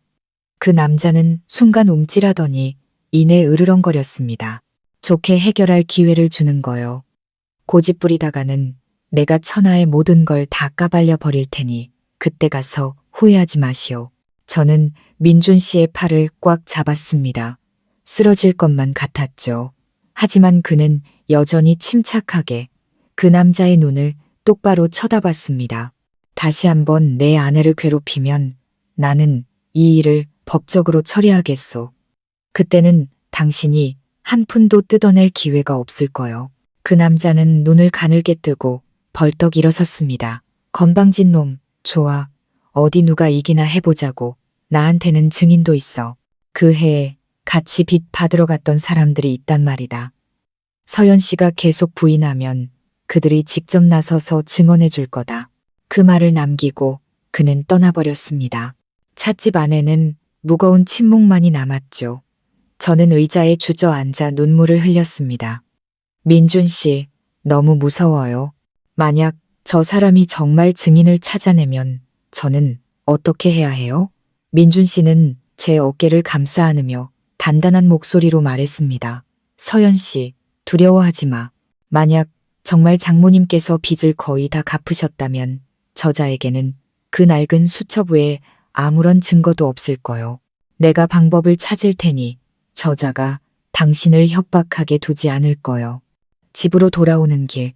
그 남자는 순간 움찔하더니 이내 으르렁거렸습니다. 좋게 해결할 기회를 주는 거요. 고집부리다가는 내가 천하의 모든 걸 다 까발려 버릴 테니 그때 가서 후회하지 마시오. 저는 민준 씨의 팔을 꽉 잡았습니다. 쓰러질 것만 같았죠. 하지만 그는 여전히 침착하게 그 남자의 눈을 똑바로 쳐다봤습니다. 다시 한번 내 아내를 괴롭히면 나는 이 일을 법적으로 처리하겠소. 그때는 당신이 한 푼도 뜯어낼 기회가 없을 거요. 그 남자는 눈을 가늘게 뜨고 벌떡 일어섰습니다. 건방진 놈, 좋아. 어디 누가 이기나 해보자고. 나한테는 증인도 있어. 그 해에 같이 빚 받으러 갔던 사람들이 있단 말이다. 서연 씨가 계속 부인하면 그들이 직접 나서서 증언해 줄 거다. 그 말을 남기고 그는 떠나버렸습니다. 찻집 안에는 무거운 침묵만이 남았죠. 저는 의자에 주저앉아 눈물을 흘렸습니다. 민준 씨, 너무 무서워요. 만약 저 사람이 정말 증인을 찾아내면 저는 어떻게 해야 해요? 민준 씨는 제 어깨를 감싸 안으며 단단한 목소리로 말했습니다. 서연 씨, 두려워하지 마. 만약 정말 장모님께서 빚을 거의 다 갚으셨다면 저자에게는 그 낡은 수첩 외에 아무런 증거도 없을 거요. 내가 방법을 찾을 테니 저자가 당신을 협박하게 두지 않을 거요. 집으로 돌아오는 길,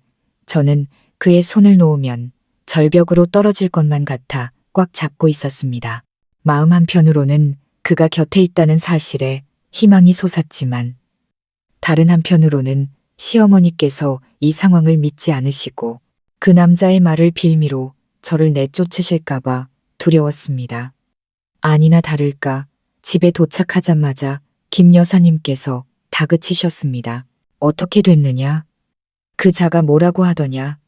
저는 그의 손을 놓으면 절벽으로 떨어질 것만 같아 꽉 잡고 있었습니다. 마음 한편으로는 그가 곁에 있다는 사실에 희망이 솟았지만 다른 한편으로는 시어머니께서 이 상황을 믿지 않으시고 그 남자의 말을 빌미로 저를 내쫓으실까봐 두려웠습니다. 아니나 다를까 집에 도착하자마자 김 여사님께서 다그치셨습니다. 어떻게 됐느냐? 그 자가 뭐라고 하더냐?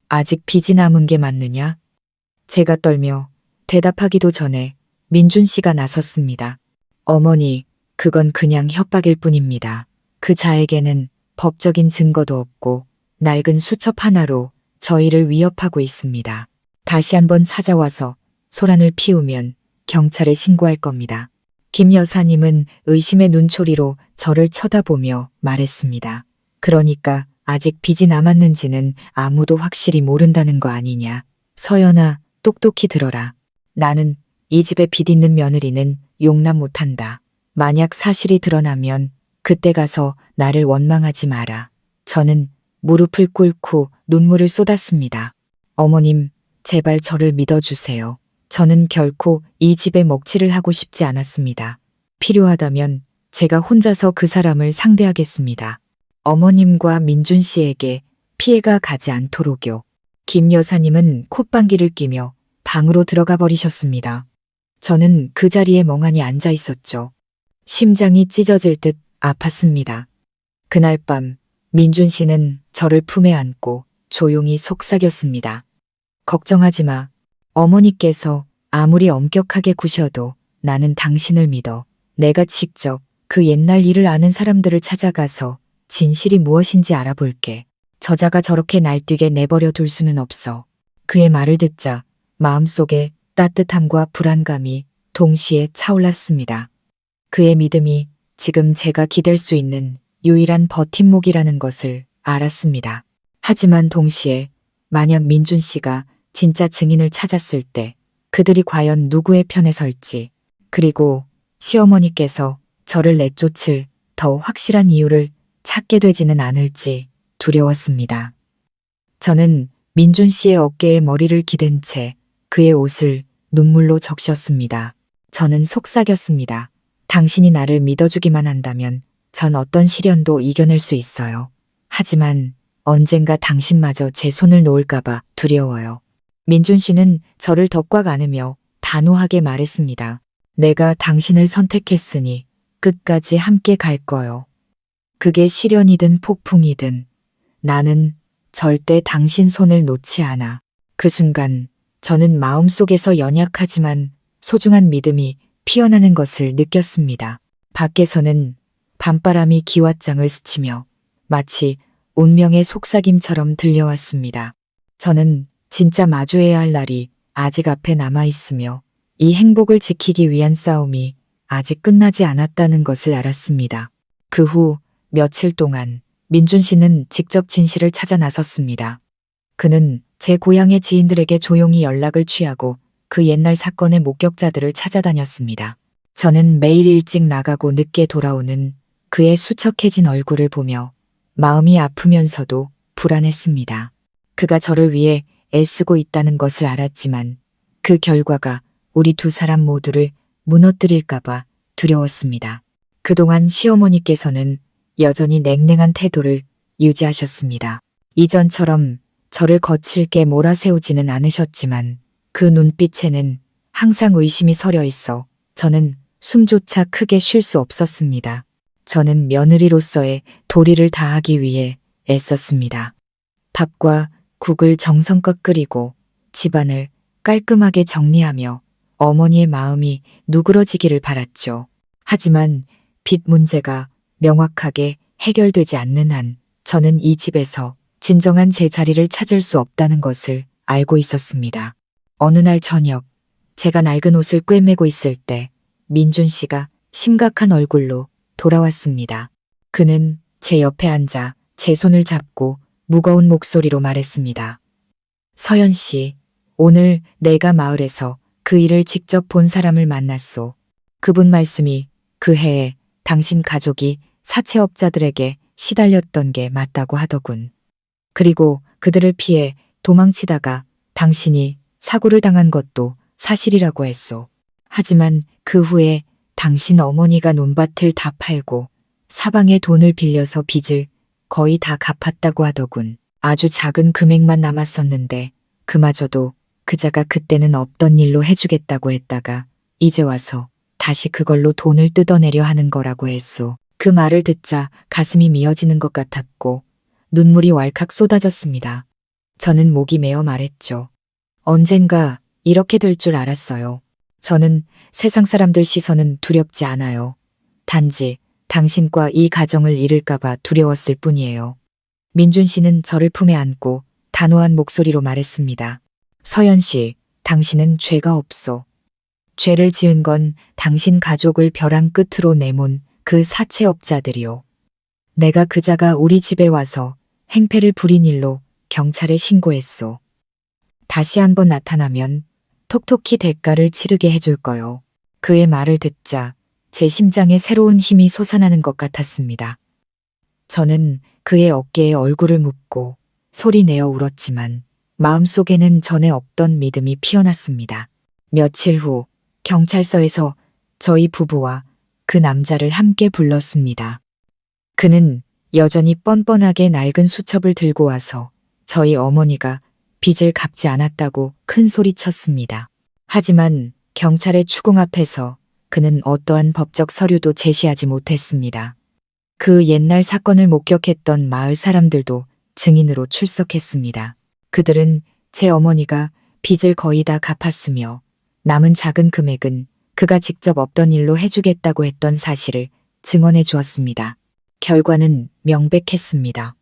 아직 빚이 남은 게 맞느냐? 제가 떨며 대답하기도 전에 민준 씨가 나섰습니다. 어머니, 그건 그냥 협박일 뿐입니다. 그 자에게는 법적인 증거도 없고 낡은 수첩 하나로 저희를 위협하고 있습니다. 다시 한번 찾아와서 소란을 피우면 경찰에 신고할 겁니다. 김 여사님은 의심의 눈초리로 저를 쳐다보며 말했습니다. 그러니까 아직 빚이 남았는지는 아무도 확실히 모른다는 거 아니냐. 서연아, 똑똑히 들어라. 나는 이 집에 빚 있는 며느리는 용납 못한다. 만약 사실이 드러나면 그때 가서 나를 원망하지 마라. 저는 무릎을 꿇고 눈물을 쏟았습니다. 어머님, 제발 저를 믿어주세요. 저는 결코 이 집에 먹칠을 하고 싶지 않았습니다. 필요하다면 제가 혼자서 그 사람을 상대하겠습니다. 어머님과 민준 씨에게 피해가 가지 않도록요. 김 여사님은 콧방귀를 뀌며 방으로 들어가 버리셨습니다. 저는 그 자리에 멍하니 앉아 있었죠. 심장이 찢어질 듯 아팠습니다. 그날 밤 민준 씨는 저를 품에 안고 조용히 속삭였습니다. 걱정하지 마. 어머니께서 아무리 엄격하게 구셔도 나는 당신을 믿어. 내가 직접 그 옛날 일을 아는 사람들을 찾아가서 진실이 무엇인지 알아볼게. 저자가 저렇게 날뛰게 내버려 둘 수는 없어. 그의 말을 듣자 마음속에 따뜻함과 불안감이 동시에 차올랐습니다. 그의 믿음이 지금 제가 기댈 수 있는 유일한 버팀목이라는 것을 알았습니다. 하지만 동시에 만약 민준 씨가 진짜 증인을 찾았을 때 그들이 과연 누구의 편에 설지, 그리고 시어머니께서 저를 내쫓을 더 확실한 이유를 찾게 되지는 않을지 두려웠습니다. 저는 민준 씨의 어깨에 머리를 기댄 채 그의 옷을 눈물로 적셨습니다. 저는 속삭였습니다. 당신이 나를 믿어주기만 한다면 전 어떤 시련도 이겨낼 수 있어요. 하지만 언젠가 당신마저 제 손을 놓을까봐 두려워요. 민준 씨는 저를 더 꽉 안으며 단호하게 말했습니다. 내가 당신을 선택했으니 끝까지 함께 갈 거요. 그게 시련이든 폭풍이든 나는 절대 당신 손을 놓지 않아. 그 순간 저는 마음속에서 연약하지만 소중한 믿음이 피어나는 것을 느꼈습니다. 밖에서는 밤바람이 기왓장을 스치며 마치 운명의 속삭임처럼 들려왔습니다. 저는 진짜 마주해야 할 날이 아직 앞에 남아있으며 이 행복을 지키기 위한 싸움이 아직 끝나지 않았다는 것을 알았습니다. 그 후 며칠 동안 민준 씨는 직접 진실을 찾아 나섰습니다. 그는 제 고향의 지인들에게 조용히 연락을 취하고 그 옛날 사건의 목격자들을 찾아다녔습니다. 저는 매일 일찍 나가고 늦게 돌아오는 그의 수척해진 얼굴을 보며 마음이 아프면서도 불안했습니다. 그가 저를 위해 애쓰고 있다는 것을 알았지만 그 결과가 우리 두 사람 모두를 무너뜨릴까봐 두려웠습니다. 그동안 시어머니께서는 여전히 냉랭한 태도를 유지하셨습니다. 이전처럼 저를 거칠게 몰아세우지는 않으셨지만 그 눈빛에는 항상 의심이 서려 있어 저는 숨조차 크게 쉴 수 없었습니다. 저는 며느리로서의 도리를 다하기 위해 애썼습니다. 밥과 국을 정성껏 끓이고 집안을 깔끔하게 정리하며 어머니의 마음이 누그러지기를 바랐죠. 하지만 빚 문제가 명확하게 해결되지 않는 한 저는 이 집에서 진정한 제 자리를 찾을 수 없다는 것을 알고 있었습니다. 어느 날 저녁, 제가 낡은 옷을 꿰매고 있을 때 민준 씨가 심각한 얼굴로 돌아왔습니다. 그는 제 옆에 앉아 제 손을 잡고 무거운 목소리로 말했습니다. 서연 씨, 오늘 내가 마을에서 그 일을 직접 본 사람을 만났소. 그분 말씀이 그 해에 당신 가족이 사채업자들에게 시달렸던 게 맞다고 하더군. 그리고 그들을 피해 도망치다가 당신이 사고를 당한 것도 사실이라고 했소. 하지만 그 후에 당신 어머니가 논밭을 다 팔고 사방에 돈을 빌려서 빚을 거의 다 갚았다고 하더군. 아주 작은 금액만 남았었는데 그마저도 그자가 그때는 없던 일로 해주겠다고 했다가 이제 와서 다시 그걸로 돈을 뜯어내려 하는 거라고 했소. 그 말을 듣자 가슴이 미어지는 것 같았고 눈물이 왈칵 쏟아졌습니다. 저는 목이 메어 말했죠. 언젠가 이렇게 될 줄 알았어요. 저는 세상 사람들 시선은 두렵지 않아요. 단지 당신과 이 가정을 잃을까봐 두려웠을 뿐이에요. 민준 씨는 저를 품에 안고 단호한 목소리로 말했습니다. 서연 씨, 당신은 죄가 없소. 죄를 지은 건 당신 가족을 벼랑 끝으로 내몬 그 사채업자들이요. 내가 그자가 우리 집에 와서 행패를 부린 일로 경찰에 신고했소. 다시 한번 나타나면 톡톡히 대가를 치르게 해줄 거요. 그의 말을 듣자 제 심장에 새로운 힘이 솟아나는 것 같았습니다. 저는 그의 어깨에 얼굴을 묻고 소리내어 울었지만 마음속에는 전에 없던 믿음이 피어났습니다. 며칠 후 경찰서에서 저희 부부와 그 남자를 함께 불렀습니다. 그는 여전히 뻔뻔하게 낡은 수첩을 들고 와서 저희 어머니가 빚을 갚지 않았다고 큰 소리쳤습니다. 하지만 경찰의 추궁 앞에서 그는 어떠한 법적 서류도 제시하지 못했습니다. 그 옛날 사건을 목격했던 마을 사람들도 증인으로 출석했습니다. 그들은 제 어머니가 빚을 거의 다 갚았으며 남은 작은 금액은 그가 직접 없던 일로 해주겠다고 했던 사실을 증언해 주었습니다. 결과는 명백했습니다.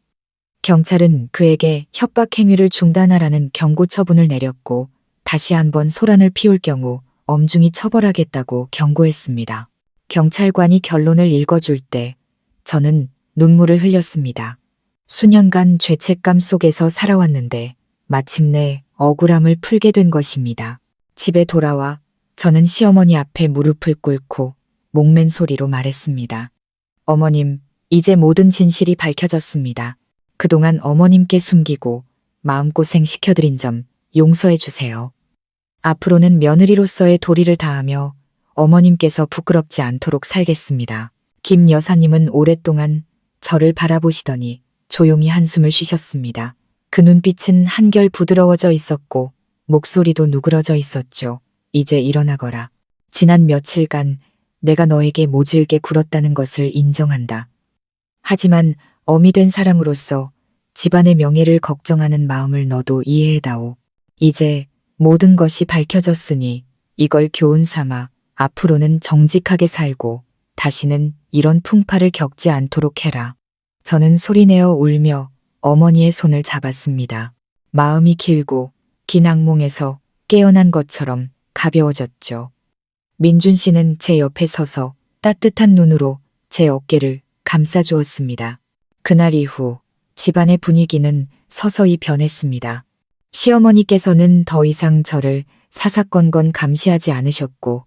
경찰은 그에게 협박 행위를 중단하라는 경고 처분을 내렸고 다시 한번 소란을 피울 경우 엄중히 처벌하겠다고 경고했습니다. 경찰관이 결론을 읽어줄 때 저는 눈물을 흘렸습니다. 수년간 죄책감 속에서 살아왔는데 마침내 억울함을 풀게 된 것입니다. 집에 돌아와 저는 시어머니 앞에 무릎을 꿇고 목맨 소리로 말했습니다. 어머님, 이제 모든 진실이 밝혀졌습니다. 그동안 어머님께 숨기고 마음고생 시켜드린 점 용서해 주세요. 앞으로는 며느리로서의 도리를 다하며 어머님께서 부끄럽지 않도록 살겠습니다. 김 여사님은 오랫동안 저를 바라보시더니 조용히 한숨을 쉬셨습니다. 그 눈빛은 한결 부드러워져 있었고 목소리도 누그러져 있었죠. 이제 일어나거라. 지난 며칠간 내가 너에게 모질게 굴었다는 것을 인정한다. 하지만 어미 된 사람으로서 집안의 명예를 걱정하는 마음을 너도 이해해다오. 이제 모든 것이 밝혀졌으니 이걸 교훈 삼아 앞으로는 정직하게 살고 다시는 이런 풍파를 겪지 않도록 해라. 저는 소리내어 울며 어머니의 손을 잡았습니다. 마음이 길고 긴 악몽에서 깨어난 것처럼 가벼워졌죠. 민준 씨는 제 옆에 서서 따뜻한 눈으로 제 어깨를 감싸주었습니다. 그날 이후 집안의 분위기는 서서히 변했습니다. 시어머니께서는 더 이상 저를 사사건건 감시하지 않으셨고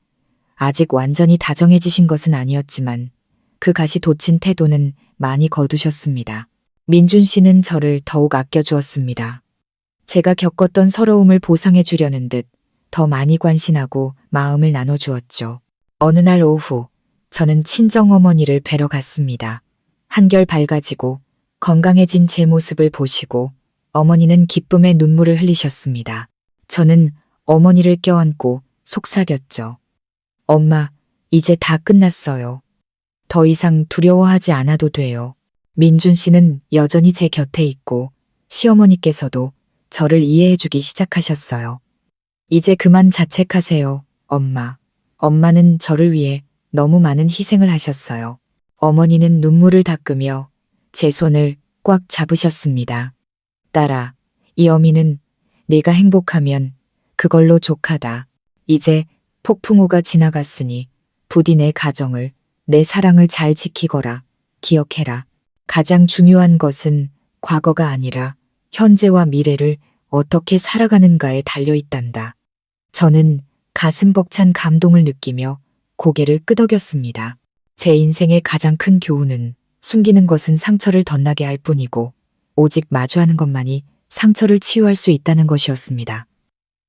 아직 완전히 다정해지신 것은 아니었지만 그 가시 돋친 태도는 많이 거두셨습니다. 민준 씨는 저를 더욱 아껴주었습니다. 제가 겪었던 서러움을 보상해 주려는 듯 더 많이 관심하고 마음을 나눠주었죠. 어느 날 오후 저는 친정어머니를 뵈러 갔습니다. 한결 밝아지고 건강해진 제 모습을 보시고 어머니는 기쁨의 눈물을 흘리셨습니다. 저는 어머니를 껴안고 속삭였죠. 엄마, 이제 다 끝났어요. 더 이상 두려워하지 않아도 돼요. 민준 씨는 여전히 제 곁에 있고 시어머니께서도 저를 이해해주기 시작하셨어요. 이제 그만 자책하세요, 엄마. 엄마는 저를 위해 너무 많은 희생을 하셨어요. 어머니는 눈물을 닦으며 제 손을 꽉 잡으셨습니다. 딸아, 이 어미는 네가 행복하면 그걸로 족하다. 이제 폭풍우가 지나갔으니 부디 내 가정을, 내 사랑을 잘 지키거라. 기억해라. 가장 중요한 것은 과거가 아니라 현재와 미래를 어떻게 살아가는가에 달려있단다. 저는 가슴 벅찬 감동을 느끼며 고개를 끄덕였습니다. 제 인생의 가장 큰 교훈은 숨기는 것은 상처를 덧나게 할 뿐이고 오직 마주하는 것만이 상처를 치유할 수 있다는 것이었습니다.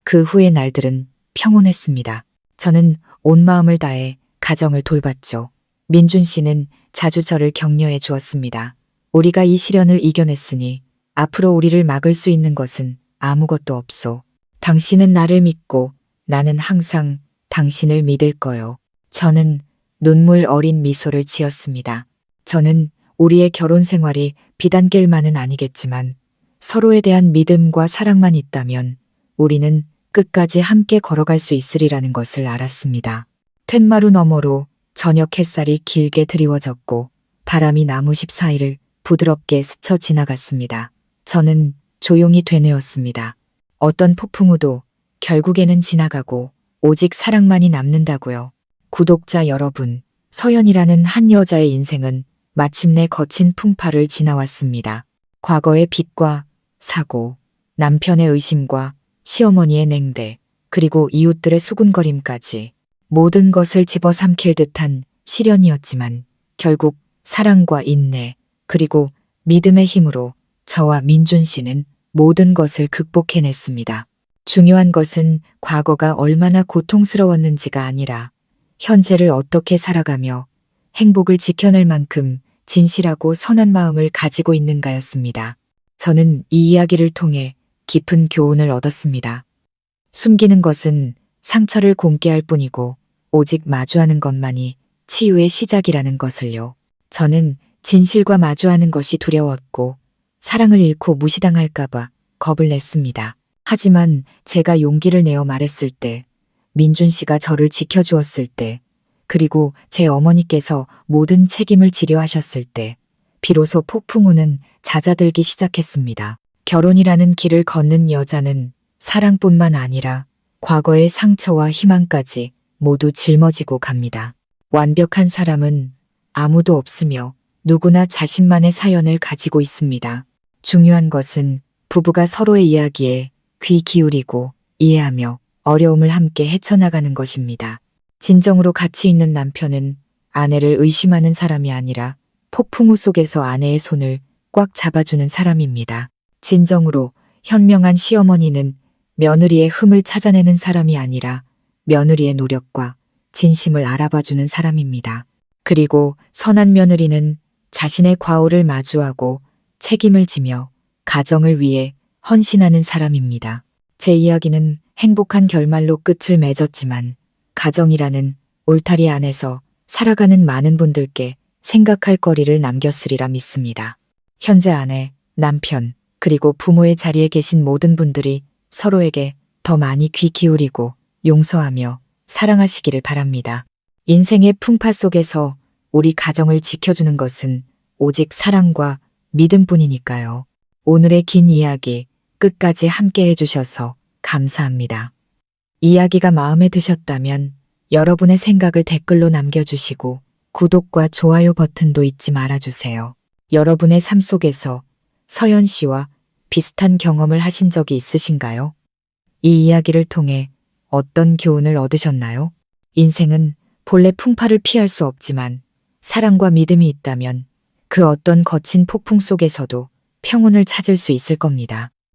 그 후의 날들은 평온했습니다. 저는 온 마음을 다해 가정을 돌봤죠. 민준 씨는 자주 저를 격려해 주었습니다. 우리가 이 시련을 이겨냈으니 앞으로 우리를 막을 수 있는 것은 아무것도 없소. 당신은 나를 믿고 나는 항상 당신을 믿을 거요. 저는 눈물 어린 미소를 지었습니다. 저는 우리의 결혼 생활이 비단길만은 아니겠지만 서로에 대한 믿음과 사랑만 있다면 우리는 끝까지 함께 걸어갈 수 있으리라는 것을 알았습니다. 툇마루 너머로 저녁 햇살이 길게 드리워졌고 바람이 나무십 사이를 부드럽게 스쳐 지나갔습니다. 저는 조용히 되뇌었습니다. 어떤 폭풍우도 결국에는 지나가고 오직 사랑만이 남는다고요. 구독자 여러분, 서연이라는 한 여자의 인생은 마침내 거친 풍파를 지나왔습니다. 과거의 빚과 사고, 남편의 의심과 시어머니의 냉대, 그리고 이웃들의 수군거림까지 모든 것을 집어삼킬 듯한 시련이었지만 결국 사랑과 인내, 그리고 믿음의 힘으로 저와 민준 씨는 모든 것을 극복해냈습니다. 중요한 것은 과거가 얼마나 고통스러웠는지가 아니라 현재를 어떻게 살아가며 행복을 지켜낼 만큼 진실하고 선한 마음을 가지고 있는가였습니다. 저는 이 이야기를 통해 깊은 교훈을 얻었습니다. 숨기는 것은 상처를 곰게 할 뿐이고 오직 마주하는 것만이 치유의 시작이라는 것을요. 저는 진실과 마주하는 것이 두려웠고 사랑을 잃고 무시당할까봐 겁을 냈습니다. 하지만 제가 용기를 내어 말했을 때, 민준 씨가 저를 지켜주었을 때, 그리고 제 어머니께서 모든 책임을 지려 하셨을 때, 비로소 폭풍우는 잦아들기 시작했습니다. 결혼이라는 길을 걷는 여자는 사랑뿐만 아니라 과거의 상처와 희망까지 모두 짊어지고 갑니다. 완벽한 사람은 아무도 없으며 누구나 자신만의 사연을 가지고 있습니다. 중요한 것은 부부가 서로의 이야기에 귀 기울이고 이해하며 어려움을 함께 헤쳐나가는 것입니다. 진정으로 가치 있는 남편은 아내를 의심하는 사람이 아니라 폭풍우 속에서 아내의 손을 꽉 잡아주는 사람입니다. 진정으로 현명한 시어머니는 며느리의 흠을 찾아내는 사람이 아니라 며느리의 노력과 진심을 알아봐주는 사람입니다. 그리고 선한 며느리는 자신의 과오를 마주하고 책임을 지며 가정을 위해 헌신하는 사람입니다. 제 이야기는 행복한 결말로 끝을 맺었지만 가정이라는 울타리 안에서 살아가는 많은 분들께 생각할 거리를 남겼으리라 믿습니다. 현재 아내, 남편, 그리고 부모의 자리에 계신 모든 분들이 서로에게 더 많이 귀 기울이고 용서하며 사랑하시기를 바랍니다. 인생의 풍파 속에서 우리 가정을 지켜주는 것은 오직 사랑과 믿음뿐이니까요. 오늘의 긴 이야기 끝까지 함께 해주셔서 감사합니다. 이야기가 마음에 드셨다면 여러분의 생각을 댓글로 남겨주시고 구독과 좋아요 버튼도 잊지 말아주세요. 여러분의 삶 속에서 서연 씨와 비슷한 경험을 하신 적이 있으신가요? 이 이야기를 통해 어떤 교훈을 얻으셨나요? 인생은 본래 풍파를 피할 수 없지만 사랑과 믿음이 있다면 그 어떤 거친 폭풍 속에서도 평온을 찾을 수 있을 겁니다.